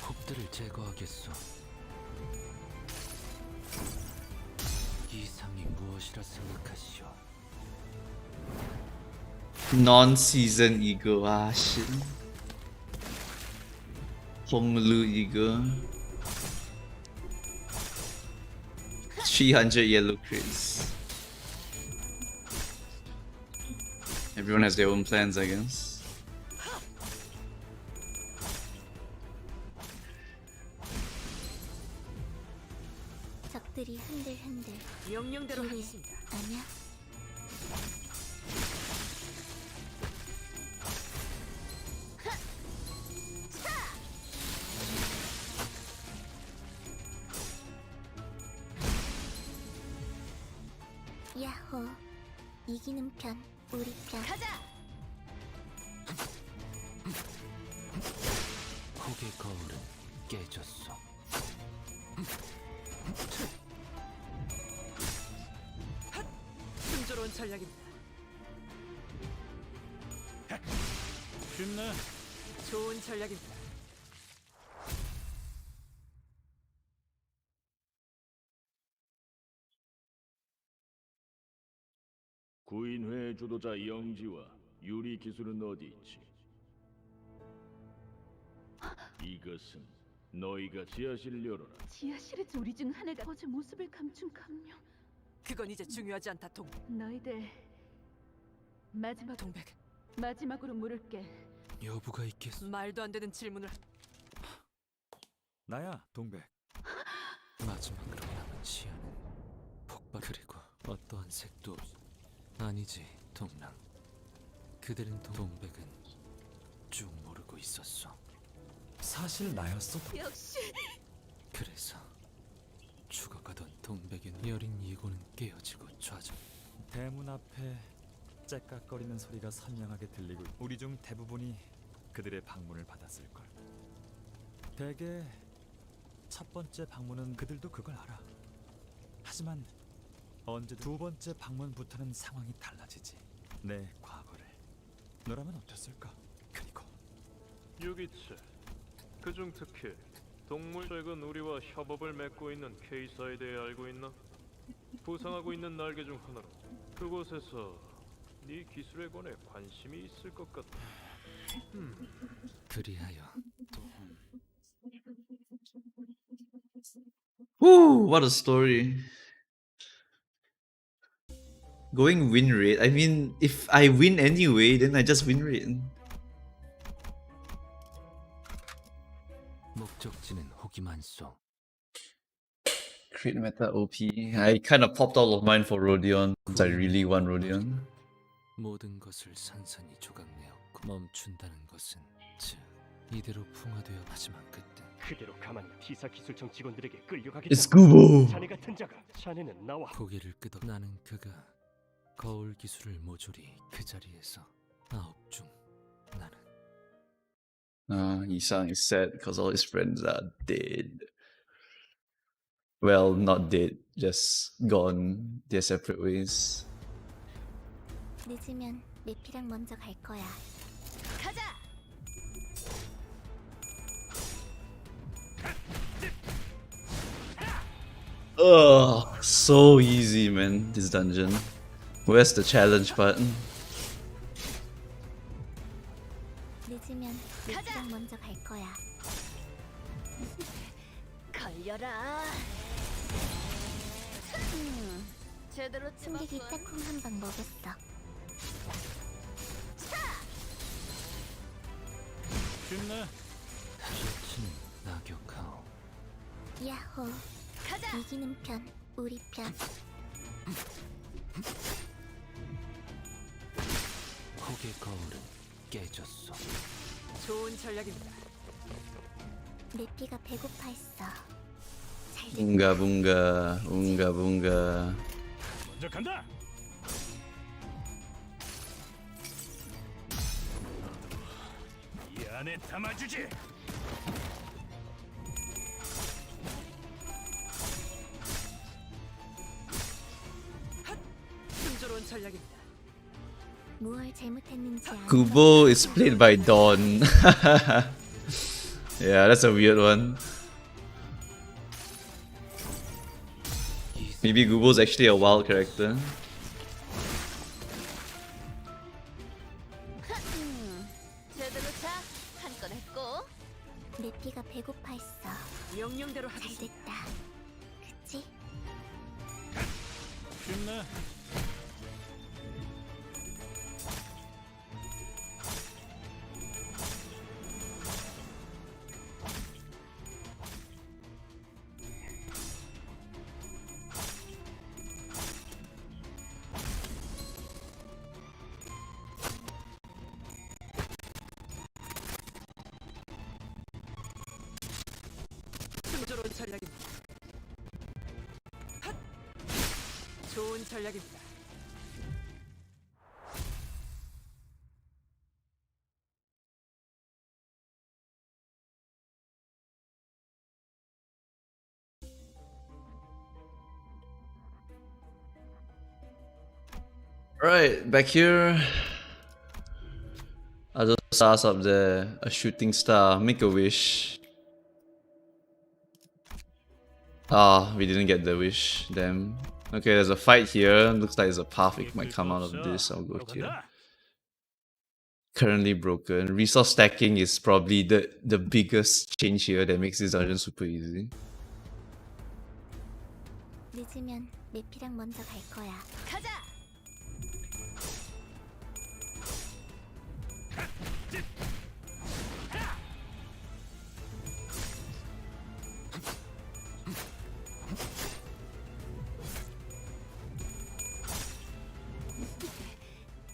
S8: 폭들을 제거하겠소. 이상이 무엇이라 생각하시오?
S1: Non-season EGO. Ah, shit. Honglu EGO. 300 yellow crates. Everyone has their own plans, I guess.
S10: 적들이 흔들흔들.
S9: 명령대로
S10: 기회.
S9: 하겠습니다.
S10: 아니야? 야호. 이기는 편, 우리 편.
S3: 가자.
S8: 폭의 거울은 깨졌소.
S9: 순조로운 전략입니다.
S4: 쉽네.
S9: 좋은 전략입니다.
S11: 구인회 주도자 영지와 유리 기술은 어디 있지? 이것은 너희가 지하실을 열어라.
S6: 지하실에서 우리 중 하나가 어제 모습을 감춘 감룡.
S9: 그건 이제 중요하지 않다, 동백.
S6: 너희들 마지막
S9: 동백.
S6: 마지막으로 물을게.
S8: 여부가 있겠소.
S9: 말도 안 되는 질문을.
S2: 나야, 동백.
S8: 마지막으로 남은 시야는 폭발. 그리고 어떠한 색도 없. 아니지, 동랑. 그들은 동백은 쭉 모르고 있었어.
S2: 사실 나였어.
S3: 역시.
S8: 그래서 죽어가던 동백의 여린 이고는 깨어지고 좌절.
S2: 대문 앞에 째깍거리는 소리가 선명하게 들리고 우리 중 대부분이 그들의 방문을 받았을 걸. 대개 첫 번째 방문은 그들도 그걸 알아. 하지만 언제 두 번째 방문부터는 상황이 달라지지. 내 과거를 너라면 어땠을까? 그리고
S11: 유기체,
S12: 그중 특히 동물 최근 우리와 협업을 맺고 있는 케이사에 대해 알고 있나? 부상하고 있는 날개 중 하나로 그곳에서 네 기술에 관해 관심이 있을 것 같아.
S8: 그리하여
S1: Woo, what a story. Going win rate. I mean, if I win anyway, then I just win rate.
S8: 목적지는 호기만소.
S1: Crit meta OP. I kind of popped all of mine for Rodion since I really want Rodion.
S8: 모든 것을 산산이 조각내었고 멈춘다는 것은 즉 이대로 풍화되어 하지만 그때
S12: 그대로 가만히 T사 기술청 직원들에게 끌려가겠다.
S1: It's Kubo.
S12: 자네 같은 자가 자네는 나와.
S8: 고개를 끄덕. 나는 그가 거울 기술을 모조리 그 자리에서 9 중 나는
S1: Isang is sad because all his friends are dead. Well, not dead, just gone their separate ways.
S10: 늦으면 내피랑 먼저 갈 거야.
S3: 가자.
S1: Ugh, so easy, man, this dungeon. Where's the challenge button?
S10: 늦으면 내피랑 먼저 갈 거야.
S3: 걸려라. 제대로
S10: 승객이
S3: 찝었군.
S10: 딱콩 한 방 먹였어.
S4: 쉽네.
S8: 셔츠는 낙엽하오.
S10: 야호.
S3: 가자.
S10: 이기는 편, 우리 편.
S8: 혹의 거울은 깨졌어.
S9: 좋은 전략입니다.
S10: 내피가 배고파 했어. 잘 됐다.
S1: Bunga bunga, bunga bunga.
S4: 먼저 간다. 이 안에 담아주지.
S9: 순조로운 전략입니다.
S10: 무얼 잘못했는지 아는
S1: Kubo is played by Dawn. Yeah, that's a weird one. Maybe Kubo's actually a wild character.
S3: 제대로 차. 한 건 했고.
S10: 내피가 배고파 했어.
S9: 명령대로
S10: 잘
S9: 하겠습니다.
S10: 됐다. 그치?
S4: 쉽네.
S9: 순조로운 전략입니다. 핫! 좋은 전략입니다.
S1: Right, back here. Other stars up there. A shooting star. Make a wish. Ah, we didn't get the wish. Damn. Okay, there's a fight here. Looks like there's a path it might come out of this. I'll go here. Currently broken. Resource stacking is probably the biggest change here that makes this dungeon super easy.
S10: 늦으면 내피랑 먼저 갈 거야.
S3: 가자.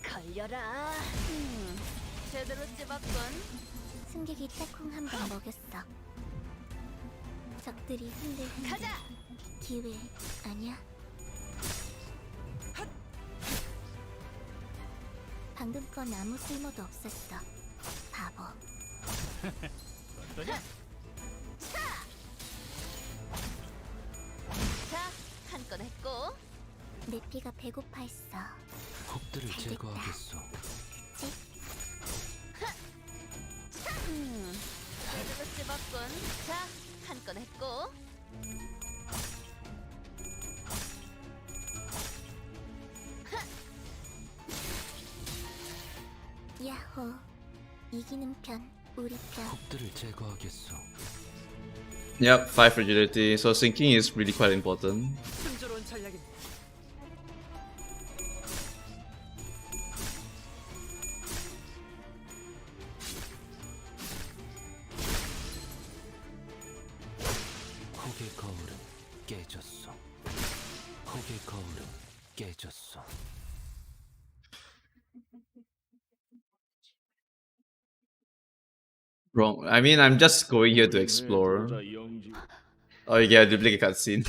S3: 걸려라. 제대로 찝었군.
S10: 승객이 딱콩 한 방 먹였어. 적들이 흔들흔들.
S3: 가자.
S10: 기회 아니야? 방금 건 아무 쓸모도 없었어. 바보.
S3: 자, 한 건 했고.
S10: 내피가 배고파 했어.
S8: 혹들을
S10: 잘 됐다.
S8: 제거하겠소.
S10: 그치?
S3: 제대로 찝었군. 건 했고.
S10: 야호. 이기는 편, 우리 편.
S8: 폭들을 제거하겠소.
S1: Yep, 5 fragility. So sinking is really quite important.
S9: 순조로운 전략입니다.
S8: 혹의 거울은 깨졌소. 혹의 거울은 깨졌소.
S1: Wrong. I mean, I'm just going here to explore. Oh, yeah, duplicate cutscene.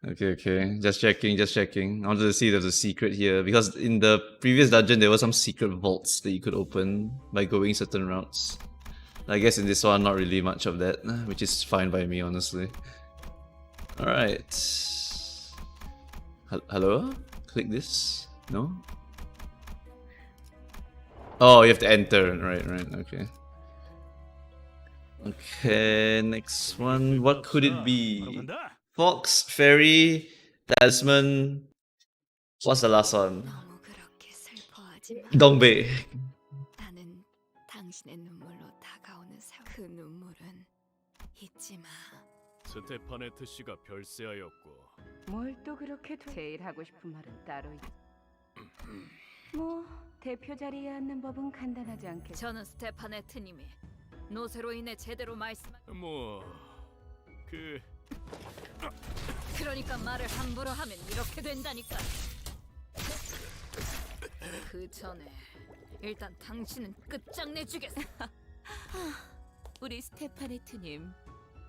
S1: Okay. Just checking. I wanted to see if there's a secret here. Because in the previous dungeon, there were some secret vaults that you could open by going certain routes. I guess in this one, not really much of that, which is fine by me, honestly. Alright. Hello? Click this? No? Oh, you have to enter. Right, okay. Okay, next one. What could it be? Fox, Fairy, Talisman. What's the last one?
S5: 너무 그렇게 슬퍼하지 마.
S1: Dongbei.
S5: 나는 당신의 눈물로 다가오는 세월. 그 눈물은 잊지 마.
S12: 스테파네트 씨가 별세하였고
S6: 뭘 또 그렇게 제일 하고 싶은 말은 따로 있. 뭐 대표 자리에 앉는 법은 간단하지 않겠.
S3: 저는 스테파네트님이 노세로 인해 제대로 말씀. 그러니까 말을 함부로 하면 이렇게 된다니까. 그 전에 일단 당신은 끝장내주겠어.
S13: 우리 스테파네트님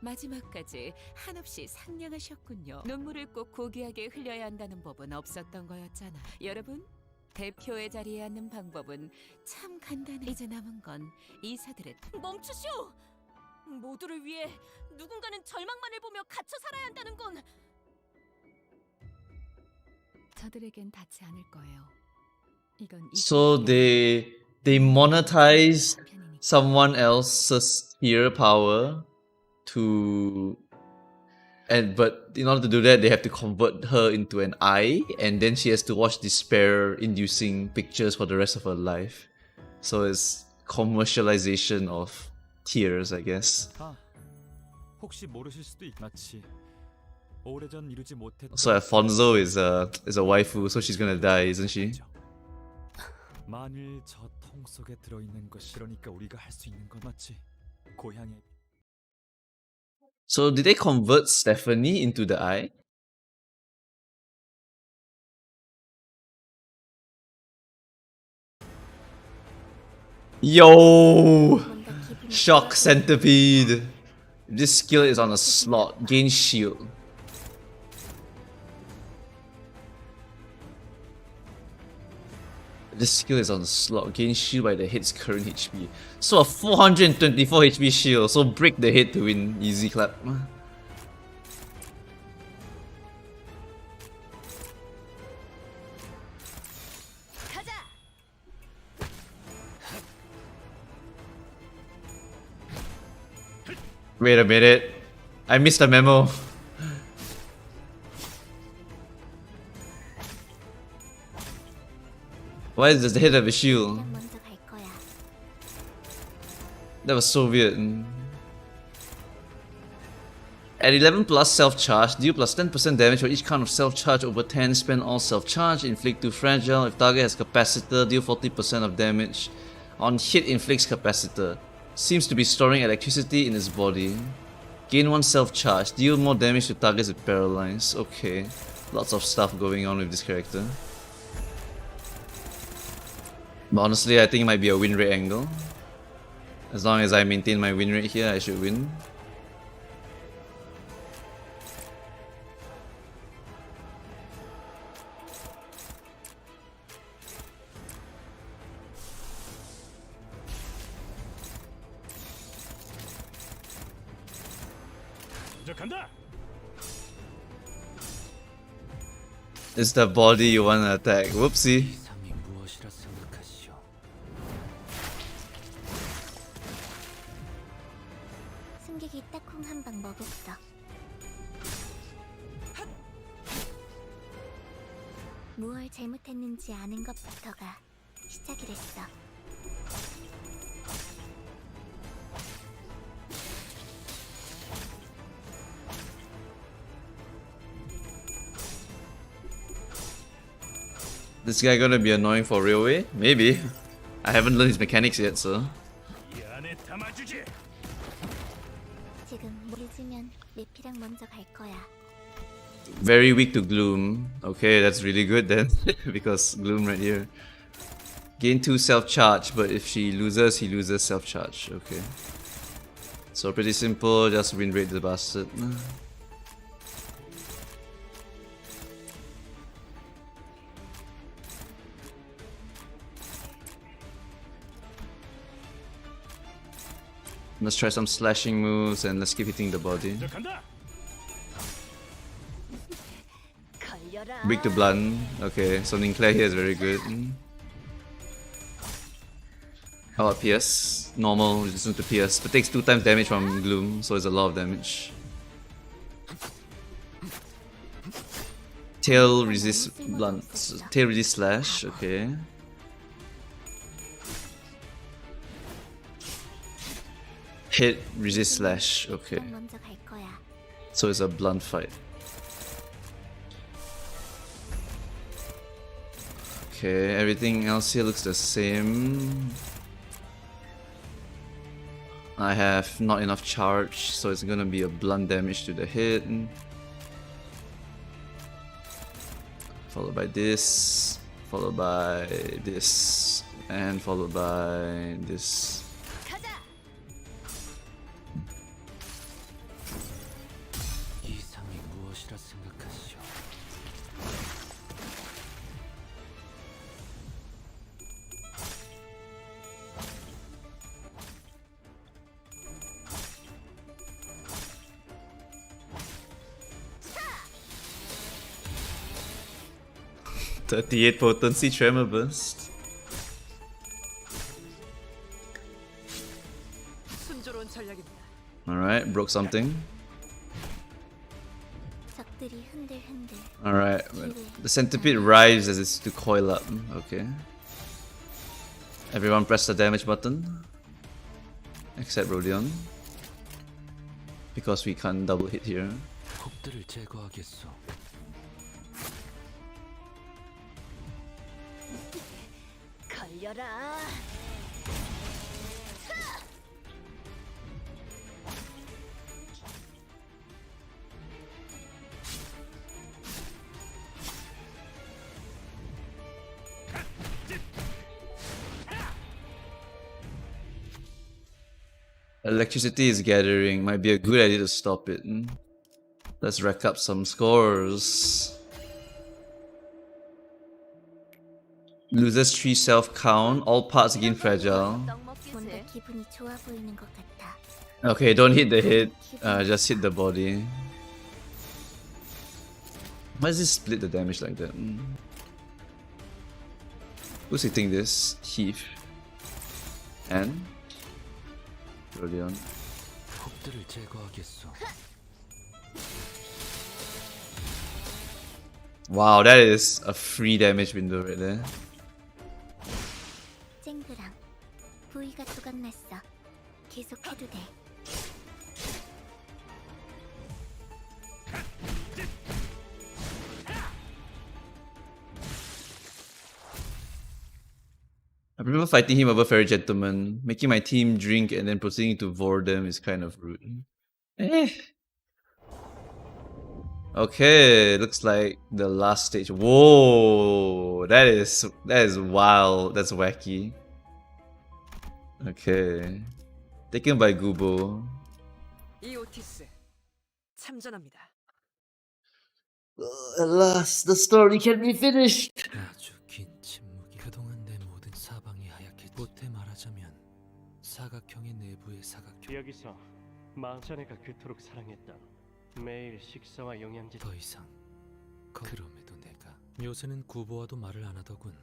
S13: 마지막까지 한없이 상냥하셨군요. 눈물을 꼭 고귀하게 흘려야 한다는 법은 없었던 거였잖아. 여러분, 대표의 자리에 앉는 방법은 참 간단해. 이제 남은 건 이사들의
S3: 멈추시오! 모두를 위해 누군가는 절망만을 보며 갇혀 살아야 한다는 건.
S5: 저들에겐 닿지 않을 거예요. 이건
S1: So they monetize someone else's tier power to, but in order to do that, they have to convert her into an eye, and then she has to watch despair-inducing pictures for the rest of her life. So it's commercialization of tears, I guess.
S2: 아, 혹시 모르실 수도 마치 오래전 이루지 못했던.
S1: So Alfonso is a waifu, so she's gonna die, isn't she?
S2: 만일 저 통 속에 들어 있는 것이 그러니까 우리가 할 수 있는 건 마치 고향의.
S1: So did they convert Stephanie into the eye? Yo! Shock Centipede! This skill is on a slot. Gain shield. This skill is on the slot. Gain shield by the hit's current HP. So a 424 HP shield. So break the hit to win. Easy clap. Wait a minute. I missed a memo. Why does the head have a shield? That was so weird. At 11 plus self-charge, deal plus 10% damage for each count of self-charge over 10, spend all self-charge, inflict 2 fragile. If target has capacitor, deal 40% of damage. On hit, inflicts capacitor. Seems to be storing electricity in its body. Gain 1 self-charge, deal more damage to targets with paralyzed. Okay, lots of stuff going on with this character. But honestly, I think it might be a win rate angle. As long as I maintain my win rate here, I should win. It's the body you want to attack. Whoopsie.
S10: 승객이 딱콩 한 방 먹였어. 무얼 잘못했는지 아는 것부터가 시작이랬어.
S1: This guy gonna be annoying for railway? Maybe. I haven't learned his mechanics yet, so.
S4: 이 안에 담아주지.
S10: 지금 늦으면 내피랑 먼저 갈 거야.
S1: Very weak to Gloom. Okay, that's really good then. Because Gloom right here. Gain 2 self-charge, but if she loses, he loses self-charge. Okay. So pretty simple, just win rate the bastard. Let's try some slashing moves and let's keep hitting the body. Weak to blunt. Okay, so Ninclair here is very good. How about PS? Normal, resistant to PS, but takes 2 times damage from Gloom, so it's a lot of damage. Tail resist blunt. Tail resist slash, okay. Hit resist slash, okay. So it's a blunt fight. Okay, everything else here looks the same. I have not enough charge, so it's gonna be a blunt damage to the hit. Followed by this, followed by this, and followed by this.
S8: 이상이 무엇이라 생각하시오?
S1: .38 potency Tremor burst.
S9: 순조로운 전략입니다.
S1: Alright, broke something.
S10: 적들이 흔들흔들.
S1: Alright, the centipede writhes as it's to coil up. Okay. Everyone press the damage button. Except Rodion. Because we can't double hit here.
S8: 폭들을 제거하겠소.
S10: 걸려라.
S1: Electricity is gathering. Might be a good idea to stop it. Let's rack up some scores. Loses 3 self count. All parts gain fragile.
S10: 뭔가 기분이 좋아 보이는 것 같아.
S1: Okay, don't hit the head. Just hit the body. Why does this split the damage like that? Who's hitting this? Heath. And? Rodion.
S8: 폭들을 제거하겠소.
S1: Wow, that is a free damage window right there.
S10: 쨍그랑 부위가 조각났어. 계속해도 돼.
S1: I remember fighting him over Fairy Gentleman. Making my team drink and then proceeding to vor them is kind of rude. Okay, looks like the last stage. Whoa, that is wild. That's wacky. Okay, taken by Gubo.
S9: 이오티스 참전합니다.
S1: At last, the story can be finished.
S8: 아주 긴 침묵이 그동안 내 모든 사방이 하얗게 못해 말하자면 사각형의 내부의 사각형.
S12: 여기서 망자네가 그토록 사랑했던 매일 식사와 영양제
S8: 더 이상 그럼에도 내가 요새는 구보와도 말을 안 하더군.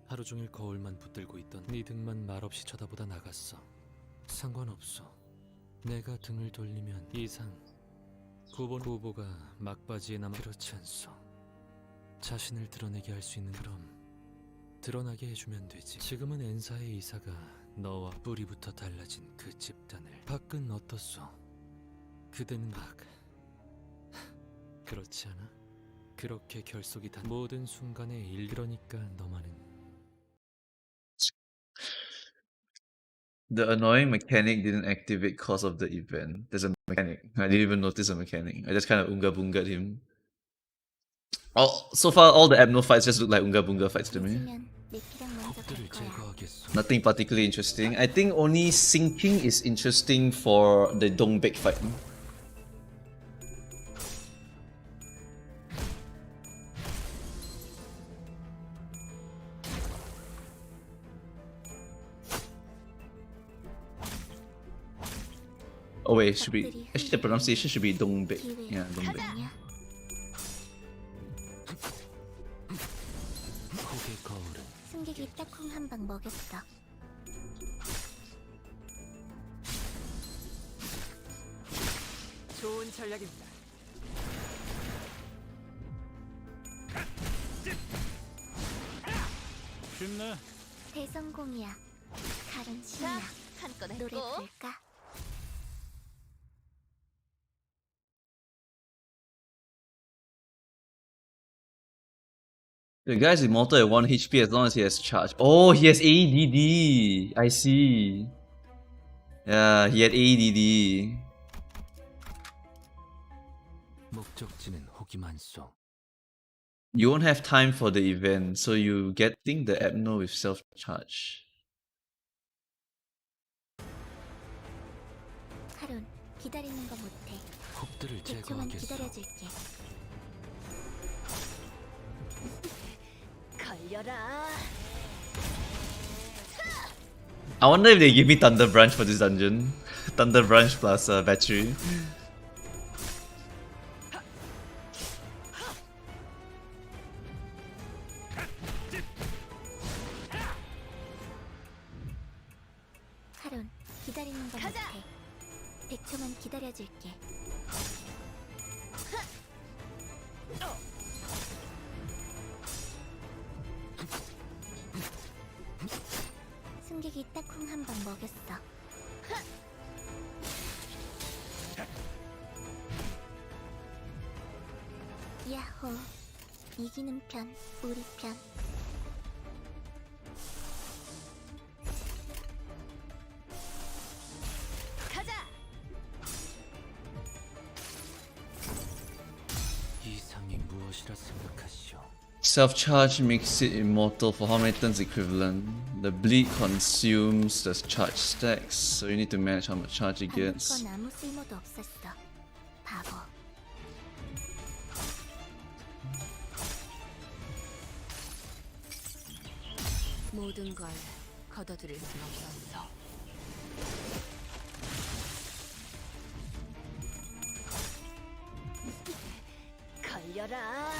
S8: 하루 종일 거울만 붙들고 있던 네 등만 말없이 쳐다보다 나갔어. 상관없어. 내가 등을 돌리면 이상 후보가 막바지에 남아 그렇지 않소. 자신을 드러내게 할 수 있는 그럼 드러나게 해주면 되지. 지금은 엔사의 이사가 너와 뿌리부터 달라진 그 집단을 밖은 어떻소? 그대는 그렇지 않아? 그렇게 결속이 단 모든 순간에 그러니까 너만은
S1: The annoying mechanic didn't activate cause of the event. There's a mechanic. I didn't even notice a mechanic. I just kind of unga bungaed him. So far, all the Abno fights just look like unga bunga fights to me.
S10: 늦으면 리키랑 먼저 갈
S8: 컵들을
S10: 거야.
S8: 제거하겠소.
S1: Nothing particularly interesting. I think only sinking is interesting for the Dongbek fight. Oh wait, should be actually the pronunciation should be Dongbek. Yeah, Dongbek.
S10: 아니야.
S8: 폭의 거울은
S10: 승객이 딱콩 한 방 먹였어.
S9: 좋은 전략입니다.
S4: 쉽네.
S10: 대성공이야. 칼은 신나.
S3: 한건
S10: 노래
S3: 했고.
S10: 부를까?
S1: The guy's immortal at 1 HP as long as he has charge. Oh, he has ADD. I see. Yeah, he had ADD.
S8: 목적지는 호기만소.
S1: You won't have time for the event, so you getting the Abno with self-charge.
S10: 카론, 기다리는 거 못해.
S8: 컵들을
S10: 100초만
S8: 제거하겠소.
S10: 기다려줄게. 걸려라.
S1: I wonder if they give me Thunder Branch for this dungeon. Thunder Branch plus battery.
S10: 카론, 기다리는 거 못해. 100초만 기다려줄게. 승객이 딱콩 한 방 먹였어. 야호, 이기는 편, 우리 편.
S8: 이상이 무엇이라 생각하시오?
S1: Self-charge makes it immortal for how many turns equivalent? The bleed consumes the charge stacks, so you need to manage how much charge it gets.
S10: 건 아무 쓸모도 없었어. 바보.
S13: 모든 걸 거둬들일 순 없었어.
S10: 걸려라.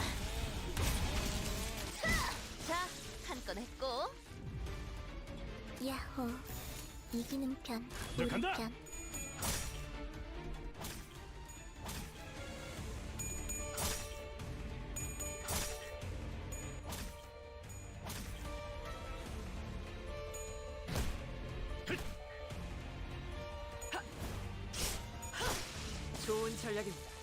S3: 자, 한건 했고.
S10: 야호, 이기는 편,
S4: 네,
S10: 우리
S4: 간다.
S10: 편.
S9: 좋은 전략입니다.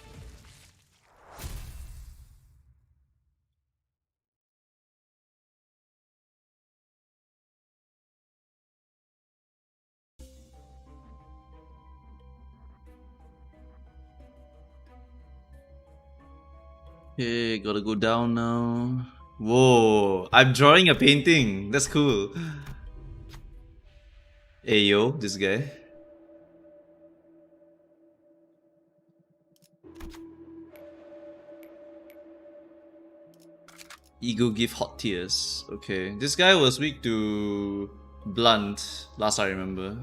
S1: Okay, gotta go down now. Whoa, I'm drawing a painting. That's cool. Hey yo, this guy. Ego give hot tears. Okay, this guy was weak to blunt. Last I remember.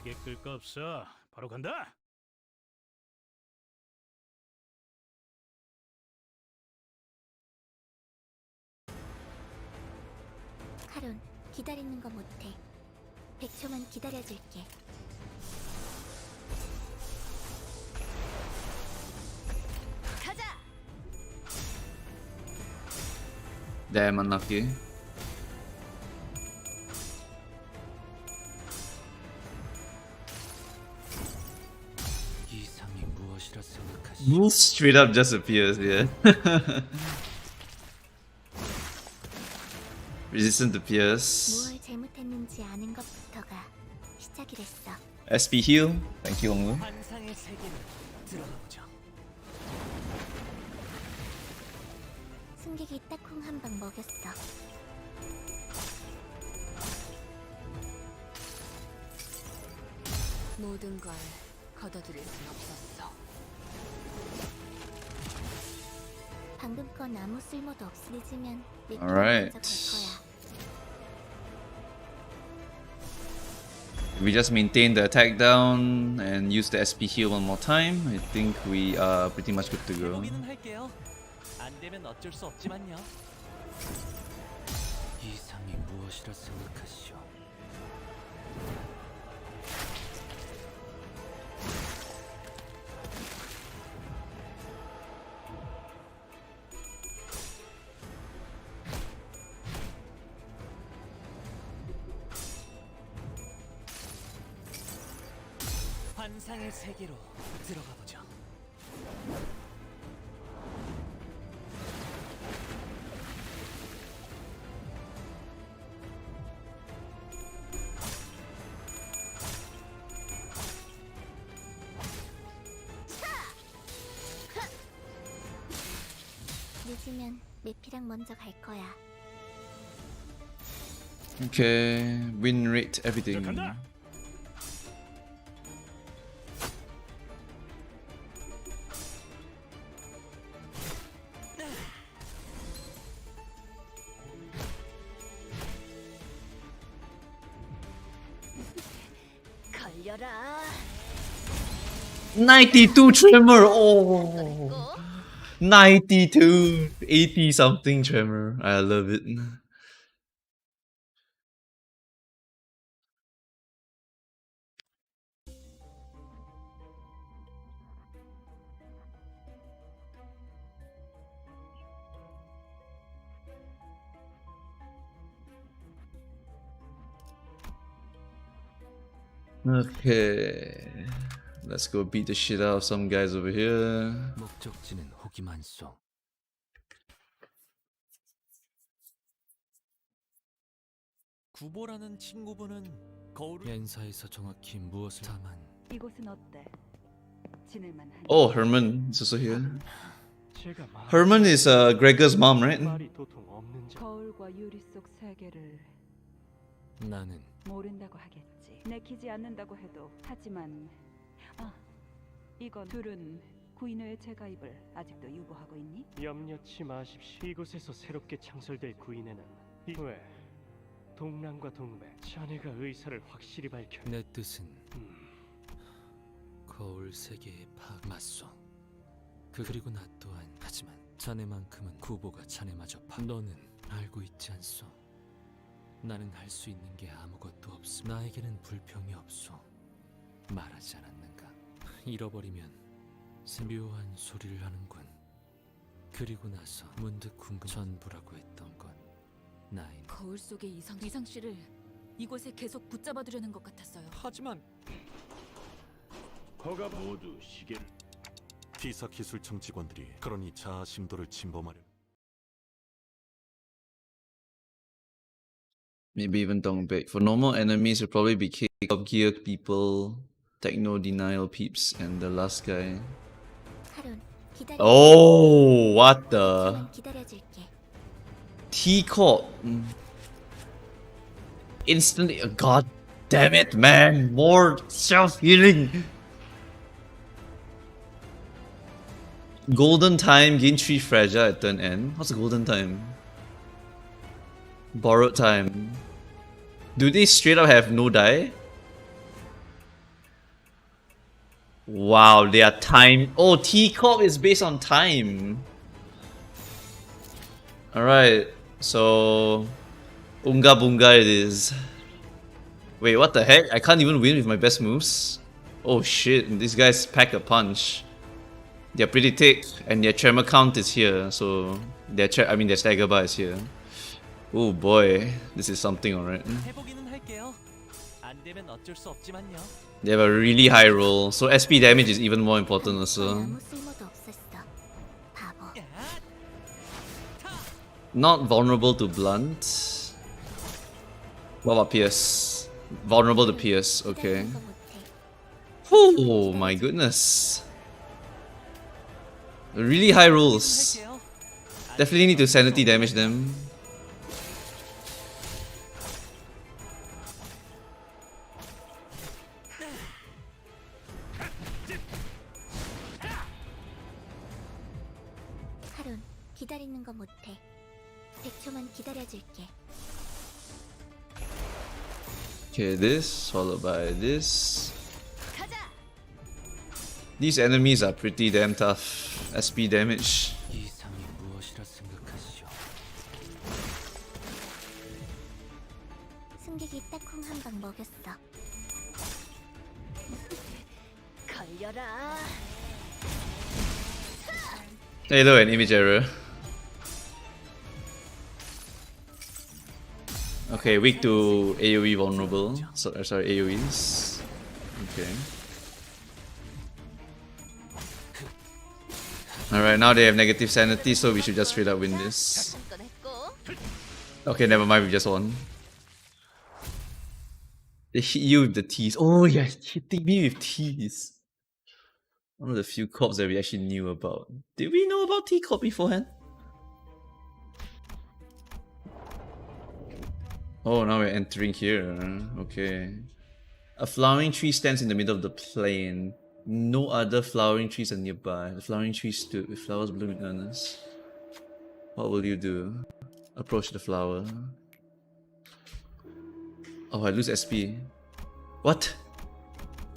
S4: 길게 끌 거 없어. 바로 간다.
S10: 카론, 기다리는 거 못해. 100초만 기다려줄게.
S3: 가자.
S1: Damn unlucky.
S8: 이상이 무엇이라 생각하시?
S1: Wolf straight up just appears, yeah. Resistant to pierce.
S10: 뭘 잘못했는지 아는 것부터가 시작이랬어.
S1: SP heal. Thank you, Onglu.
S7: 환상의 세계로 들어가 보죠.
S10: 승객이 딱콩 한 방 먹였어.
S5: 모든 걸 걷어들일 순 없었어.
S10: 방금 건 아무 쓸모도 없어. 늦으면 내
S1: Alright.
S10: 먼저 갈 거야.
S1: We just maintain the attack down and use the SP heal one more time. I think we are pretty much good to go.
S7: 해보기는 할게요. 안 되면 어쩔 수 없지만요.
S8: 이상이 무엇이라 생각하시오?
S7: 환상의 세계로 들어가 보죠.
S10: 늦으면 내피랑 먼저 갈 거야.
S1: Okay, win rate, everything.
S3: 걸려라.
S1: 92 Tremor! Oh! 92! 80 something Tremor. I love it. Okay. Let's go beat the shit out of some guys over here.
S8: 목적지는 호기만소.
S7: 구보라는 친구분은 거울을
S8: 엔사에서 정확히 무엇을 다만
S6: 이곳은 어때? 지낼만 한.
S1: Oh, Herman is also here.
S12: 제가
S1: Herman is Gregor's mom, right?
S12: 말이 도통 없는 자.
S6: 거울과 유리 속 세계를
S8: 나는
S6: 모른다고 하겠지. 내키지 않는다고 해도. 하지만 이건 둘은 구인회의 재가입을 아직도 유보하고 있니?
S12: 염려치 마십시오. 이곳에서 새롭게 창설될 구인에는 왜 동남과 동맥 자네가 의사를 확실히 밝혀.
S8: 내 뜻은 거울 세계의 파악 맞소. 그리고 나 또한 하지만 자네만큼은 구보가 자네마저 너는 알고 있지 않소. 나는 할 수 있는 게 아무것도 없소. 나에게는 불평이 없소. 말하지 않았는가? 잃어버리면 묘한 소리를 하는군. 그리고 나서 문득 궁금 전부라고 했던 건 나인.
S3: 거울 속의 이상 씨를 이곳에 계속 붙잡아두려는 것 같았어요.
S7: 하지만
S12: 허가 모두 시계를.
S11: T사 기술청 직원들이 그러니 자아 심도를 침범하려.
S1: Maybe even Dongbek. For normal enemies, it'll probably be Top Gear people, Techno Denial peeps, and the last guy.
S10: 하룬, 기다려.
S1: Oh, what the?
S10: 조금만 기다려줄게.
S1: Tico. Instantly. God damn it, man. More self-healing. Golden time, gain 3 fragile at turn end. What's the golden time? Borrowed time. Do they straight up have no die? Wow, they are time. Oh, T-Corp is based on time. Alright, so Unga Bunga it is. Wait, what the heck? I can't even win with my best moves? Oh shit, these guys pack a punch. They're pretty thick, and their tremor count is here, so their their stagger bar is here. Oh boy, this is something, alright.
S7: 해보기는 할게요. 안 되면 어쩔 수 없지만요.
S1: They have a really high roll, so SP damage is even more important also.
S10: 아무 쓸모도 없었어. 바보.
S1: Not vulnerable to blunt. What about pierce? Vulnerable to pierce, okay. Oh my goodness. Really high rolls. Definitely need to sanity damage them.
S10: 하룬, 기다리는 거 못해. 100초만 기다려줄게.
S1: Okay, this followed by this. These enemies are pretty damn tough. SP damage.
S8: 이상이 무엇이라 생각하시오?
S10: 승객이 딱콩 한 방 먹였어. 걸려라.
S1: Hey, look, an image error. Okay, weak to AoE vulnerable. Sorry, AoEs. Okay. Alright, now they have negative sanity, so we should just straight up win this. Okay, never mind, we just won. They hit you with the T's. Oh yeah, hitting me with T's. One of the few corps that we actually knew about. Did we know about T-Corp beforehand? Oh, now we're entering here. Okay. A flowering tree stands in the middle of the plain. No other flowering trees are nearby. The flowering tree stood with flowers blooming earnest. What will you do? Approach the flower. Oh, I lose SP. What?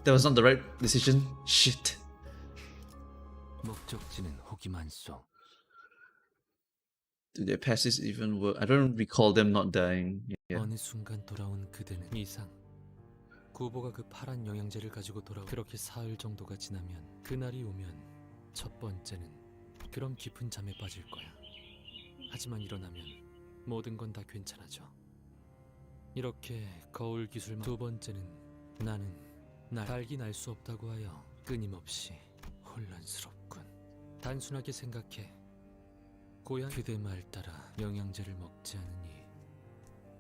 S1: That was not the right decision? Shit.
S8: 목적지는 호기만소.
S1: Do their passes even work? I don't recall them not dying. Yeah.
S8: 어느 순간 돌아온 그대는 이상. 구보가 그 파란 영양제를 가지고 돌아오. 그렇게 사흘 정도가 지나면 그날이 오면 첫 번째는 그런 깊은 잠에 빠질 거야. 하지만 일어나면 모든 건 다 괜찮아져. 이렇게 거울 기술. 두 번째는 나는 달기 날 수 없다고 하여 끊임없이 혼란스럽군. 단순하게 생각해. 고향 그대 말 따라 영양제를 먹지 않으니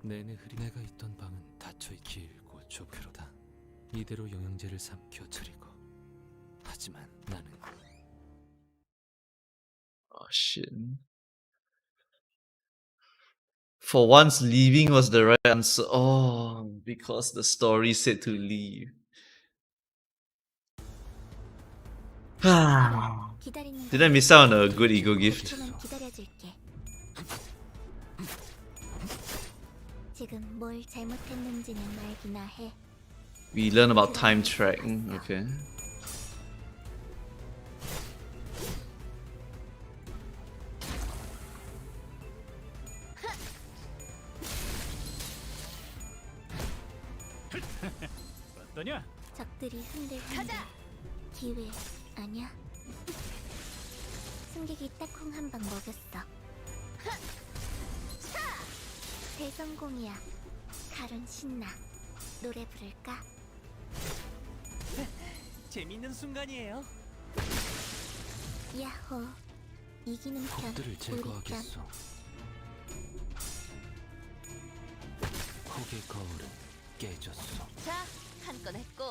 S8: 내내 흐리. 내가 있던 방은 닫혀 길고 좁그로다. 이대로 영양제를 삼켜 차리고. 하지만 나는
S1: Oh shit. For once, leaving was the right answer. Oh, because the story said to leave. Did I miss out on a good ego gift?
S10: 기다려줄게. 지금 뭘 잘못했는지는 알기나 해.
S1: We learn about time tracking. Okay.
S4: 어떠냐?
S10: 적들이 흔들흔들. 기회 아니야? 승객이 딱콩 한 방 먹였어. 대성공이야. 가론 신나. 노래 부를까?
S7: 재밌는 순간이에요.
S10: 야호. 이기는 편.
S8: 적들을
S10: 우리 편.
S8: 제거하겠소. 혹의 거울은 깨졌소.
S3: 자, 한 건 했고.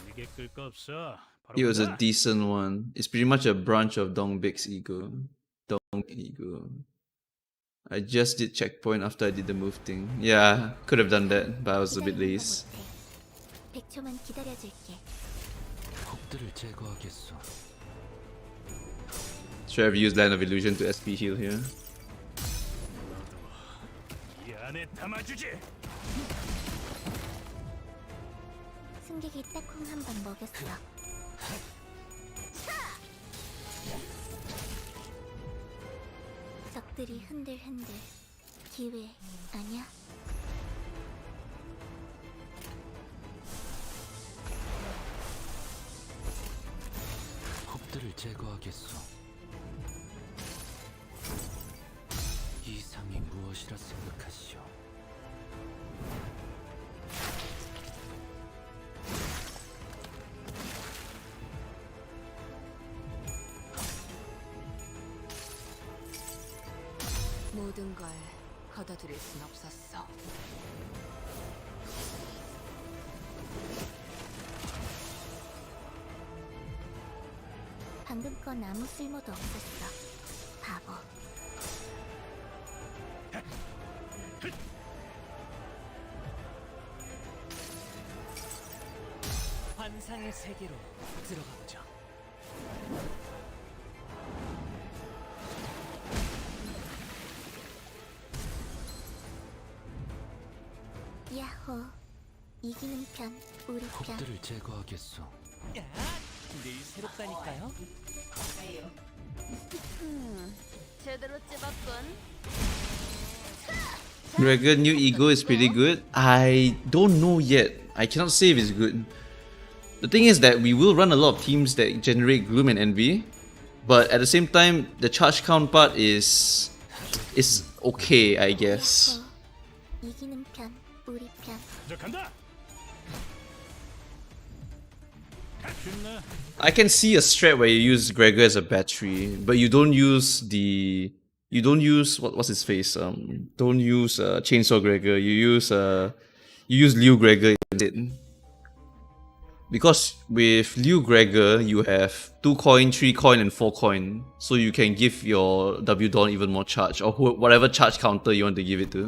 S4: 이게 끌 거 없어. 바로
S1: It was a
S4: 간다.
S1: decent one. It's pretty much a branch of Dongbek's ego. Dong ego. I just did checkpoint after I did the move thing. Yeah, could have done that, but I was a bit lazy.
S10: 100초만 기다려줄게.
S8: 혹들을 제거하겠소.
S1: Should have used Land of Illusion to SP heal here.
S4: 이 안에 담아주지.
S10: 승객이 딱콩 한 방 먹였어. 적들이 흔들흔들. 기회 아니야?
S8: 법들을 제거하겠소. 이상이 무엇이라 생각하시오?
S5: 모든 걸 걷어들일 순 없었어.
S10: 방금 건 아무 쓸모도 없었어. 바보.
S7: 환상의 세계로 들어가 보죠.
S10: 야호. 이기는 편, 우리 편.
S8: 법들을 제거하겠소.
S7: 야, 늘 새롭다니까요.
S3: 제대로 찝었군.
S1: Gregor new ego is pretty good. I don't know yet. I cannot say if it's good. The thing is that we will run a lot of teams that generate gloom and envy, but at the same time, the charge count part is okay, I guess.
S10: 야호. 이기는 편, 우리 편.
S4: 저 간다.
S1: I can see a strat where you use Gregor as a battery, but you don't use what's his face? Don't use Chainsaw Gregor. You use Liu Gregor instead. Because with Liu Gregor, you have 2 coin, 3 coin, and 4 coin, so you can give your W Dawn even more charge, or whatever charge counter you want to give it to.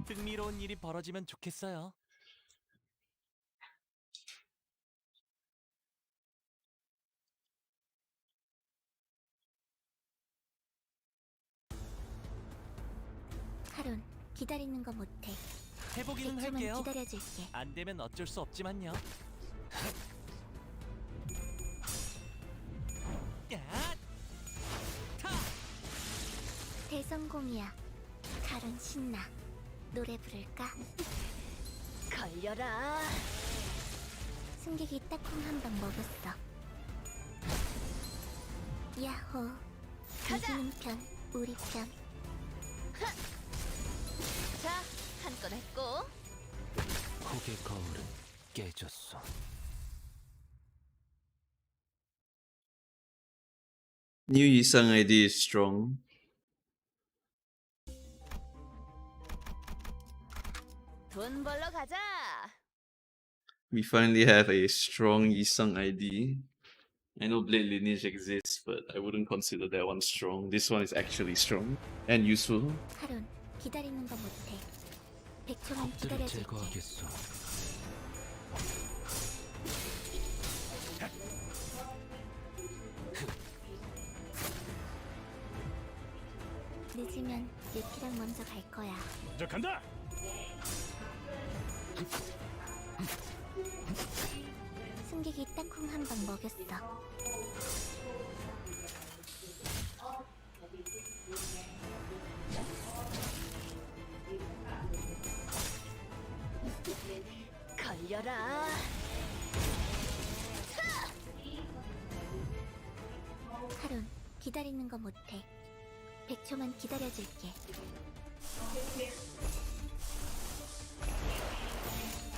S7: 흥미로운 일이 벌어지면 좋겠어요.
S10: 하룬, 기다리는 거 못해.
S7: 해보기는
S10: 100초만
S7: 할게요.
S10: 기다려줄게.
S7: 안 되면 어쩔 수 없지만요. 야!
S10: 대성공이야. 가론 신나. 노래 부를까? 걸려라. 승객이 딱콩 한 방 먹였어. 야호. 이기는 편, 우리 편.
S3: 자, 한 건 했고.
S8: 폭의 거울은 깨졌소.
S1: New Yisang ID is strong.
S3: 돈 벌러 가자.
S1: We finally have a strong Yisang ID. I know Blade Lineage exists, but I wouldn't consider that one strong. This one is actually strong and useful.
S10: 하룬, 기다리는 거 못해. 100초만
S8: 법들을
S10: 기다려줄게.
S8: 제거하겠소.
S10: 늦으면 예피랑 먼저 갈 거야.
S4: 저 간다.
S10: 승객이 딱콩 한 방 먹였어.
S3: 걸려라.
S10: 하룬, 기다리는 거 못해. 100초만 기다려줄게.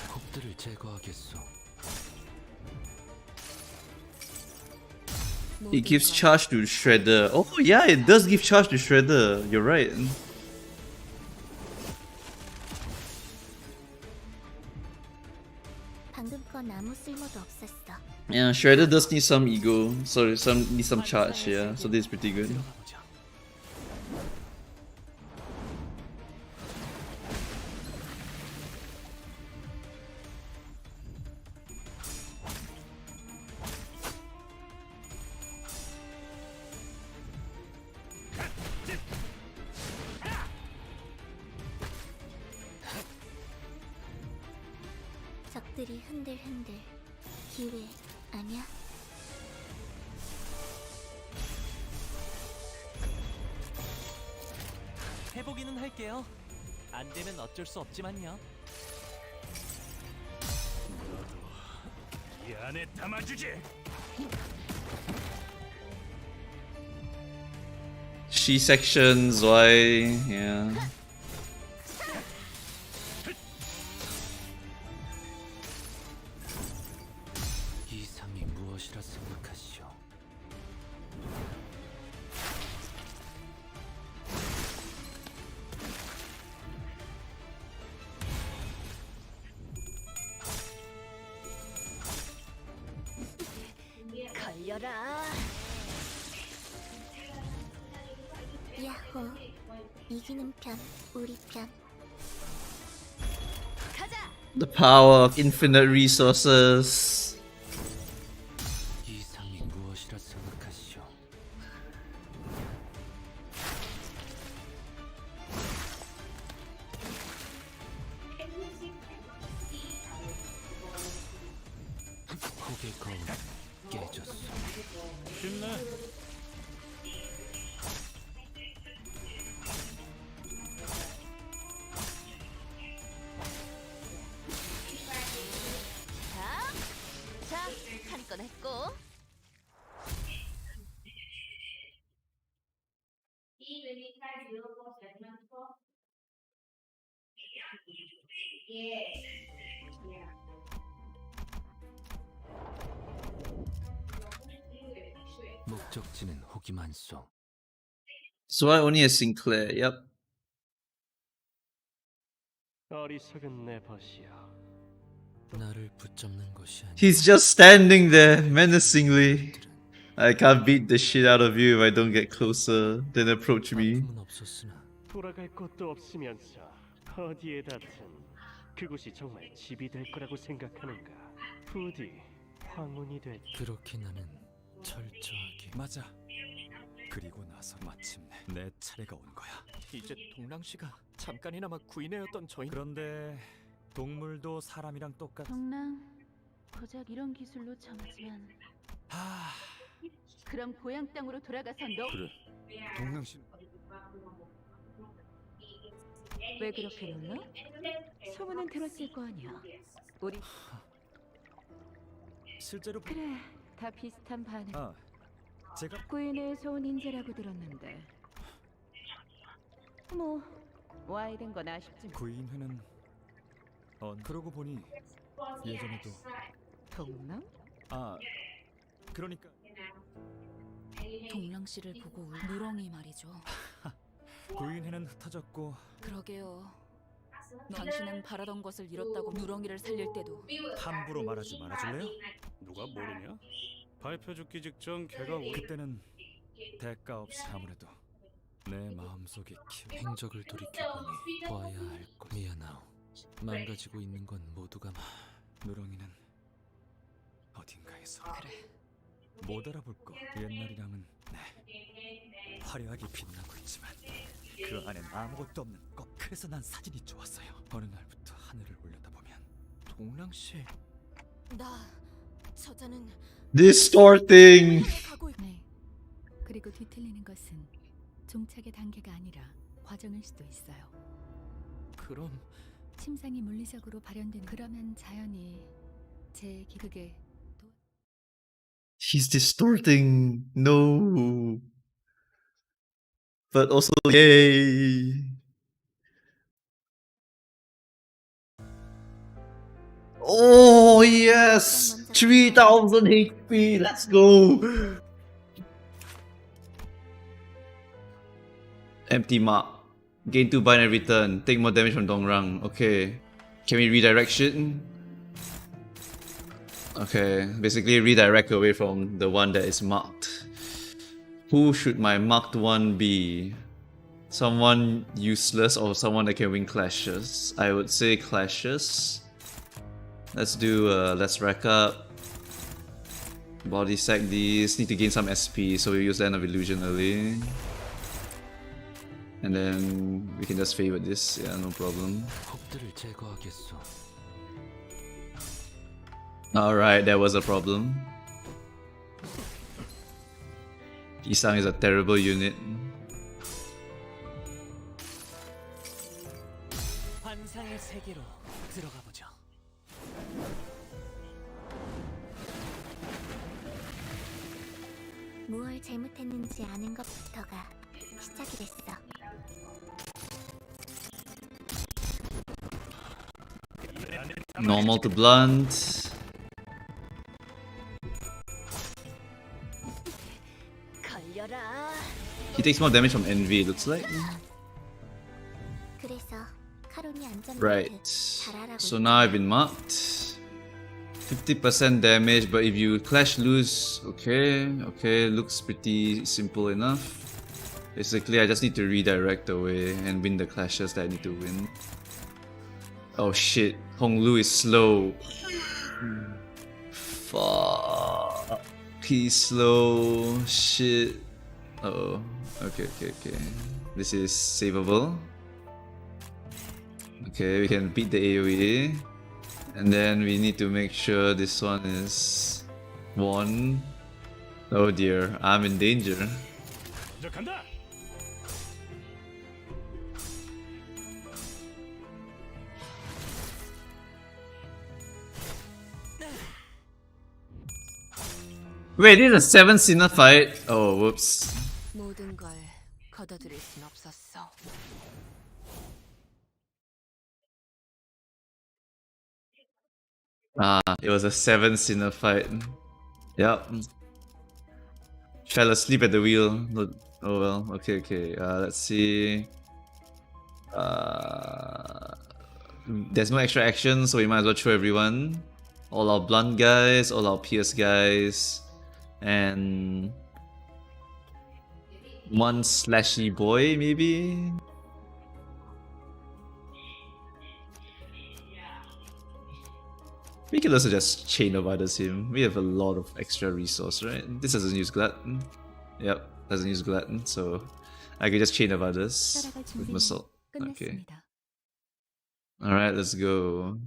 S8: 법들을 제거하겠소.
S1: It gives charge to Shredder. Oh yeah, it does give charge to Shredder. You're right.
S10: 방금 건 아무 쓸모도 없었어.
S1: Yeah, Shredder does need some ego. Sorry, needs some charge. Yeah, so this is pretty good.
S10: 것들이 흔들흔들 기회 아니야?
S7: 해보기는 할게요. 안 되면 어쩔 수 없지만요.
S4: 이 안에 담아주지.
S1: She sections, why? Yeah.
S8: 이상이 무엇이라 생각하시오?
S10: 걸려라. 야호. 이기는 편, 우리 편. 가자.
S1: The power of infinite resources.
S8: 이상이 무엇이라 생각하시오? 고개 거울 깨졌어.
S4: 쉽네.
S3: 자, 한 건 했고.
S8: 목적지는 호기만소.
S1: So I only has Sinclair, yep.
S12: 어리석은 내 벗이여.
S8: 나를 붙잡는 것이 아니라
S1: He's just standing there menacingly. I can't beat the shit out of you if I don't get closer. Then approach me.
S8: 아픔은 없었으나
S12: 돌아갈 곳도 없으면서 어디에 닿든 그곳이 정말 집이 될 거라고 생각하는가? 부디 황혼이 될.
S8: 그렇게 나는 철저하게
S2: 맞아. 그리고 나서 마침내 내 차례가 온 거야.
S7: 이제 동랑 씨가 잠깐이나마 구인회였던 저희.
S2: 그런데 동물도 사람이랑 똑같.
S6: 동랑 고작 이런 기술로 정하지만 그럼 고향 땅으로 돌아가서 너
S2: 그래. 동랑 씨.
S6: 왜 그렇게 놀라? 소문은 들었을 거 아니야. 우리
S2: 실제로
S6: 그래 다 비슷한 반응.
S2: 제가
S6: 구인회에서 온 인재라고 들었는데 뭐 와야 된 건 아쉽지만.
S2: 구인회는 그러고 보니 예전에도
S6: 동랑?
S2: 그러니까
S3: 동랑 씨를 보고 울 누렁이 말이죠.
S2: 구인회는 흩어졌고.
S3: 그러게요. 당신은 바라던 것을 잃었다고 누렁이를 살릴 때도
S2: 함부로 말하지 말아줄래요?
S4: 누가 모르냐? 발표 죽기 직전 걔가
S2: 그때는 대가 없이 아무래도 내 마음속에
S8: 행적을 돌이켜보니 보아야 할 것. 미안하오. 망가지고 있는 건 모두가
S2: 누렁이는 어딘가에서 그래 못 알아볼 거. 옛날이랑은 화려하게 빛나고 있지만 그 안엔 아무것도 없는 것. 그래서 난 사진이 좋았어요. 어느 날부터 하늘을 올려다보면
S7: 동랑 씨.
S3: 나 저자는
S1: Distorting.
S5: 네. 그리고 뒤틀리는 것은 종착의 단계가 아니라 과정일 수도 있어요.
S7: 그럼
S5: 침상이 물리적으로 발현되는 그러면 자연히 그게
S1: He's distorting. No. But also, yay. Oh, yes. 3000 HP. Let's go. Empty mark. Gain 2 bind every turn. Take more damage from Dongrang. Okay. Can we redirection? Okay. Basically redirect away from the one that is marked. Who should my marked one be? Someone useless or someone that can win clashes? I would say clashes. Let's do let's rack up. Body sack these. Need to gain some SP, so we use Land of Illusion early. And then we can just favor this, yeah, no problem.
S8: 혹들을 제거하겠소.
S1: Alright, that was a problem. Isang is a terrible unit.
S7: 환상의 세계로 들어가 보죠.
S10: 무얼 잘못했는지 아는 것부터가 시작이 됐어.
S1: Normal to blunt.
S10: 걸려라.
S1: He takes more damage from envy, it looks like.
S10: 그래서 카론이 안전벨트
S1: Right.
S10: 잘하라고.
S1: So now I've been marked. 50% damage, but if you clash lose, okay, looks pretty simple enough. Basically, I just need to redirect away and win the clashes that I need to win. Oh shit, Honglu is slow. Fuck. He's slow. Shit. Uh oh. Okay. This is savable. Okay, we can beat the AoE. And then we need to make sure this one is won. Oh dear, I'm in danger. Wait, this is a 7 Sinner fight? Oh, whoops.
S3: 모든 걸 거둬들일 순 없었어.
S1: It was a 7 Sinner fight. Yep. Fell asleep at the wheel. Oh well, okay. Let's see. There's no extra action, so we might as well throw everyone. All our blunt guys, all our pierce guys, and one slashy boy maybe? We can also just chain of others him. We have a lot of extra resource, right? This doesn't use glutton. Yep, doesn't use glutton, so I can just chain of others with muscle. Okay. Alright, let's go.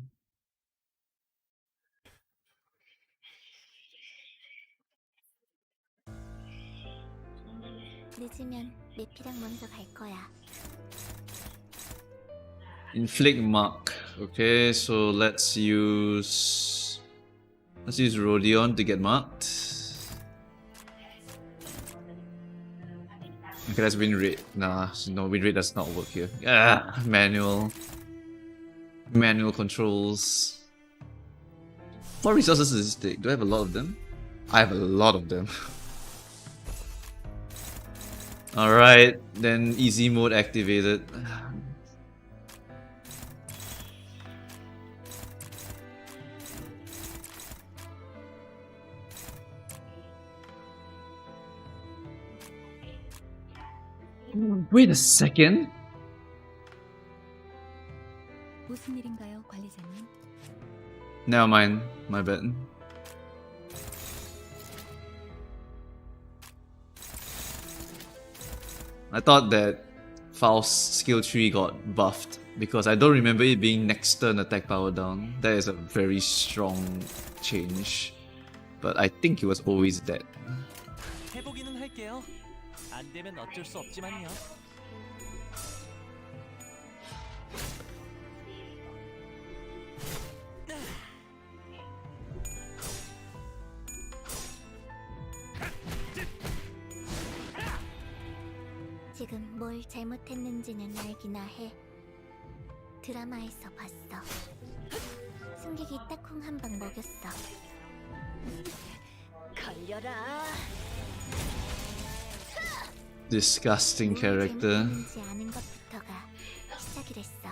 S10: 늦으면 내피랑 먼저 갈 거야.
S1: Inflict mark. Okay, so let's use Rodion to get marked. Okay, let's win rate. Nah, no, win rate does not work here. Manual controls. What resources does this take? Do I have a lot of them? I have a lot of them. Alright, then easy mode activated. Wait a second.
S5: 무슨 일인가요, 관리자님?
S1: Never mind, my bad. I thought that Faust's skill tree got buffed because I don't remember it being next turn attack power down. That is a very strong change. But I think it was always that.
S7: 해보기는 할게요. 안 되면 어쩔 수 없지만요.
S10: 지금 뭘 잘못했는지는 알기나 해. 드라마에서 봤어. 승객이 딱콩 한 방 먹였어. 걸려라.
S1: Disgusting character.
S10: 잘못했는지 아는 것부터가 시작이 됐어.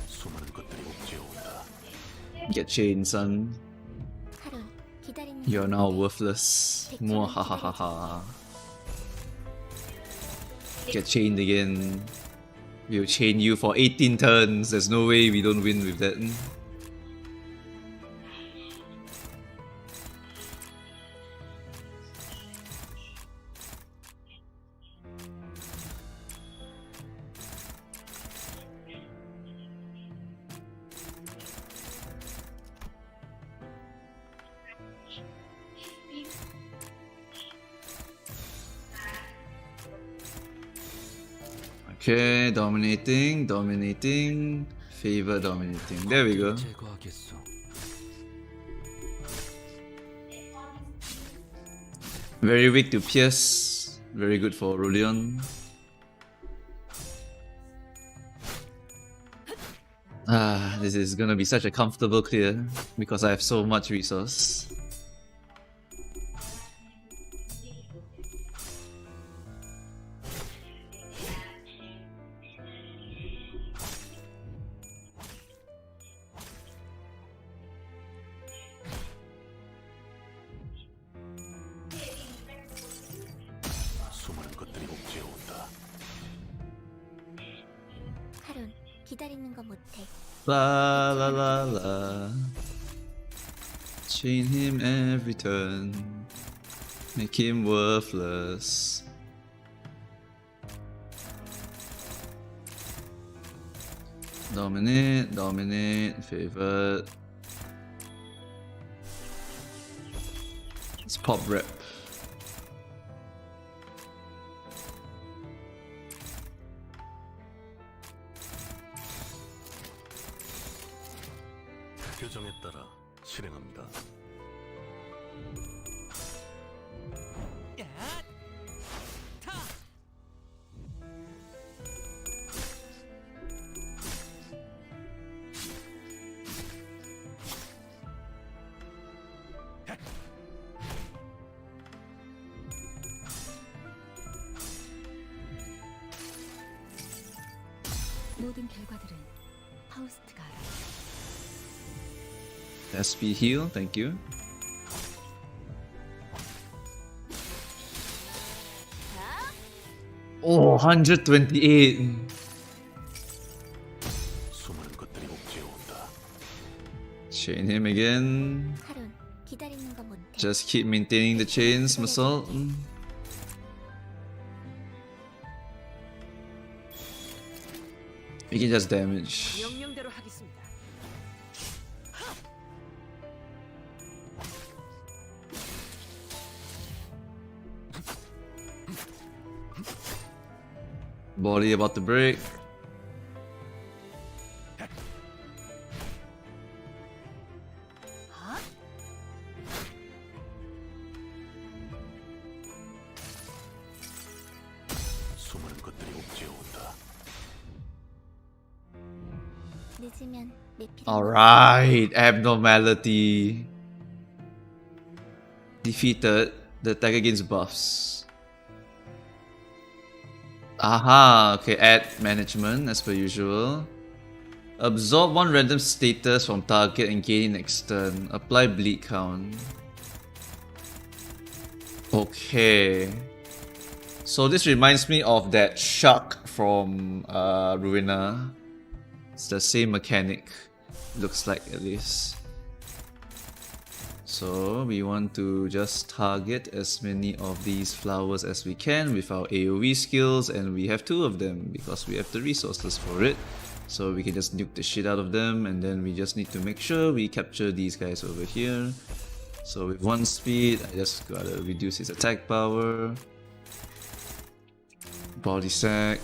S11: 수많은 것들이 옥죄어온다.
S1: Get chained, son.
S10: 카론, 기다리는
S1: You're now worthless. Mwahahaha. Get chained again. We'll chain you for 18 turns. There's no way we don't win with that. Okay, dominating, favor dominating. There we go.
S8: 제거하겠소.
S1: Very weak to pierce. Very good for Aurelion. This is gonna be such a comfortable clear because I have so much resource.
S11: 수많은 것들이 옥죄어 온다.
S10: 하룬, 기다리는 거 못해.
S1: La la la la. Chain him every turn. Make him worthless. Dominate, favorite. Let's pop rep.
S11: 규정에 따라 실행합니다.
S5: 모든 결과들은 파우스트가 알아.
S1: SP heal, thank you. Oh, 128.
S11: 수많은 것들이 옥죄어 온다.
S1: Chain him again.
S10: 하룬, 기다리는 거 못해.
S1: Just keep maintaining the chains, Muscle. We can just damage.
S9: 명령대로 하겠습니다.
S1: Body about to break.
S11: 수많은 것들이 옥죄어 온다.
S10: 늦으면 내 피를
S1: Alright, abnormality. Defeated. The attack against buffs. Aha, okay, add management as per usual. Absorb one random status from target and gain next turn. Apply bleed count. Okay. So this reminds me of that shark from Ruina. It's the same mechanic, looks like at least. So we want to just target as many of these flowers as we can with our AoE skills, and we have 2 of them because we have the resources for it. So we can just nuke the shit out of them, and then we just need to make sure we capture these guys over here. So with 1 speed, I just gotta reduce his attack power. Body sack.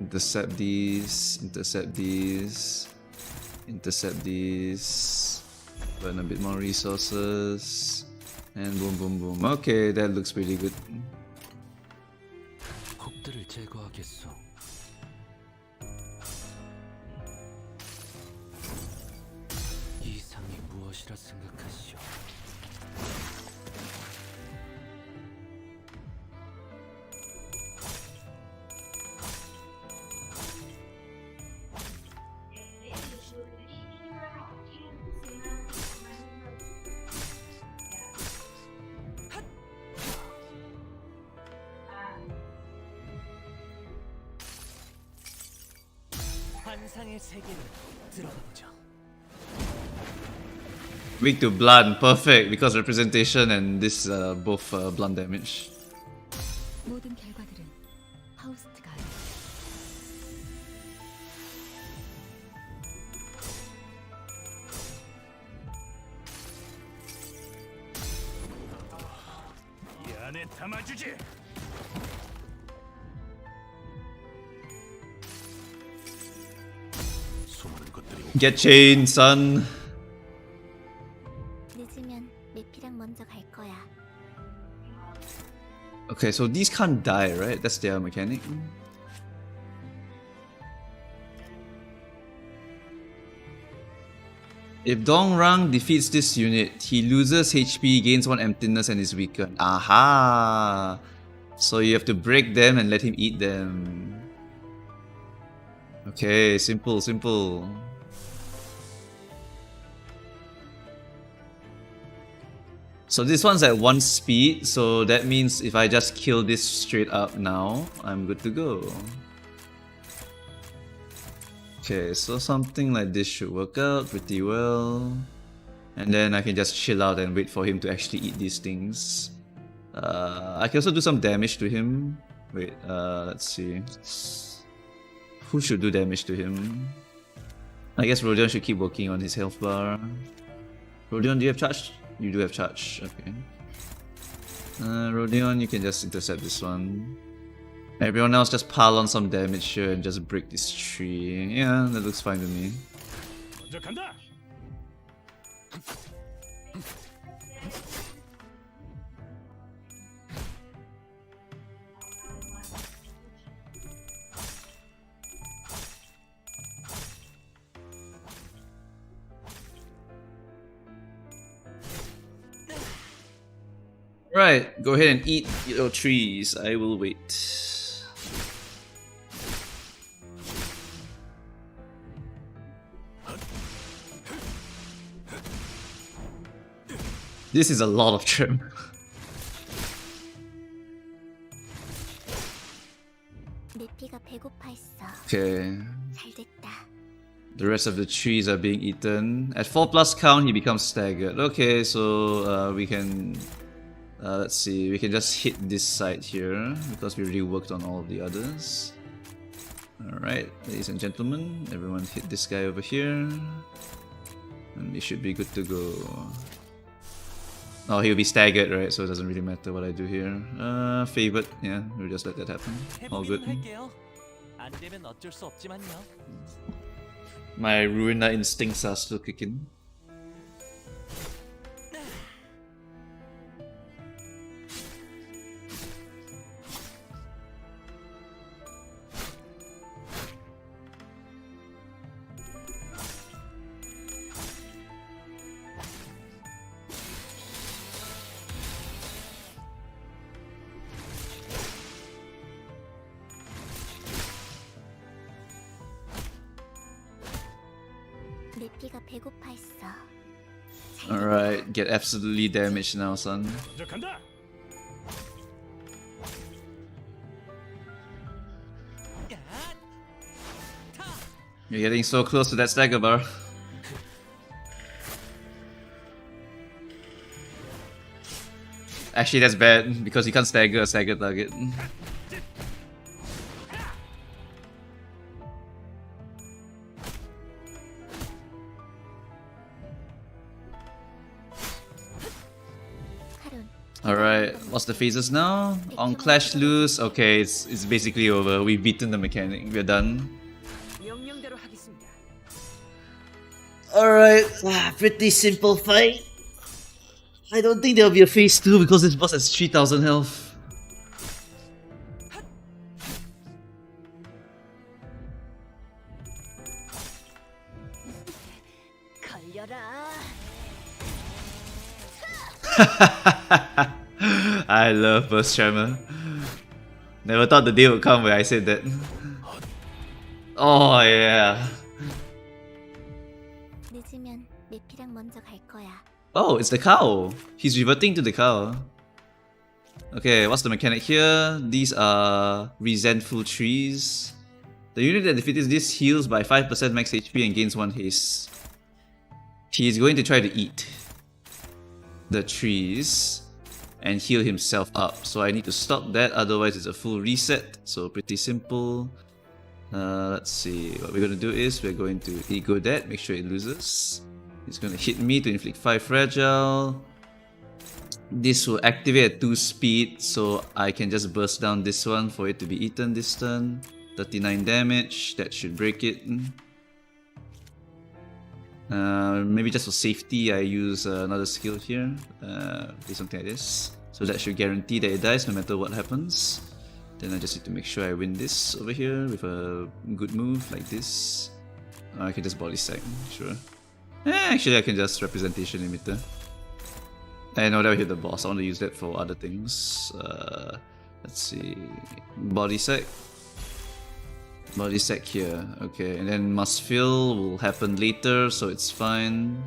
S1: Intercept these, intercept these, intercept these. Burn a bit more resources. And boom, boom, boom. Okay, that looks pretty good.
S8: 곡들을 제거하겠소. 이상이 무엇이라 생각하시오? 환상의 세계로 들어가 보죠.
S1: Weak to blunt, perfect because representation and this both blunt damage.
S5: 모든 결과들은 파우스트가 알아.
S12: 이 안에 담아주지.
S1: Get chained, son.
S10: 늦으면 메피랑 먼저 갈 거야.
S1: Okay, so these can't die, right? That's their mechanic. If Dongrang defeats this unit, he loses HP, gains 1 emptiness, and is weakened. Aha! So you have to break them and let him eat them. Okay, simple, simple. So this one's at 1 speed, so that means if I just kill this straight up now, I'm good to go. Okay, so something like this should work out pretty well. And then I can just chill out and wait for him to actually eat these things. I can also do some damage to him. Wait, let's see. Who should do damage to him? I guess Rodion should keep working on his health bar. Rodion, do you have charge? You do have charge, okay. Rodion, you can just intercept this one. Everyone else just pile on some damage here and just break this tree. Yeah, that looks fine to me. Right, go ahead and eat your trees. I will wait. This is a lot of Tremor.
S10: 메피가 배고파했어.
S1: Okay.
S10: 잘됐다.
S1: The rest of the trees are being eaten. At 4+ count, he becomes staggered. Okay, so we can... let's see, we can just hit this side here because we already worked on all of the others. Alright, ladies and gentlemen, everyone hit this guy over here. And we should be good to go. Oh, he'll be staggered, right? So it doesn't really matter what I do here. Favorite, yeah, we'll just let that happen. All good. My Ruiner instincts are still kicking.
S10: 메피가 배고파했어.
S1: Alright, get absolutely damaged now, son. You're getting so close to that stagger bar. Actually, that's bad because you can't stagger a stagger target. Alright, what's the phases now? On Clash Loose, okay, it's basically over. We've beaten the mechanic, we're done. Alright, pretty simple fight. I don't think there'll be a phase 2 because this boss has 3000 health. I love burst Tremor. Never thought the day would come where I said that. Oh yeah.
S10: 늦으면 메피랑 먼저 갈 거야.
S1: Oh, it's the cow. He's reverting to the cow. Okay, what's the mechanic here? These are resentful trees. The unit that defeats this heals by 5% max HP and gains 1 haste. He's going to try to eat the trees and heal himself up. So I need to stop that, otherwise it's a full reset. So pretty simple. Let's see, what we're going to do is we're going to ego that, make sure it loses. It's going to hit me to inflict 5 fragile. This will activate at 2 speed, so I can just burst down this one for it to be eaten this turn. 39 damage, that should break it. Maybe just for safety, I use another skill here. Do something like this. So that should guarantee that it dies no matter what happens. Then I just need to make sure I win this over here with a good move like this. I can just body sack, sure. Actually, I can just representation emitter. I know that will hit the boss. I want to use that for other things. Let's see. Body sack. Body sack here. Okay, and then must fill will happen later, so it's fine.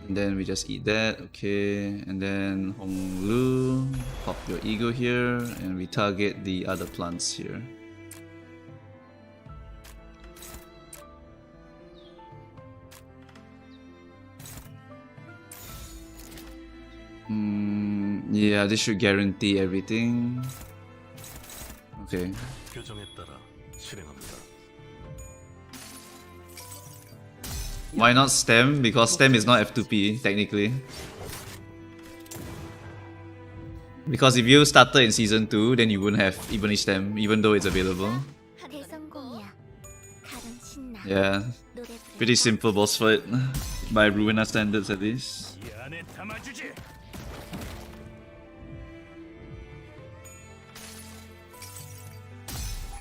S1: And then we just eat that. Okay, and then Hong Lu, pop your ego here, and we target the other plants here. Yeah, this should guarantee everything. Okay.
S11: 규정에 따라 실행합니다.
S1: Why not stem? Because stem is not F2P, technically. Because if you started in Season 2, then you wouldn't have Ebony Stem, even though it's available.
S10: 대성공이야. 가름 신나.
S1: Yeah. Pretty simple boss fight, by Ruina standards at least.
S12: 이 안에 담아주지.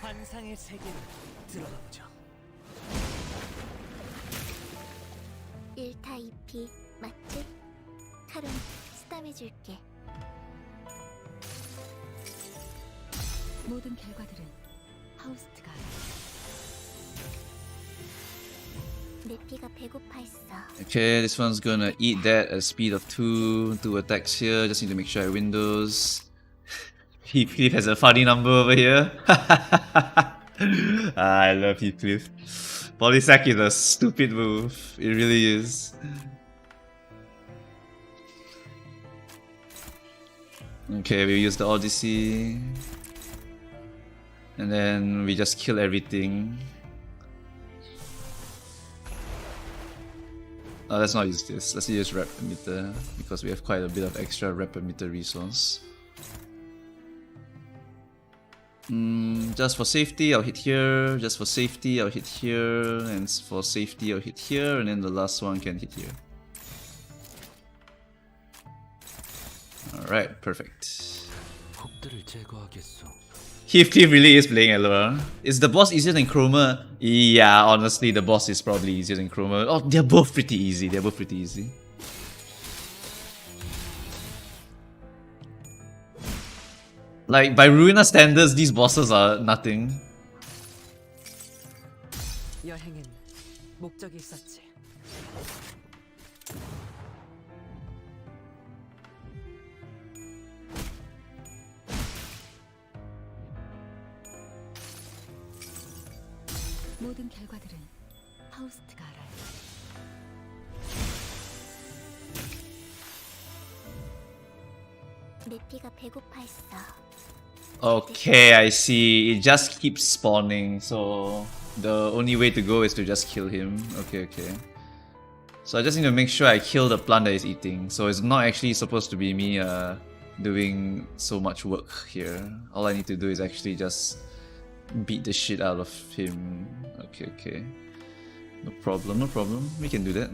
S7: 환상의 세계로 들어가 보죠.
S10: 1타 2피 맞지? 카론 스탐해줄게.
S5: 모든 결과들은 파우스트가
S10: 내 피가 배고파 있어.
S1: Okay, this one's gonna eat that at a speed of 2 attacks here. Just need to make sure I win those. Heathcliff has a funny number over here. I love Heathcliff. Polysack is a stupid move. It really is. Okay, we use the Odyssey. And then we just kill everything. Let's not use this. Let's use rep emitter because we have quite a bit of extra rep emitter resource. Just for safety, I'll hit here. Just for safety, I'll hit here. And for safety, I'll hit here. And then the last one can hit here. Alright, perfect.
S8: 폭들을 제거하겠소.
S1: Heathcliff really is playing LOL. Is the boss easier than Chroma? Yeah, honestly, the boss is probably easier than Chroma. Oh, they're both pretty easy. They're both pretty easy. Like, by Ruina standards, these bosses are nothing.
S9: 여행엔 목적이 있었지.
S5: 모든 결과들은 파우스트가 알아요.
S10: 내 피가 배고파 있어.
S1: Okay, I see. It just keeps spawning, so the only way to go is to just kill him. Okay, okay. So I just need to make sure I kill the plant that he's eating. So it's not actually supposed to be me doing so much work here. All I need to do is actually just beat the shit out of him. Okay, okay. No problem, no problem. We can do that.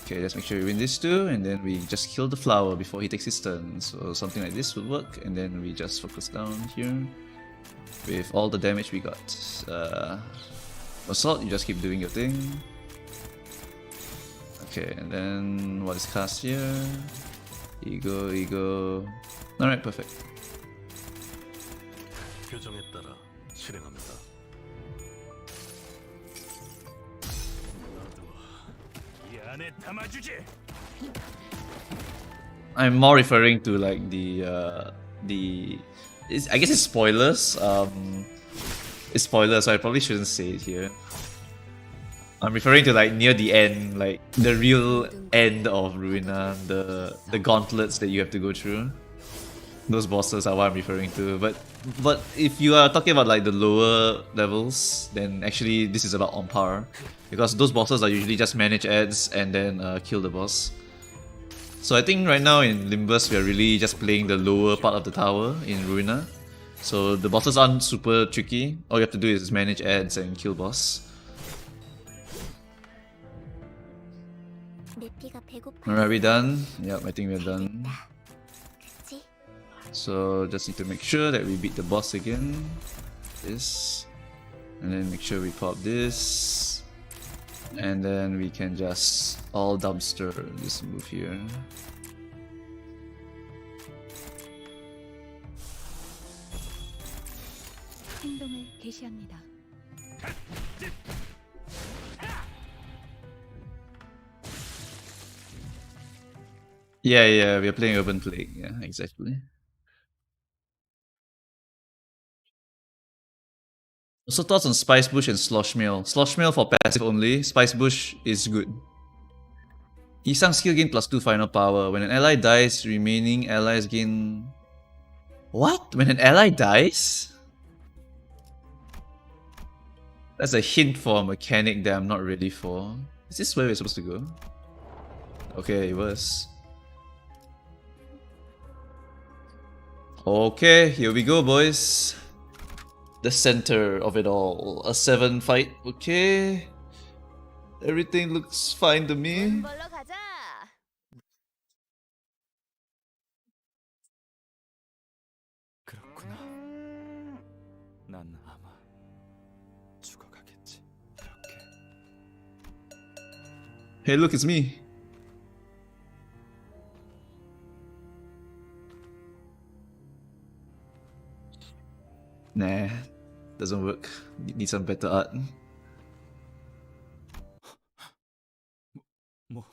S1: Okay, let's make sure we win this too, and then we just kill the flower before he takes his turn. So something like this would work, and then we just focus down here with all the damage we got. Assault, you just keep doing your thing. Okay, and then what is cast here? Ego, ego. Alright, perfect.
S11: 규정에 따라 실행합니다.
S1: I'm more referring to like I guess it's spoilers. It's spoilers, so I probably shouldn't say it here. I'm referring to like near the end, like the real end of Ruina, the gauntlets that you have to go through. Those bosses are what I'm referring to. But if you are talking about like the lower levels, then actually this is about on par. Because those bosses are usually just manage ads and then kill the boss. So I think right now in Limbus we are really just playing the lower part of the tower in Ruina. So the bosses aren't super tricky. All you have to do is manage ads and kill boss.
S10: 내 피가 배고파.
S1: Alright, we done? Yep, I think we're done.
S10: 그치?
S1: So just need to make sure that we beat the boss again. This. And then make sure we pop this. And then we can just all dumpster this move here.
S5: 행동을 개시합니다.
S1: Yeah, we're playing Urban Plague. Yeah, exactly. Also thoughts on Spice Bush and Slosh Mail. Slosh Mail for passive only. Spice Bush is good. Isang skill gain +2 final power. When an ally dies, remaining allies gain... What? When an ally dies? That's a hint for a mechanic that I'm not ready for. Is this where we're supposed to go? Okay, it was. Okay, here we go, boys. The center of it all. A 7 fight. Okay. Everything looks fine to me.
S3: 벌러 가자.
S2: 그렇구나. 난 아마 죽어가겠지. 이렇게.
S1: Hey, look, it's me. Nah, doesn't work. Need some better art.
S2: 뭐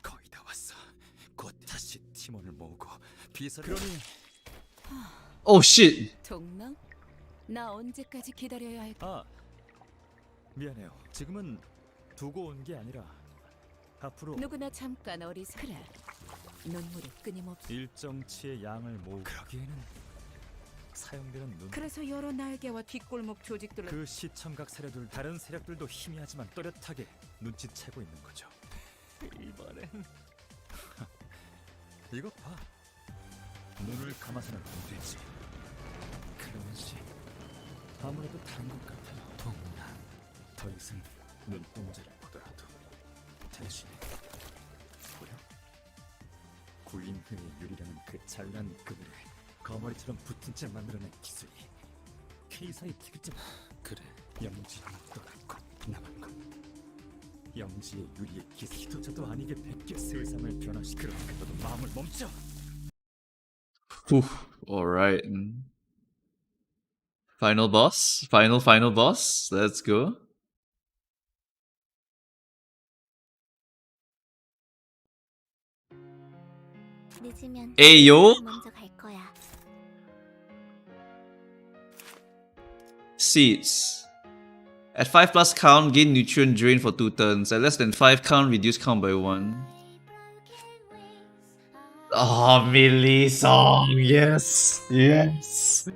S2: 거의 다 왔어. 곧 다시 팀원을 모으고 비서를. 그러니
S1: Oh shit!
S13: 동랑? 나 언제까지 기다려야 할까?
S2: 아 미안해요. 지금은 두고 온 게 아니라 앞으로
S13: 누구나 잠깐 어리석. 그래. 눈물이 끊임없어.
S2: 일정치의 양을 모으고 그러기에는 사용되는 눈.
S13: 그래서 여러 날개와 뒷골목 조직들을
S2: 그 시청각 세력들 다른 세력들도 희미하지만 또렷하게 눈치채고 있는 거죠. 이번엔 이것 봐. 눈을 감아서는 안 되지. 그러면서 아무래도 다른 것 같아요. 동난 더 이상 눈동자를 보더라도 당신이 보여? 구인회의 유리라는 그 잘난 그물에 거머리처럼 붙은 채 만들어낸 기술이 K사의 티그점.
S8: 그래.
S2: 영지는 떠났고 남은 건 영지의 유리의 기도자도 아니게 백개 세상을 변화시켜. 그렇게 너도 마음을 멈춰.
S1: Alright. Final boss? Final boss? Let's go.
S10: 늦으면
S1: 에이요?
S10: 먼저 갈 거야.
S1: Seeds. At 5+ count, gain nutrient drain for 2 turns. At less than 5 count, reduce count by 1. Oh, melee song! Yes! Yes!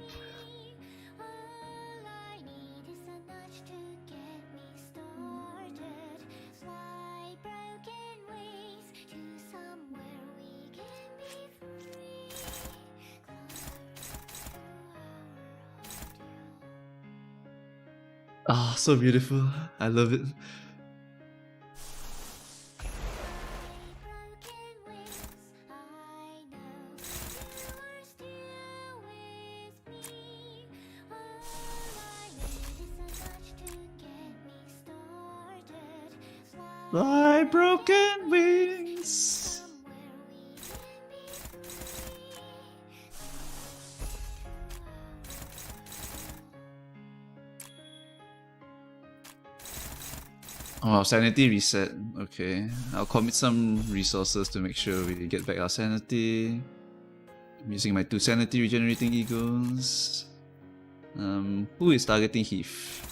S1: Ah, so beautiful. I love it. Thy broken wings. Oh, sanity reset. Okay, I'll commit some resources to make sure we get back our sanity. I'm using my 2 sanity regenerating egos. Who is targeting Heath?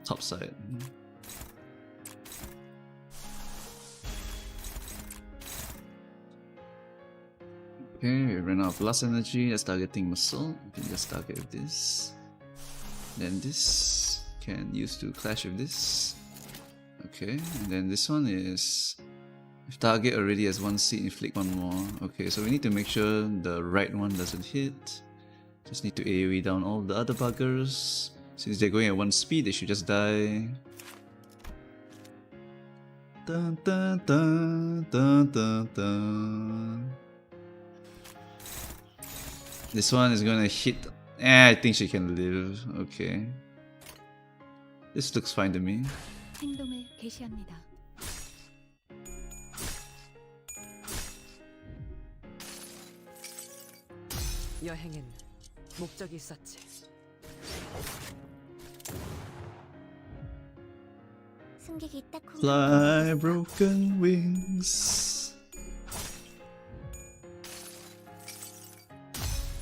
S1: Top side. Okay, we ran out of blast energy. That's targeting muscle. We can just target with this. Then this can use to clash with this. Okay, and then this one is If target already has one seed, inflict one more. Okay, so we need to make sure the right one doesn't hit. Just need to AoE down all the other buggers. Since they're going at one speed, they should just die. Dun, dun, dun, dun, dun, dun. This one is gonna hit. I think she can live. Okay. This looks fine to me.
S5: 행동을 개시합니다.
S9: 여행엔 목적이 있었지.
S10: 승객이 딱
S1: Fly broken wings.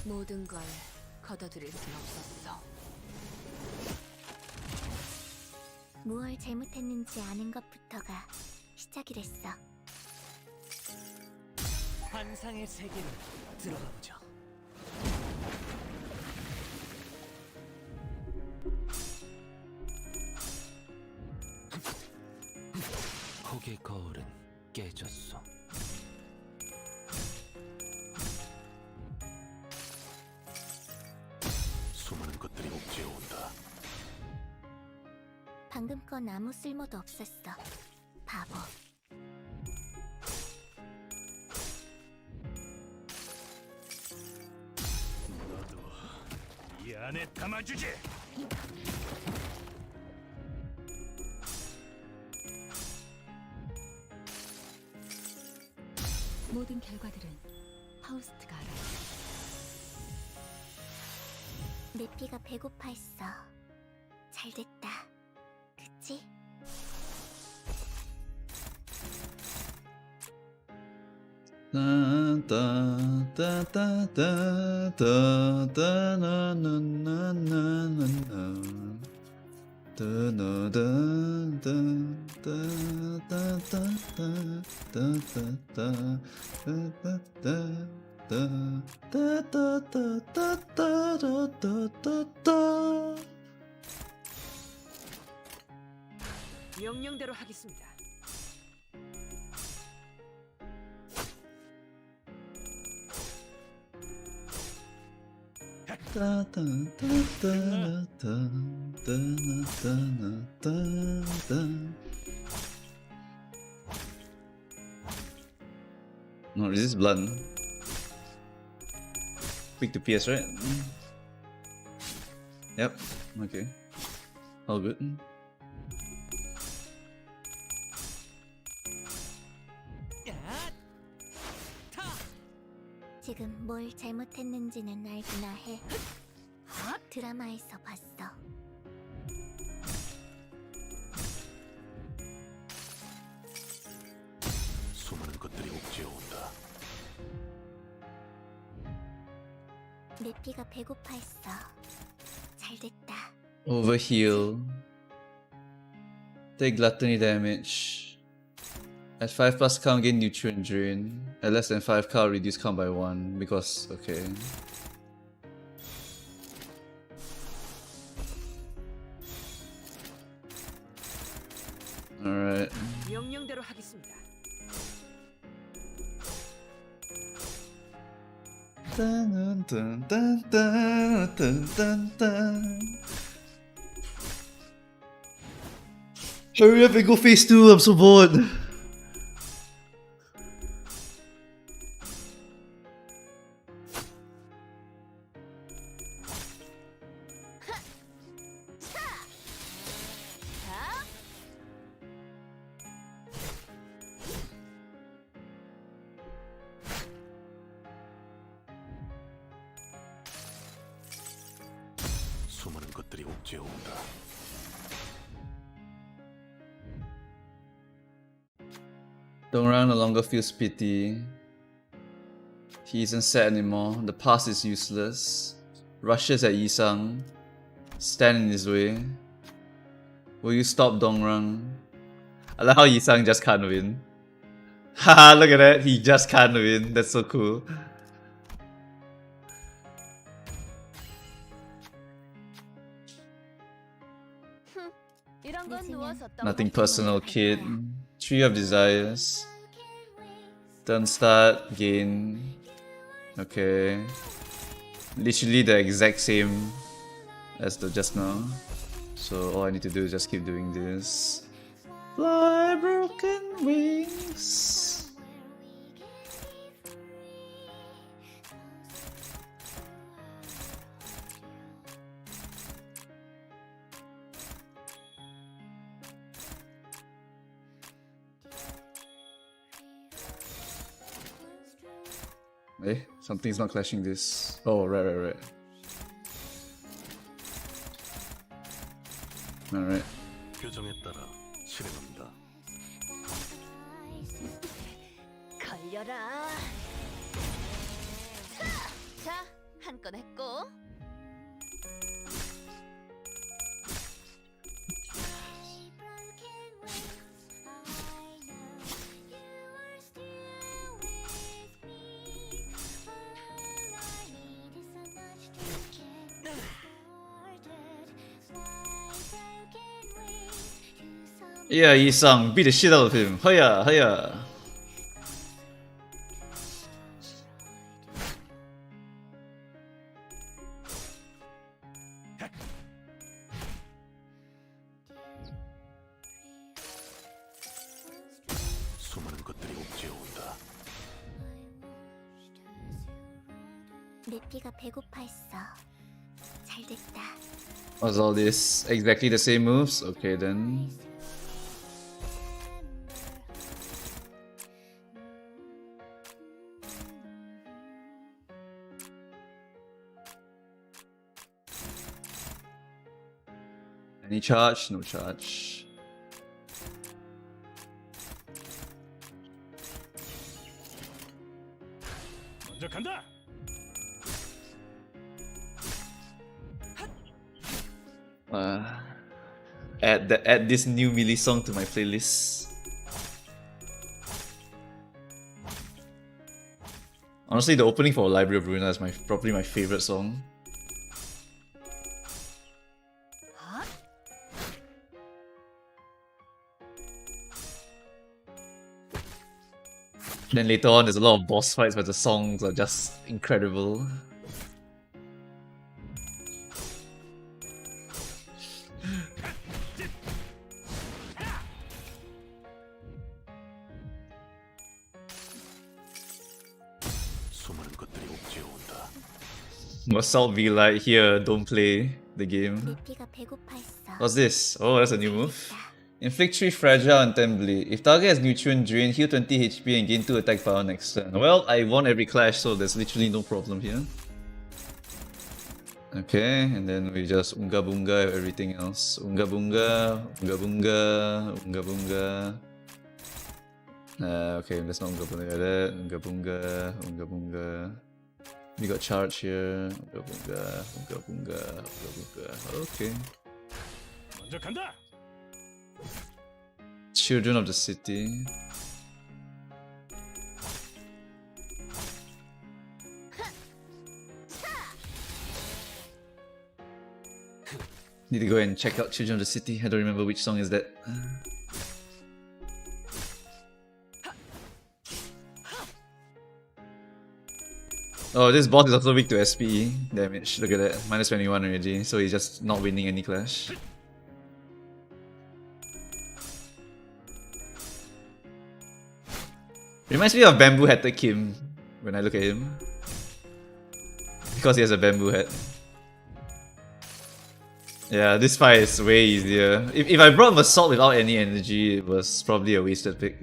S3: 모든 걸 걷어들일 순 없었어.
S10: 무얼 잘못했는지 아는 것부터가 시작이랬어.
S7: 환상의 세계로 들어가 보죠.
S8: 폭의 거울은 깨졌어.
S11: 수많은 것들이 옥죄어 온다.
S10: 방금 건 아무 쓸모도 없었어. 바보.
S12: 너도 이 안에 담아주지.
S5: 모든 결과들은 파우스트가 알아요.
S10: 내 피가 배고파했어. 잘됐다. 그치?
S1: Da da da da da da da na na na na na na. Da na da da da da da da da da da da da da.
S9: 명령대로 하겠습니다.
S1: Da da da da da da da da da. No, this is blood. Quick to PS, right? Yep. Okay. All good.
S10: 지금 뭘 잘못했는지는 알기나 해. 드라마에서 봤어.
S11: 수많은 것들이 옥죄어 온다.
S10: 내 피가 배고파했어. 잘됐다.
S1: Overheal. Take gluttony damage. At 5 plus count, gain nutrient drain. At less than 5 count, reduce count by 1. Because, okay. Alright.
S9: 명령대로 하겠습니다.
S1: Dun, dun, dun, dun, dun, dun, dun. Hurry up and go phase 2, I'm so bored.
S11: 수많은 것들이 옥죄어 온다.
S1: Dongran no longer feels pity. He isn't sad anymore. The past is useless. Rushes at Yisang. Stand in his way. Will you stop Dongrang? I like how Yisang just can't win. Haha, look at that. He just can't win. That's so cool.
S3: 이런 건 누워서 떡
S1: Nothing
S3: 먹기만
S1: personal,
S3: 할
S1: kid.
S3: 거야.
S1: Tree of Desires. Turn start, gain. Okay. Literally the exact same as the just now. So all I need to do is just keep doing this. Fly broken wings. Eh, something's not clashing this. Oh, right. Alright.
S11: 규정에 따라 실행합니다.
S10: 걸려라. 자, 한 건 했고.
S1: Yeah, Yi-sang, beat the shit out of him. Hiya, hiya.
S11: 수많은 것들이 옥죄어온다.
S10: 내 피가 배고파했어. 잘 됐다.
S1: What's all this? Exactly the same moves? Okay then. Any charge? No charge.
S4: 먼저 간다.
S1: Add this new melee song to my playlist. Honestly, the opening for Library of Ruina is probably my favorite song. Then later on, there's a lot of boss fights where the songs are just incredible.
S11: 수많은 것들이 옥죄어온다.
S1: What's up, be like here, don't play the game.
S10: 내 피가 배고파했어.
S1: What's this? Oh, that's a new move. Inflict 3 fragile and 10 bleed. If target has nutrient drain, heal 20 HP and gain 2 attack power next turn. Well, I won every clash, so there's literally no problem here. Okay, and then we just unga bunga everything else. Unga bunga, unga bunga, unga bunga. Okay, let's not unga bunga like that. Unga bunga, unga bunga. We got charge here. Unga bunga, unga bunga, unga bunga. Okay.
S4: 먼저 간다.
S1: Children of the City. Need to go and check out Children of the City. I don't remember which song is that. Oh, this boss is also weak to SPE damage. Look at that. Minus 21 already. So he's just not winning any clash. Reminds me of Bamboo Hatted Kim when I look at him. Because he has a bamboo hat. Yeah, this fight is way easier. If I brought Assault without any energy, it was probably a wasted pick.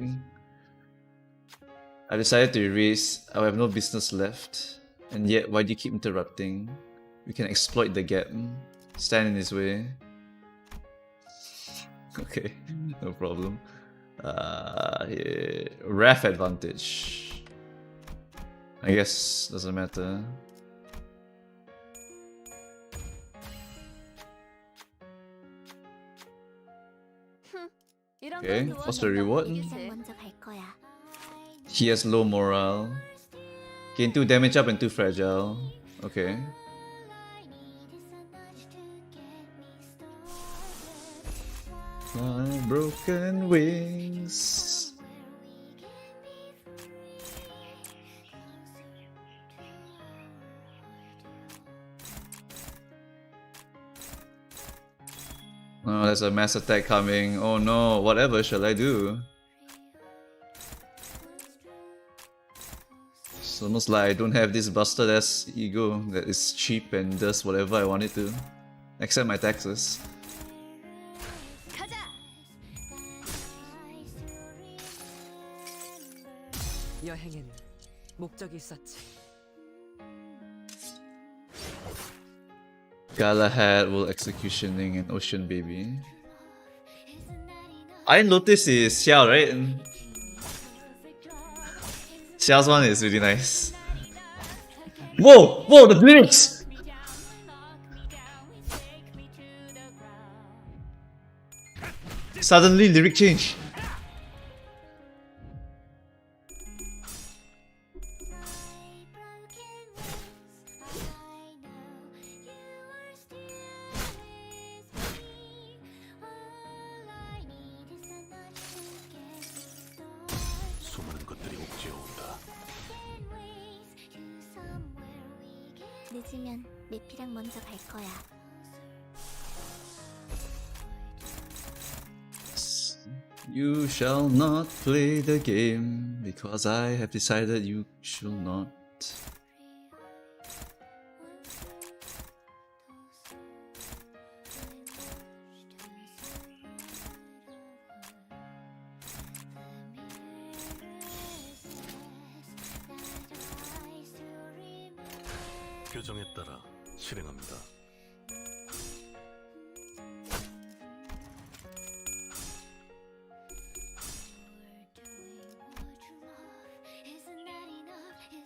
S1: I decided to erase. I have no business left. And yet, why do you keep interrupting? We can exploit the gap. Stand in his way. Okay, no problem. Yeah. Ref advantage. I guess doesn't matter. Okay, what's the reward? He has low morale. Gain 2 damage up and 2 fragile. Okay. Fly broken wings. Oh, there's a mass attack coming. Oh no, whatever shall I do? It's almost like I don't have this busted ass ego that is cheap and does whatever I want it to. Except my taxes.
S9: 여행엔 목적이 있었지.
S1: Galahad will executioning an ocean baby. Iron Lotus is Xiao, right? Xiao's one is really nice. Whoa! Whoa, the lyrics! Suddenly lyric change.
S11: 수많은 것들이 옥죄어 온다.
S10: 늦으면 메피랑 먼저 갈 거야.
S1: You shall not play the game because I have decided you should not.
S11: 규정에 따라 실행합니다.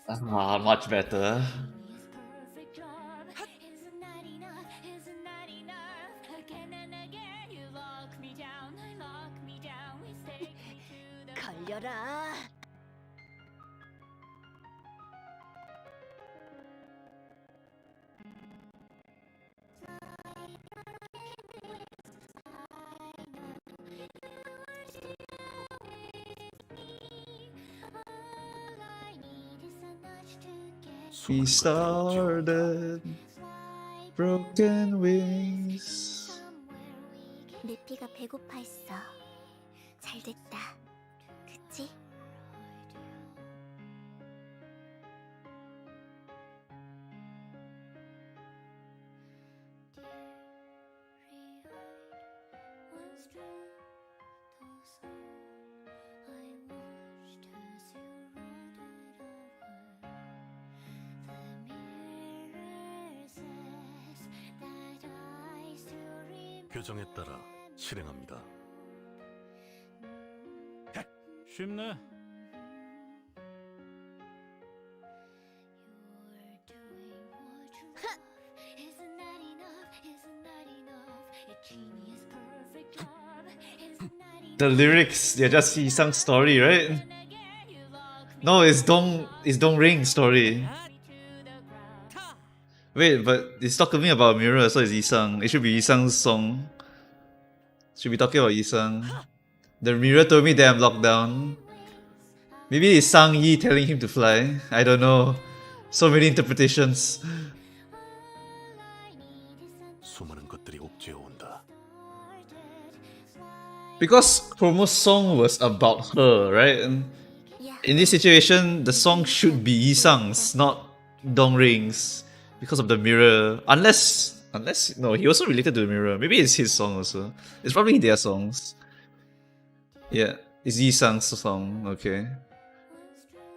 S1: Ah, much better.
S10: 걸려라.
S1: We started broken wings.
S10: 메피가 배고파했어. 잘 됐다. 그치?
S11: 규정에 따라 실행합니다.
S4: 쉽네.
S1: The lyrics, they're just Isang's story, right? No, it's Dong Ring's story. Wait, but it's talking about Mirror, so it's Isang. It should be Isang's song. Should be talking about Isang. The Mirror told me that I'm locked down. Maybe it's Sang Yi telling him to fly. I don't know. So many interpretations.
S11: 수많은 것들이 옥죄어 온다.
S1: Because Chromo's song was about her, right? And in this situation, the song should be Isang's, not Dong Ring's. Because of the mirror. Unless no, he also related to the mirror. Maybe it's his song also. It's probably their songs. Yeah, it's Yi-sang's song, okay.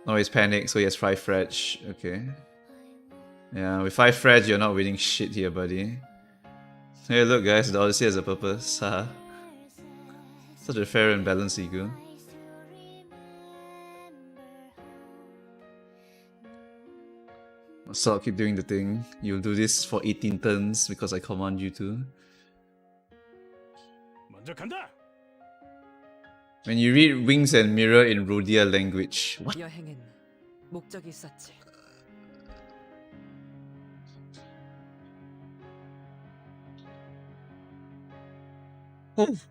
S1: Oh, he's panicked, so he has 5 fretch, okay. Yeah, with 5 fretch, you're not winning shit here, buddy. Hey, look guys, the Odyssey has a purpose, haha. Such a fair and balanced ego. So I'll keep doing the thing. You'll do this for 18 turns because I command you to.
S4: 먼저 간다.
S1: When you read Wings and Mirror in Rhodia language. What?
S9: 여행엔 목적이 있었지.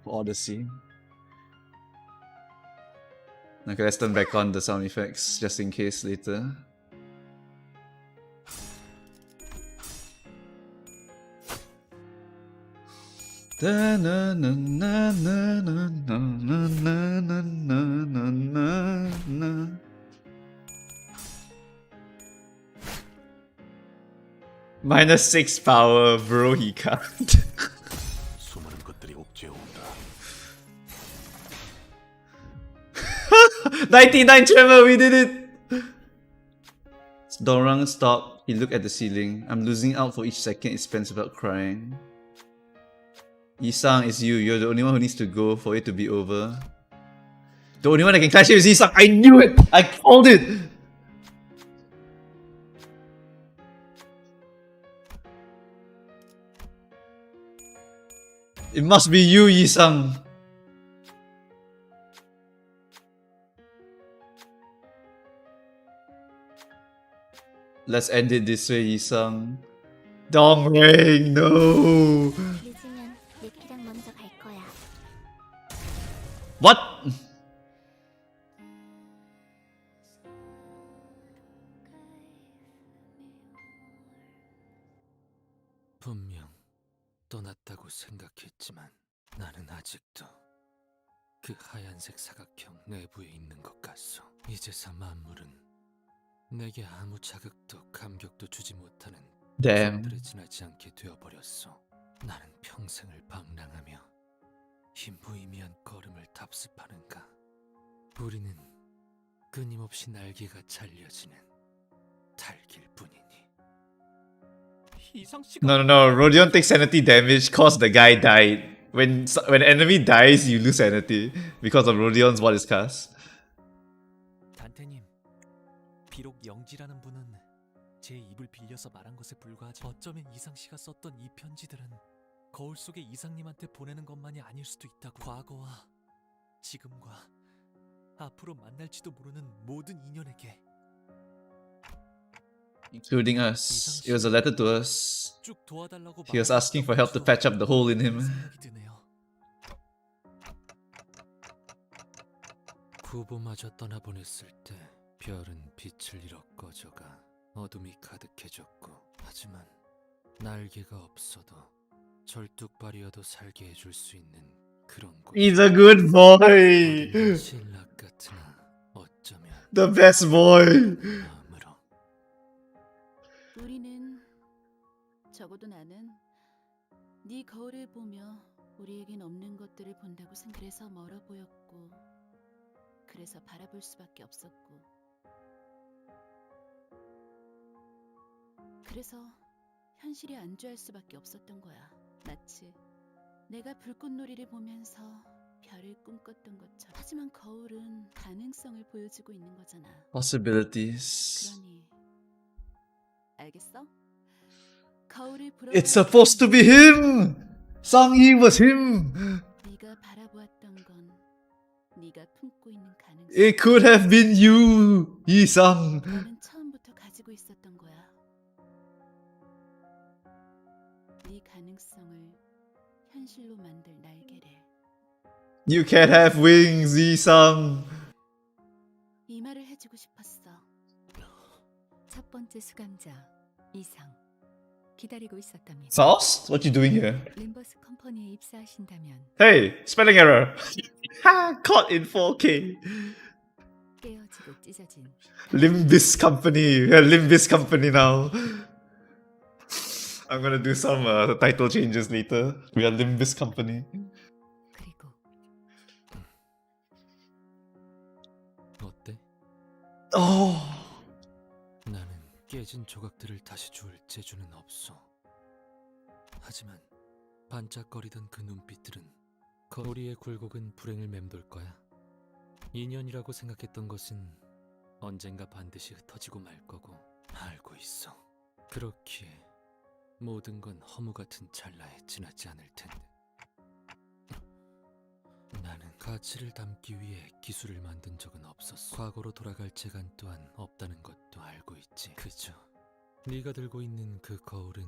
S1: Odyssey. Okay, let's turn back on the sound effects just in case later. -6 power, bro. He can't.
S11: 수많은 것들이 옥죄어 온다.
S1: 99 Tremor, we did it! Dorang stopped. He looked at the ceiling. I'm losing out for each second it spends without crying. Isang, it's you. You're the only one who needs to go for it to be over. The only one that can clash it is Isang. I knew it! I called it! It must be you, Isang. Let's end it this way, Isang. Dongring, no!
S10: 늦으면 니키랑 먼저 갈 거야.
S1: What?
S8: 분명 떠났다고 생각했지만 나는 아직도 그 하얀색 사각형 내부에 있는 것 같소. 이제서 만물은 내게 아무 자극도 감격도 주지 못하는
S1: Damn.
S8: 것들에 지나지 않게 되어버렸소. 나는 평생을 방랑하며 이 무의미한 걸음을 답습하는가. 우리는 끊임없이 날개가 잘려지는 달길 뿐이니.
S1: No, no, no. Rodion takes sanity damage cause the guy died. When enemy dies, you lose sanity because of Rodion's what is cast.
S7: 단테님, 비록 영지라는 분은 제 입을 빌려서 말한 것에 불과하지. 어쩌면 이상 씨가 썼던 이 편지들은 거울 속의 이상님한테 보내는 것만이 아닐 수도 있다고. 과거와 지금과 앞으로 만날지도 모르는 모든 인연에게.
S1: Including us. It was a letter to us.
S7: 쭉 도와달라고
S1: He was asking for help to patch up the hole in him.
S7: 생각이 드네요.
S8: 구보마저 떠나보냈을 때 별은 빛을 잃어 꺼져가 어둠이 가득해졌고, 하지만 날개가 없어도 절뚝발이어도 살게 해줄 수 있는 그런 곳.
S1: He's a good boy.
S8: 신락 같으나 어쩌면
S1: The best boy.
S8: 마음으로.
S5: 우리는, 적어도 나는 네 거울을 보며 우리에겐 없는 것들을 본다고 생각해서 멀어 보였고, 그래서 바라볼 수밖에 없었고, 그래서 현실이 안주할 수밖에 없었던 거야. 마치 내가 불꽃놀이를 보면서 별을 꿈꿨던 것처럼. 하지만 거울은 가능성을 보여주고 있는 거잖아.
S1: Possibilities.
S5: 그러니 알겠어? 거울을
S1: It's supposed to be him. Sang-hee was him.
S5: 네가 바라보았던 건 네가 품고 있는 가능성.
S1: It could have been you, Yi-sang.
S5: 너는 처음부터 가지고 있었던 거야. 네 가능성을 현실로 만들 날개를.
S1: You can have wings, Yi-sang.
S5: 이 말을 해주고 싶었어. 첫 번째 수감자 이상 기다리고 있었답니다.
S1: Sauce? What you doing here?
S5: 림버스 컴퍼니에 입사하신다면
S1: Hey, spelling error. Ha, caught in 4K.
S5: 깨어지고 찢어진
S1: Limbus Company. We're Limbus Company now. I'm gonna do some title changes later. We are Limbus Company.
S5: 그리고
S8: 어때?
S1: Oh.
S8: 나는 깨진 조각들을 다시 주울 재주는 없어. 하지만 반짝거리던 그 눈빛들은 우리의 굴곡은 불행을 맴돌 거야. 인연이라고 생각했던 것은 언젠가 반드시 흩어지고 말 거고 알고 있어. 그렇기에 모든 건 허무 같은 찰나에 지나지 않을 텐데. 나는 가치를 담기 위해 기술을 만든 적은 없었어. 과거로 돌아갈 재간 또한 없다는 것도 알고 있지. 그저 네가 들고 있는 그 거울은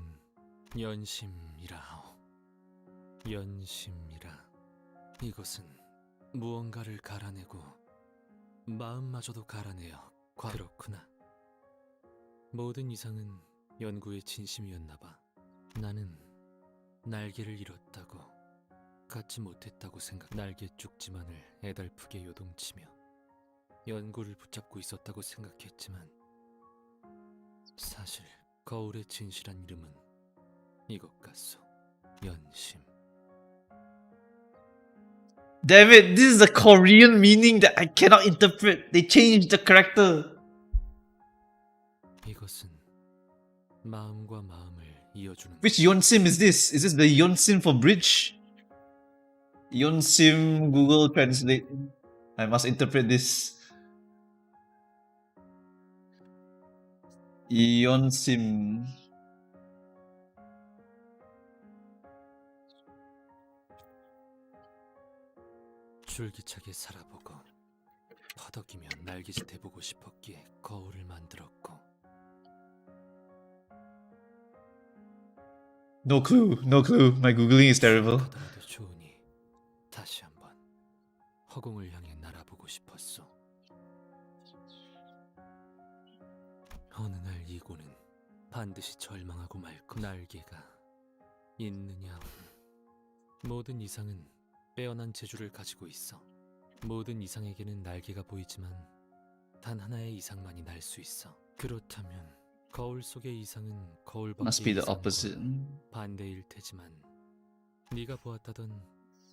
S8: 연심이라 하오. 연심이라. 이것은 무언가를 갈아내고 마음마저도 갈아내어. 그렇구나. 모든 이상은 연구의 진심이었나 봐. 나는 날개를 잃었다고 갖지 못했다고 생각. 날개 쪽지만을 애달프게 요동치며 연구를 붙잡고 있었다고 생각했지만 사실 거울의 진실한 이름은 이것 같소. 연심.
S1: Damn it, this is a Korean meaning that I cannot interpret. They changed the character.
S8: 이것은 마음과 마음을 이어주는.
S1: Which Yonsim is this? Is this the Yonsim for bridge? Yonsim Google Translate. I must interpret this. Yonsim.
S8: 줄기차게 살아보고 허덕이며 날개짓 해보고 싶었기에 거울을 만들었고.
S1: No clue, no clue. My googling is terrible.
S8: 하더라도 좋으니 다시 한번 허공을 향해 날아보고 싶었소. 어느 날 이고는 반드시 절망하고 말 것. 날개가 있느냐? 모든 이상은 빼어난 재주를 가지고 있어. 모든 이상에게는 날개가 보이지만 단 하나의 이상만이 날 수 있어. 그렇다면 거울 속의 이상은 거울
S1: Must be
S8: 밖의
S1: the opposite.
S8: 반대일 테지만 네가 보았다던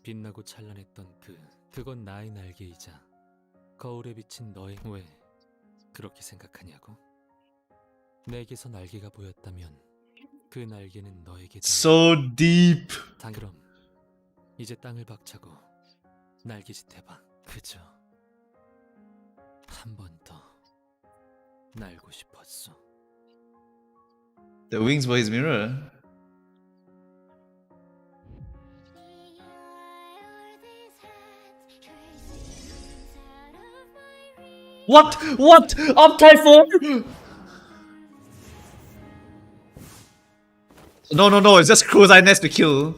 S8: 빛나고 찬란했던 그건 나의 날개이자 거울에 비친 너의. 왜 그렇게 생각하냐고? 내게서 날개가 보였다면 그 날개는 너에게
S1: So deep.
S8: 그럼 이제 땅을 박차고 날개짓 해봐. 그저 한 번 더 날고 싶었어.
S1: The wings were his mirror. What? What? I'm Typhoon? No, no, no. It's just Crow's Eye Nest to kill.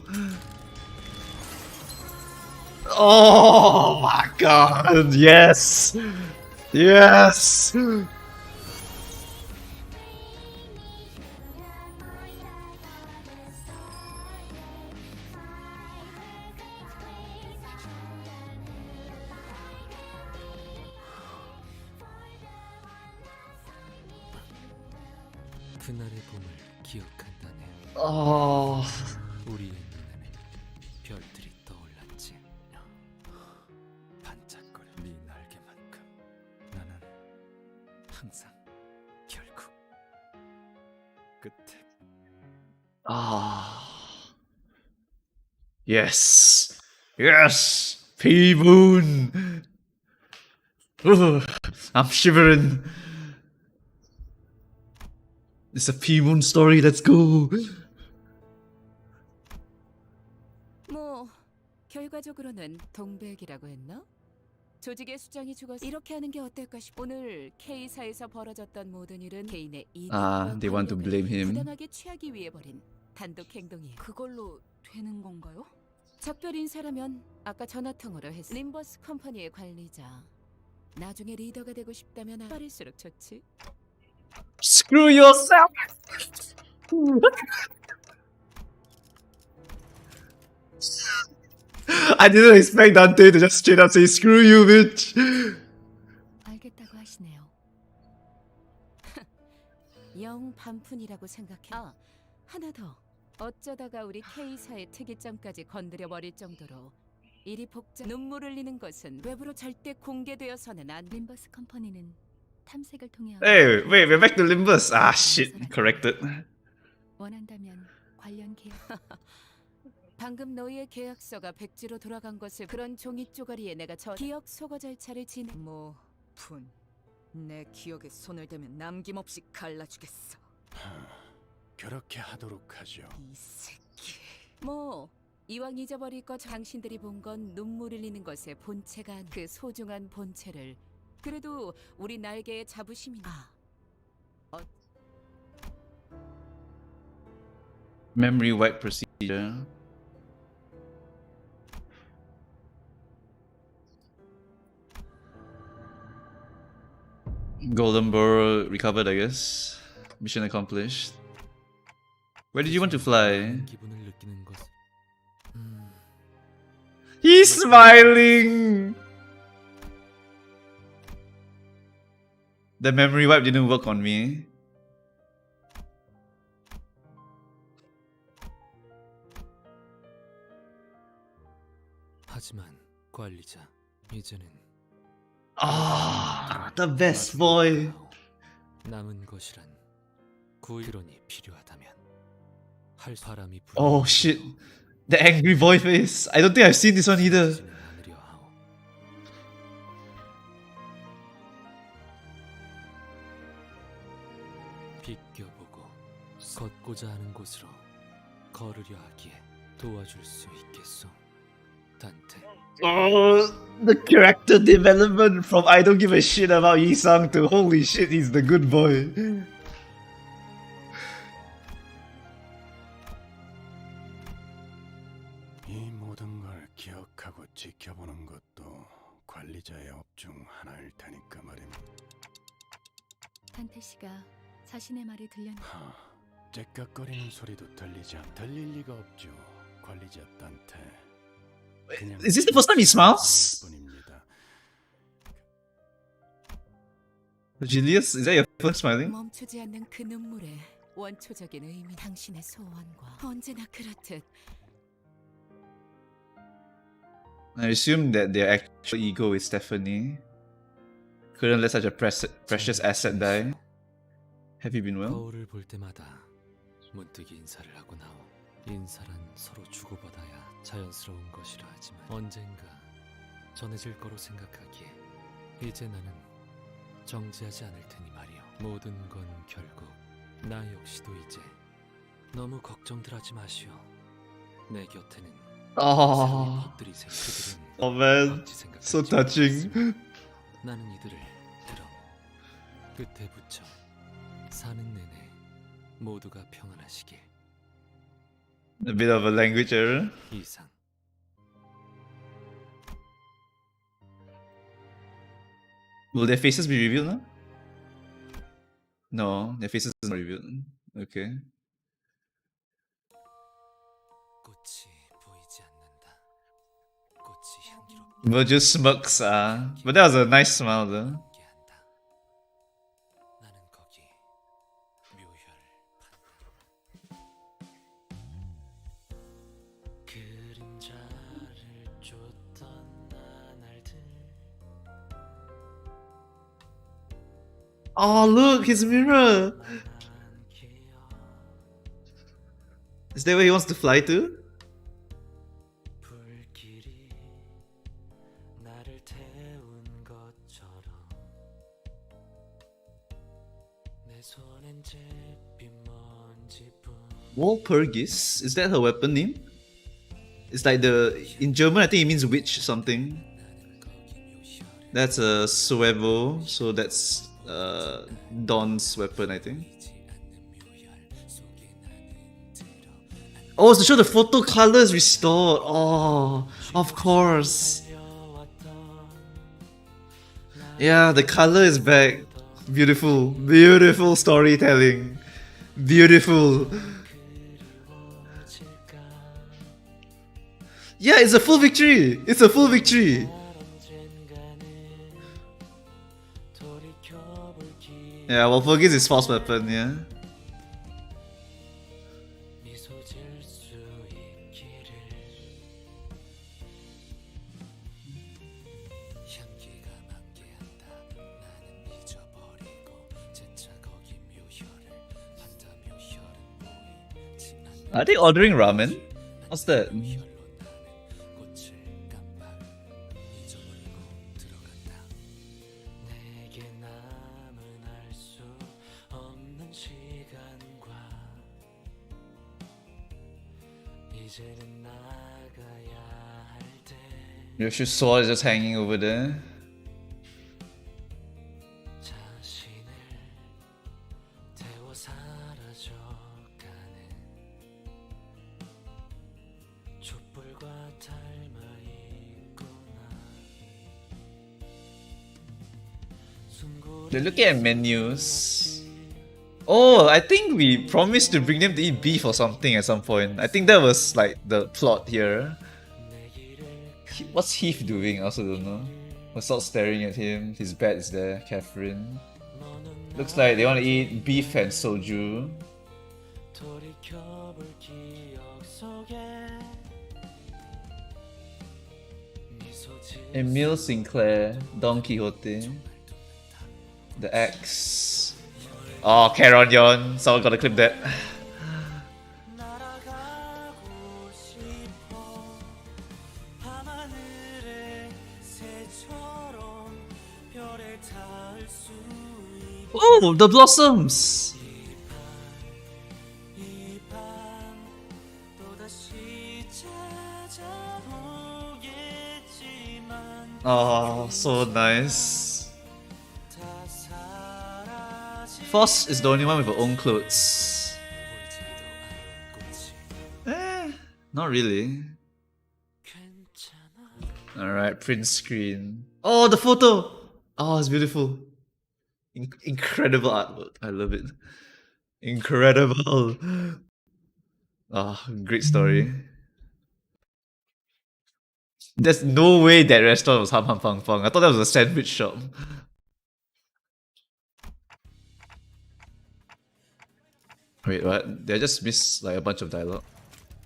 S1: Oh my god. Yes. Yes.
S8: 그날의 봄을 기억한다네. 우리의 눈에는 별들이 떠올랐지. 반짝거려. 네 날개만큼 나는 항상 결국 끝에.
S1: Yes. Yes. P-Moon. I'm shivering. It's a P-Moon story. Let's go.
S13: 뭐 결과적으로는 동백이라고 했나? 조직의 수장이 죽어서 이렇게 하는 게 어떨까 싶어. 오늘 K사에서 벌어졌던 모든 일은 개인의 이득과
S1: They want to
S13: 권력을
S1: blame him.
S13: 부당하게 취하기 위해 벌인 단독 행동이에요.
S3: 그걸로 되는 건가요?
S13: 적별 인사라면 아까 전화통으로 했어. 림버스 컴퍼니의 관리자. 나중에 리더가 되고 싶다면 빠를수록 좋지.
S1: Screw yourself. I didn't expect Dante to just straight up say screw you, bitch.
S13: 알겠다고 하시네요. 영 반푼이라고 생각해. 하나 더. 어쩌다가 우리 K사의 특이점까지 건드려 버릴 정도로 일이 복잡. 눈물 흘리는 것은 외부로 절대 공개되어서는 안.
S5: 림버스 컴퍼니는 탐색을 통해
S1: Hey, wait, we're back to Limbus. Ah, shit. Corrected.
S5: 원한다면 관련 계약.
S13: 방금 너희의 계약서가 백지로 돌아간 것을 그런 종이 쪼가리에 내가 기억 소거 절차를 진행.
S3: 푼. 내 기억에 손을 대면 남김없이 갈라주겠어.
S12: 그렇게 하도록 하죠.
S3: 이 새끼.
S13: 이왕 잊어버릴 것. 당신들이 본 건 눈물 흘리는 것의 본체가 그 소중한 본체를. 그래도 우리 날개의 자부심이.
S1: Memory wipe procedure. Golden Burrow recovered, I guess. Mission accomplished. Where did you want to fly?
S8: 기분을 느끼는 것.
S1: He's smiling! The memory wipe didn't work on me.
S8: 하지만 관리자 이제는
S1: Ah, the best boy.
S8: 남은 것이란 구일론이 필요하다면 할 사람이
S1: Oh shit. The angry boy face. I don't think I've seen this one either.
S8: 않으려 하오. 비껴보고 걷고자 하는 곳으로 걸으려 하기에 도와줄 수 있겠소, 단테.
S1: Oh, the character development from I don't give a shit about Yi-sang to holy shit, he's the good boy.
S14: 이 모든 걸 기억하고 지켜보는 것도 관리자의 업 중 하나일 테니까 말입니다.
S5: 탄태 씨가 자신의 말이 들렸나?
S14: 째깍거리는 소리도 들릴 리가 없죠. 관리자 단테.
S1: Is this the first time he smiles? Julius, is that your first smiling?
S13: 멈추지 않는 그 눈물의 원초적인 의미, 당신의 소원과 언제나 그렇듯
S1: I assume that their actual ego is Stephanie. Couldn't let such a precious asset die. Have you been well?
S8: 거울을 볼 때마다 문득 인사를 하고 나오. 인사란 서로 주고받아야 자연스러운 것이라 하지만 언젠가 전해질 거로 생각하기에 이제 나는 정지하지 않을 테니 말이오. 모든 건 결국 나 역시도 이제 너무 걱정들 하지 마시오. 내 곁에는 새로운 것들이 그들은
S1: Oh man,
S8: 어찌 생각할지
S1: so touching.
S8: 모르겠으나 나는 이들을 들어 끝에 붙여 사는 내내 모두가 평안하시길.
S1: A bit of a language error.
S8: 이상.
S1: Will their faces be revealed now? No, their faces are not revealed. Okay.
S8: 꽃이 보이지 않는다. 꽃이 향기롭다.
S1: Virgil smirks, but that was a nice smile though.
S8: 나는 거기 묘혈을 판다. 그림자를 쫓던 나날들.
S1: Oh look, his mirror! Is that where he wants to fly to?
S8: 불길이 나를 태운 것처럼 내 손엔 잿빛 먼지뿐.
S1: Walpurgis? Is that her weapon name? It's like in German I think it means witch something. That's a Suevo, so that's Dawn's weapon I think. Oh, it's to show the photo colors restored. Oh, of course. Yeah, the color is back. Beautiful, beautiful storytelling. Beautiful. Yeah, it's a full victory. It's a full victory. Yeah, well, Fergus is false weapon, yeah. Are they ordering ramen? What's that? Yoshi's sword is just hanging over there. They're looking at menus. Oh, I think we promised to bring them to eat beef or something at some point. I think that was like the plot here. What's Heath doing? I also don't know. I start staring at him. His bed is there. Catherine. Looks like they want to eat beef and soju. Emile Sinclair, Don Quixote, the Axe. Oh, Charon Yon. Someone gotta clip that. Oh, the blossoms! Oh, so nice. Foss is the only one with her own clothes. Not really. Alright, print screen. Oh, the photo! Oh, it's beautiful. Incredible artwork. I love it. Incredible. Oh, great story. There's no way that restaurant was Ham Ham Fang Fang. I thought that was a sandwich shop. Wait, what? Did I just miss like a bunch of dialogue?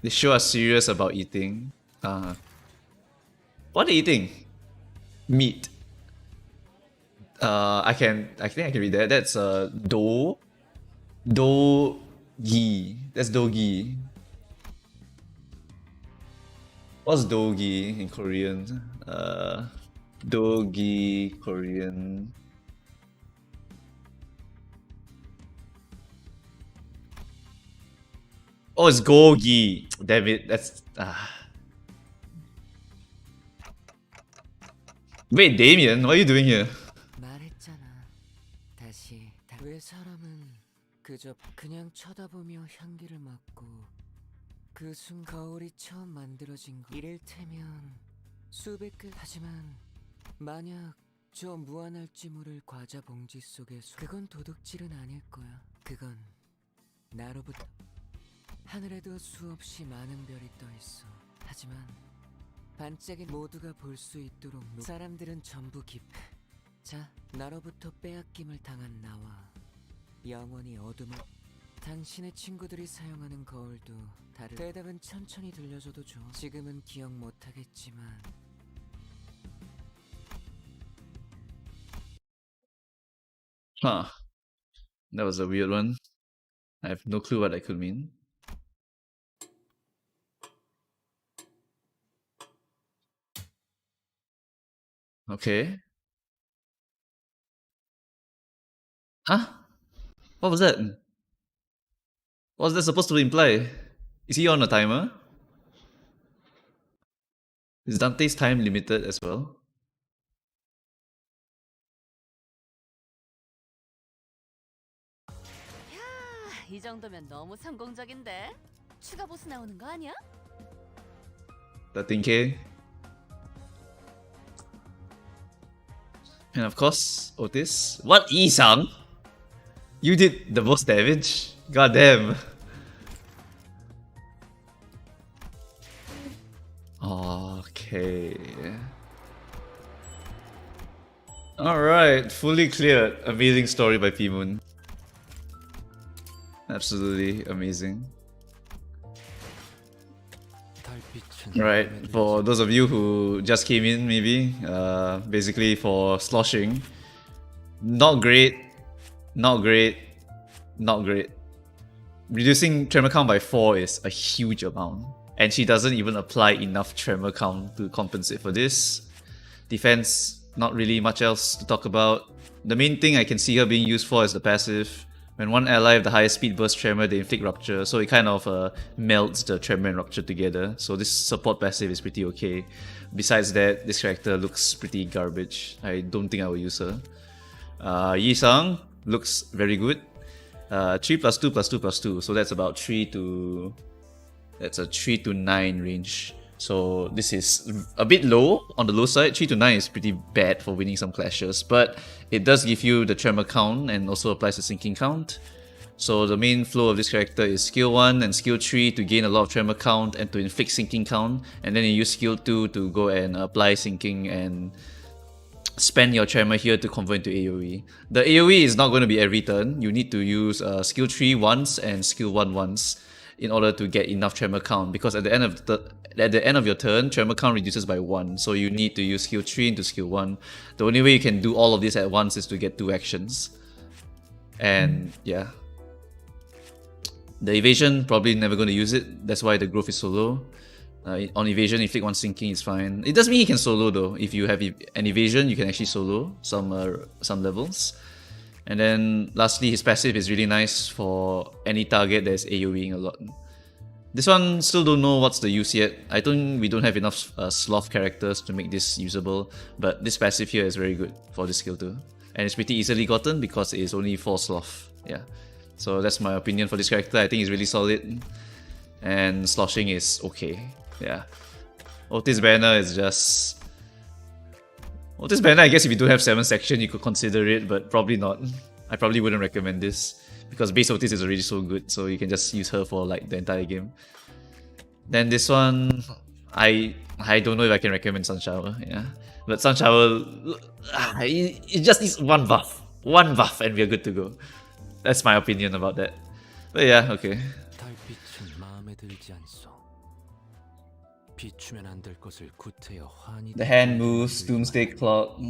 S1: They show us serious about eating. What are they eating? Meat. I think I can read that. That's do gi. That's dogi. What's dogi in Korean? Dogi Korean. Oh, it's gogi. Damn it, that's Wait, Damien, what are you doing here?
S15: 말했잖아. 다시 왜 사람은 그저 그냥 쳐다보며 향기를 맡고 그 순간 거울이 처음 만들어진 거 이를테면 수백 개 하지만 만약 저 무한할지 모를 과자 봉지 속에 그건 도둑질은 아닐 거야. 그건 나로부터 하늘에도 수없이 많은 별이 떠 있어. 하지만 반짝이 모두가 볼 수 있도록 사람들은 전부 자, 나로부터 빼앗김을 당한 나와 영원히 어둠을 당신의 친구들이 사용하는 거울도 다른 대답은 천천히 들려줘도 좋아. 지금은 기억 못하겠지만
S1: Huh. That was a weird one. I have no clue what that could mean. Okay. Huh? What was that? What was that supposed to imply? Is he on a timer? Is Dante's time limited as well?
S3: 이 정도면 너무 성공적인데? 추가 보스 나오는 거 아니야?
S1: 13k. And of course, Otis. What, Isang? You did the most damage? God damn. Okay. Alright, fully cleared. Amazing story by P-Moon. Absolutely amazing. Right, for those of you who just came in maybe, basically for sloshing, not great, not great, not great. Reducing tremor count by 4 is a huge amount, and she doesn't even apply enough tremor count to compensate for this. Defense, not really much else to talk about. The main thing I can see her being used for is the passive. When one ally with the highest speed burst tremor, they inflict rupture, so it kind of melts the tremor and rupture together. So this support passive is pretty okay. Besides that, this character looks pretty garbage. I don't think I will use her. Yi-Sang looks very good. 3 plus 2 plus 2 plus 2, so that's about 3 to... That's a 3 to 9 range. So this is a bit low, on the low side. 3 to 9 is pretty bad for winning some clashes, but it does give you the tremor count and also applies the sinking count. So the main flow of this character is skill 1 and skill 3 to gain a lot of tremor count and to inflict sinking count, and then you use skill 2 to go and apply sinking and spend your tremor here to convert into AoE. The AoE is not going to be every turn. You need to use skill 3 once and skill 1 once in order to get enough tremor count, because at the end of your turn, tremor count reduces by 1, so you need to use skill 3 into skill 1. The only way you can do all of this at once is to get 2 actions. And yeah. The evasion, probably never going to use it, that's why the growth is so low. On evasion, inflict 1 sinking is fine. It does mean he can solo though. If you have an evasion, you can actually solo some levels. And then lastly, his passive is really nice for any target that's AoEing a lot. This one, still don't know what's the use yet. I think we don't have enough sloth characters to make this usable, but this passive here is very good for this skill too. And it's pretty easily gotten because it is only 4 sloth. Yeah. So that's my opinion for this character. I think he's really solid. And sloshing is okay. Yeah. Otis Banner is just... Otis Banner, I guess if you don't have 7 section, you could consider it, but probably not. I probably wouldn't recommend this, because base Otis is already so good, so you can just use her for like the entire game. Then this one, I don't know if I can recommend Sunshower, yeah. But Sunshower, it just needs one buff. One buff and we're good to go. That's my opinion about that. But yeah, okay. The hand moves, Doomsday Clock.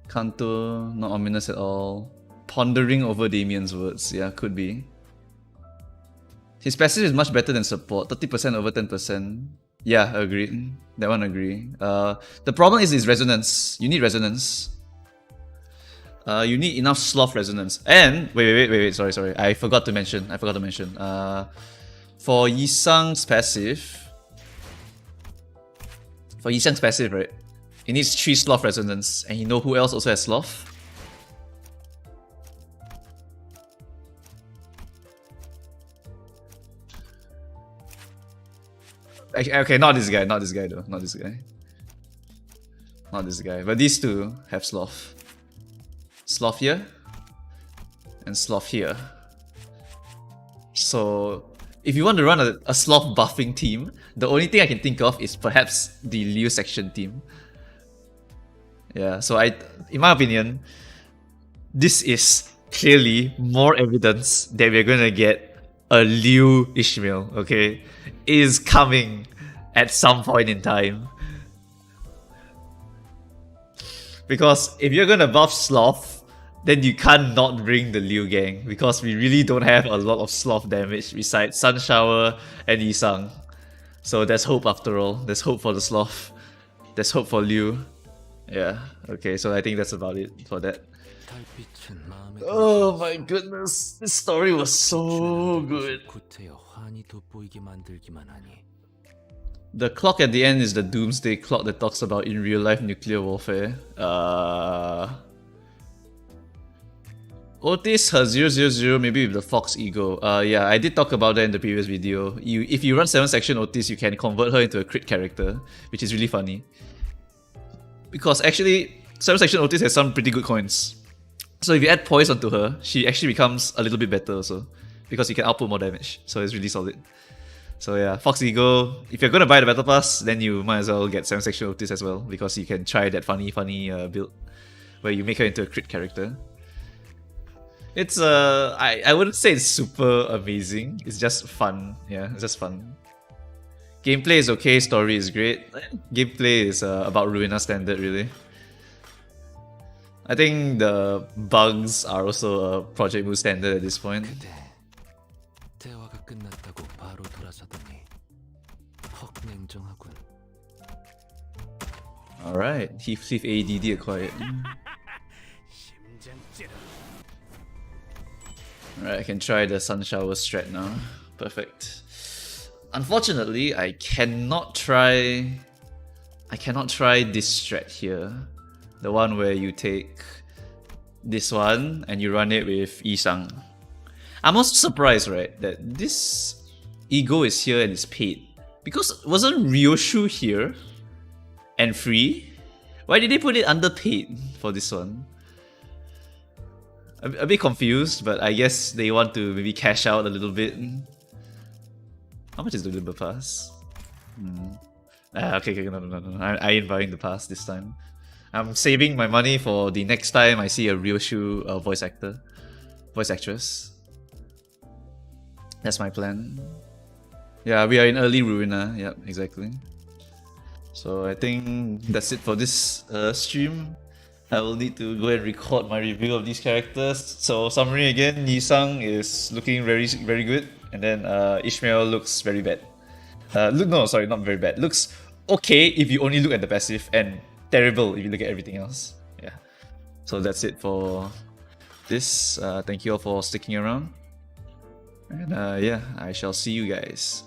S1: Canto, not ominous at all. Pondering over Damien's words, yeah, could be. His passive is much better than support, 30% over 10%. Yeah, agreed. That one agree. The problem is his resonance. You need resonance. You need enough sloth resonance. And wait, sorry. I forgot to mention. For Yisang's passive, right? It needs 3 sloth resonance, and you know who else also has sloth? Okay, not this guy though. Not this guy. But these two have sloth. Sloth here and sloth here. So if you want to run a sloth buffing team, the only thing I can think of is perhaps the Liu section team. Yeah, so in my opinion, this is clearly more evidence that we're gonna get a Liu Ishmael, okay? It is coming at some point in time. Because if you're gonna buff Sloth, then you can't not bring the Liu gang, because we really don't have a lot of Sloth damage besides Sunshower and Yisang. So there's hope after all. There's hope for the Sloth. There's hope for Liu. Yeah, okay, so I think that's about it for that. Oh my goodness, this story was so good. The clock at the end is the Doomsday Clock that talks about in real life nuclear warfare. Otis has 000 maybe with the Fox Ego. Yeah, I did talk about that in the previous video. If you run 7 section Otis, you can convert her into a crit character, which is really funny. Because actually, 7 section Otis has some pretty good coins. So if you add poise onto her, she actually becomes a little bit better also, because you can output more damage. So it's really solid. So yeah, Fox Eagle, if you're gonna buy the Battle Pass, then you might as well get 7 section Otis as well, because you can try that funny build where you make her into a crit character. It's I wouldn't say it's super amazing, it's just fun. Yeah, it's just fun. Gameplay is okay, story is great. Gameplay is about Ruina standard really. I think the bugs are also a Project Boo standard at this point. Alright, Heathcliff ADD acquired. Alright, I can try the Sunshower strat now. Perfect. Unfortunately, I cannot try this strat here. The one where you take this one and you run it with Yisang. I'm also surprised, right, that this Ego is here and it's paid. Because wasn't Ryoshu here and free? Why did they put it under paid for this one? a bit confused, but I guess they want to maybe cash out a little bit. How much is the Limbus pass? Okay, no. I ain't buying the pass this time. I'm saving my money for the next time I see a Ryoshu voice actress. That's my plan. Yeah, we are in early Ruina. Yep, exactly. So I think that's it for this stream. I will need to go and record my review of these characters. So summary again, Yisang is looking very good, and then Ishmael looks very bad. No, sorry, not very bad. Looks okay if you only look at the passive, and terrible if you look at everything else. Yeah. So that's it for this. Thank you all for sticking around. And yeah, I shall see you guys.